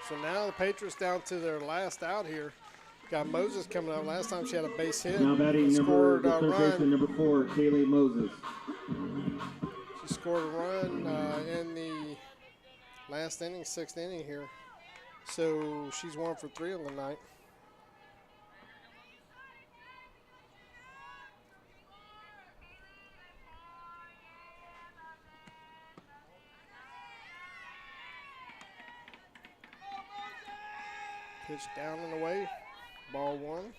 So now the Patriots down to their last out here. Got Moses coming up. Last time she had a base hit. Now batting Scored a third baseman, number 4, Kaylee Moses. She scored a run in the last inning, 6th inning here. So she's 1 for 3 on the night. Pitch down and away. Ball 1.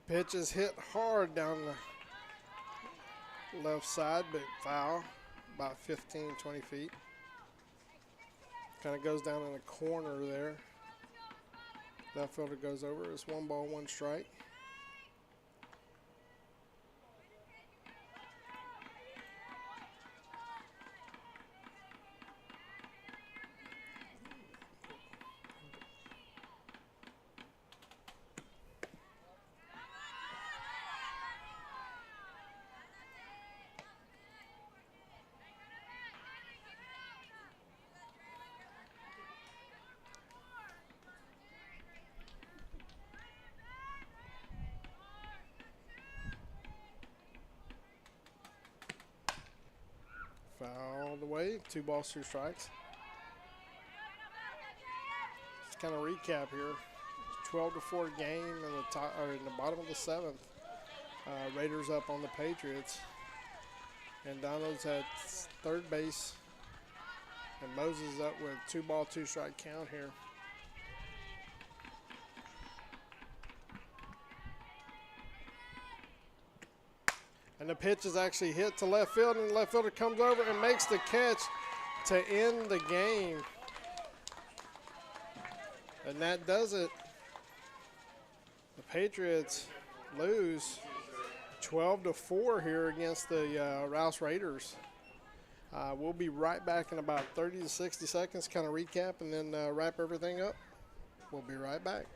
Pitch is hit hard down the left side, but foul, about 15, 20 feet. Kind of goes down in the corner there. Left fielder goes over. It's 1 ball, 1 strike. Foul the way, 2 balls, 2 strikes. Just kind of recap here. 12-4 game in the top, or in the bottom of the 7th. Raiders up on the Patriots. And Donald's at third base. And Moses up with 2 ball, 2 strike count here. And the pitch is actually hit to left field, and the left fielder comes over and makes the catch to end the game. And that does it. The Patriots lose 12-4 here against the Rouse Raiders. We'll be right back in about 30 to 60 seconds, kind of recap and then wrap everything up. We'll be right back.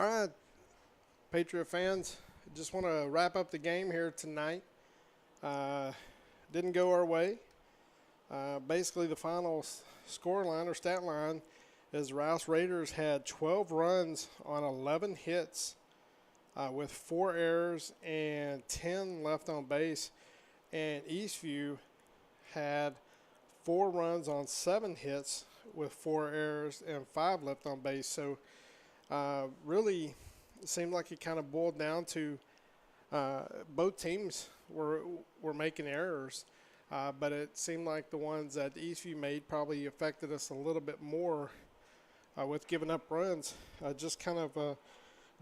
All right, Patriot fans, just want to wrap up the game here tonight. Didn't go our way. Basically, the final score line or stat line is Rouse Raiders had 12 runs on 11 hits with 4 errors and 10 left on base. And Eastview had 4 runs on 7 hits with 4 errors and 5 left on base. So really, it seemed like it kind of boiled down to both teams were making errors, but it seemed like the ones that Eastview made probably affected us a little bit more with giving up runs. Just kind of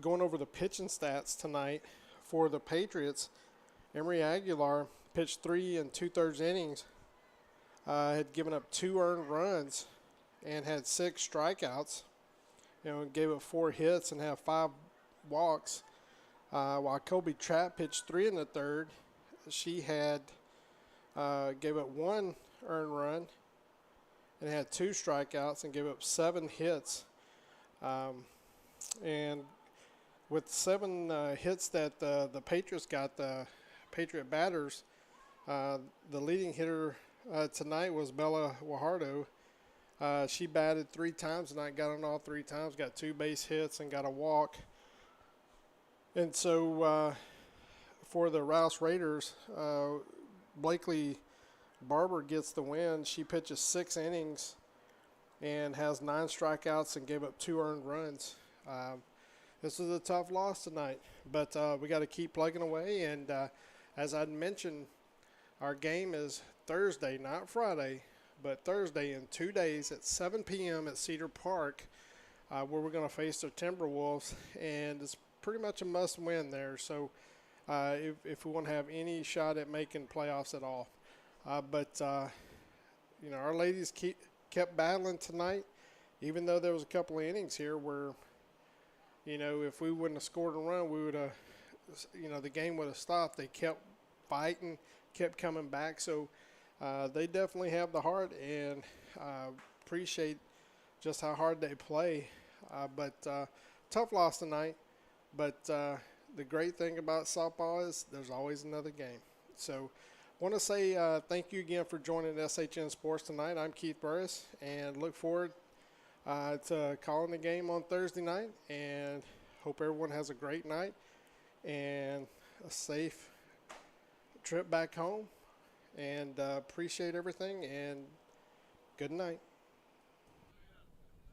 going over the pitching stats tonight for the Patriots. Emery Aguilar pitched 3 2/3 innings, had given up 2 earned runs, and had 6 strikeouts. Gave up 4 hits and had 5 walks. While Kobe Trapp pitched 3 1/3, she had gave up 1 earned run and had 2 strikeouts and gave up 7 hits. And with 7 hits that the Patriots got, the Patriot batters, the leading hitter tonight was Bella Guajardo. She batted 3 times tonight, got on all 3 times, got 2 base hits and got a walk. And so for the Rouse Raiders, Blakely Barber gets the win. She pitches 6 innings and has 9 strikeouts and gave up 2 earned runs. This is a tough loss tonight, but we got to keep plugging away. And as I mentioned, our game is Thursday, not Friday, but Thursday in 2 days at 7 p.m. at Cedar Park, where we're going to face the Timberwolves, and it's pretty much a must-win there. So if we want to have any shot at making playoffs at all. But our ladies kept battling tonight, even though there was a couple of innings here where, if we wouldn't have scored a run, we would have, the game would have stopped. They kept fighting, kept coming back. So they definitely have the heart, and appreciate just how hard they play. But tough loss tonight. But the great thing about softball is there's always another game. So want to say thank you again for joining SHN Sports tonight. I'm Keith Burris, and look forward to calling the game on Thursday night, and hope everyone has a great night and a safe trip back home, and appreciate everything, and good night.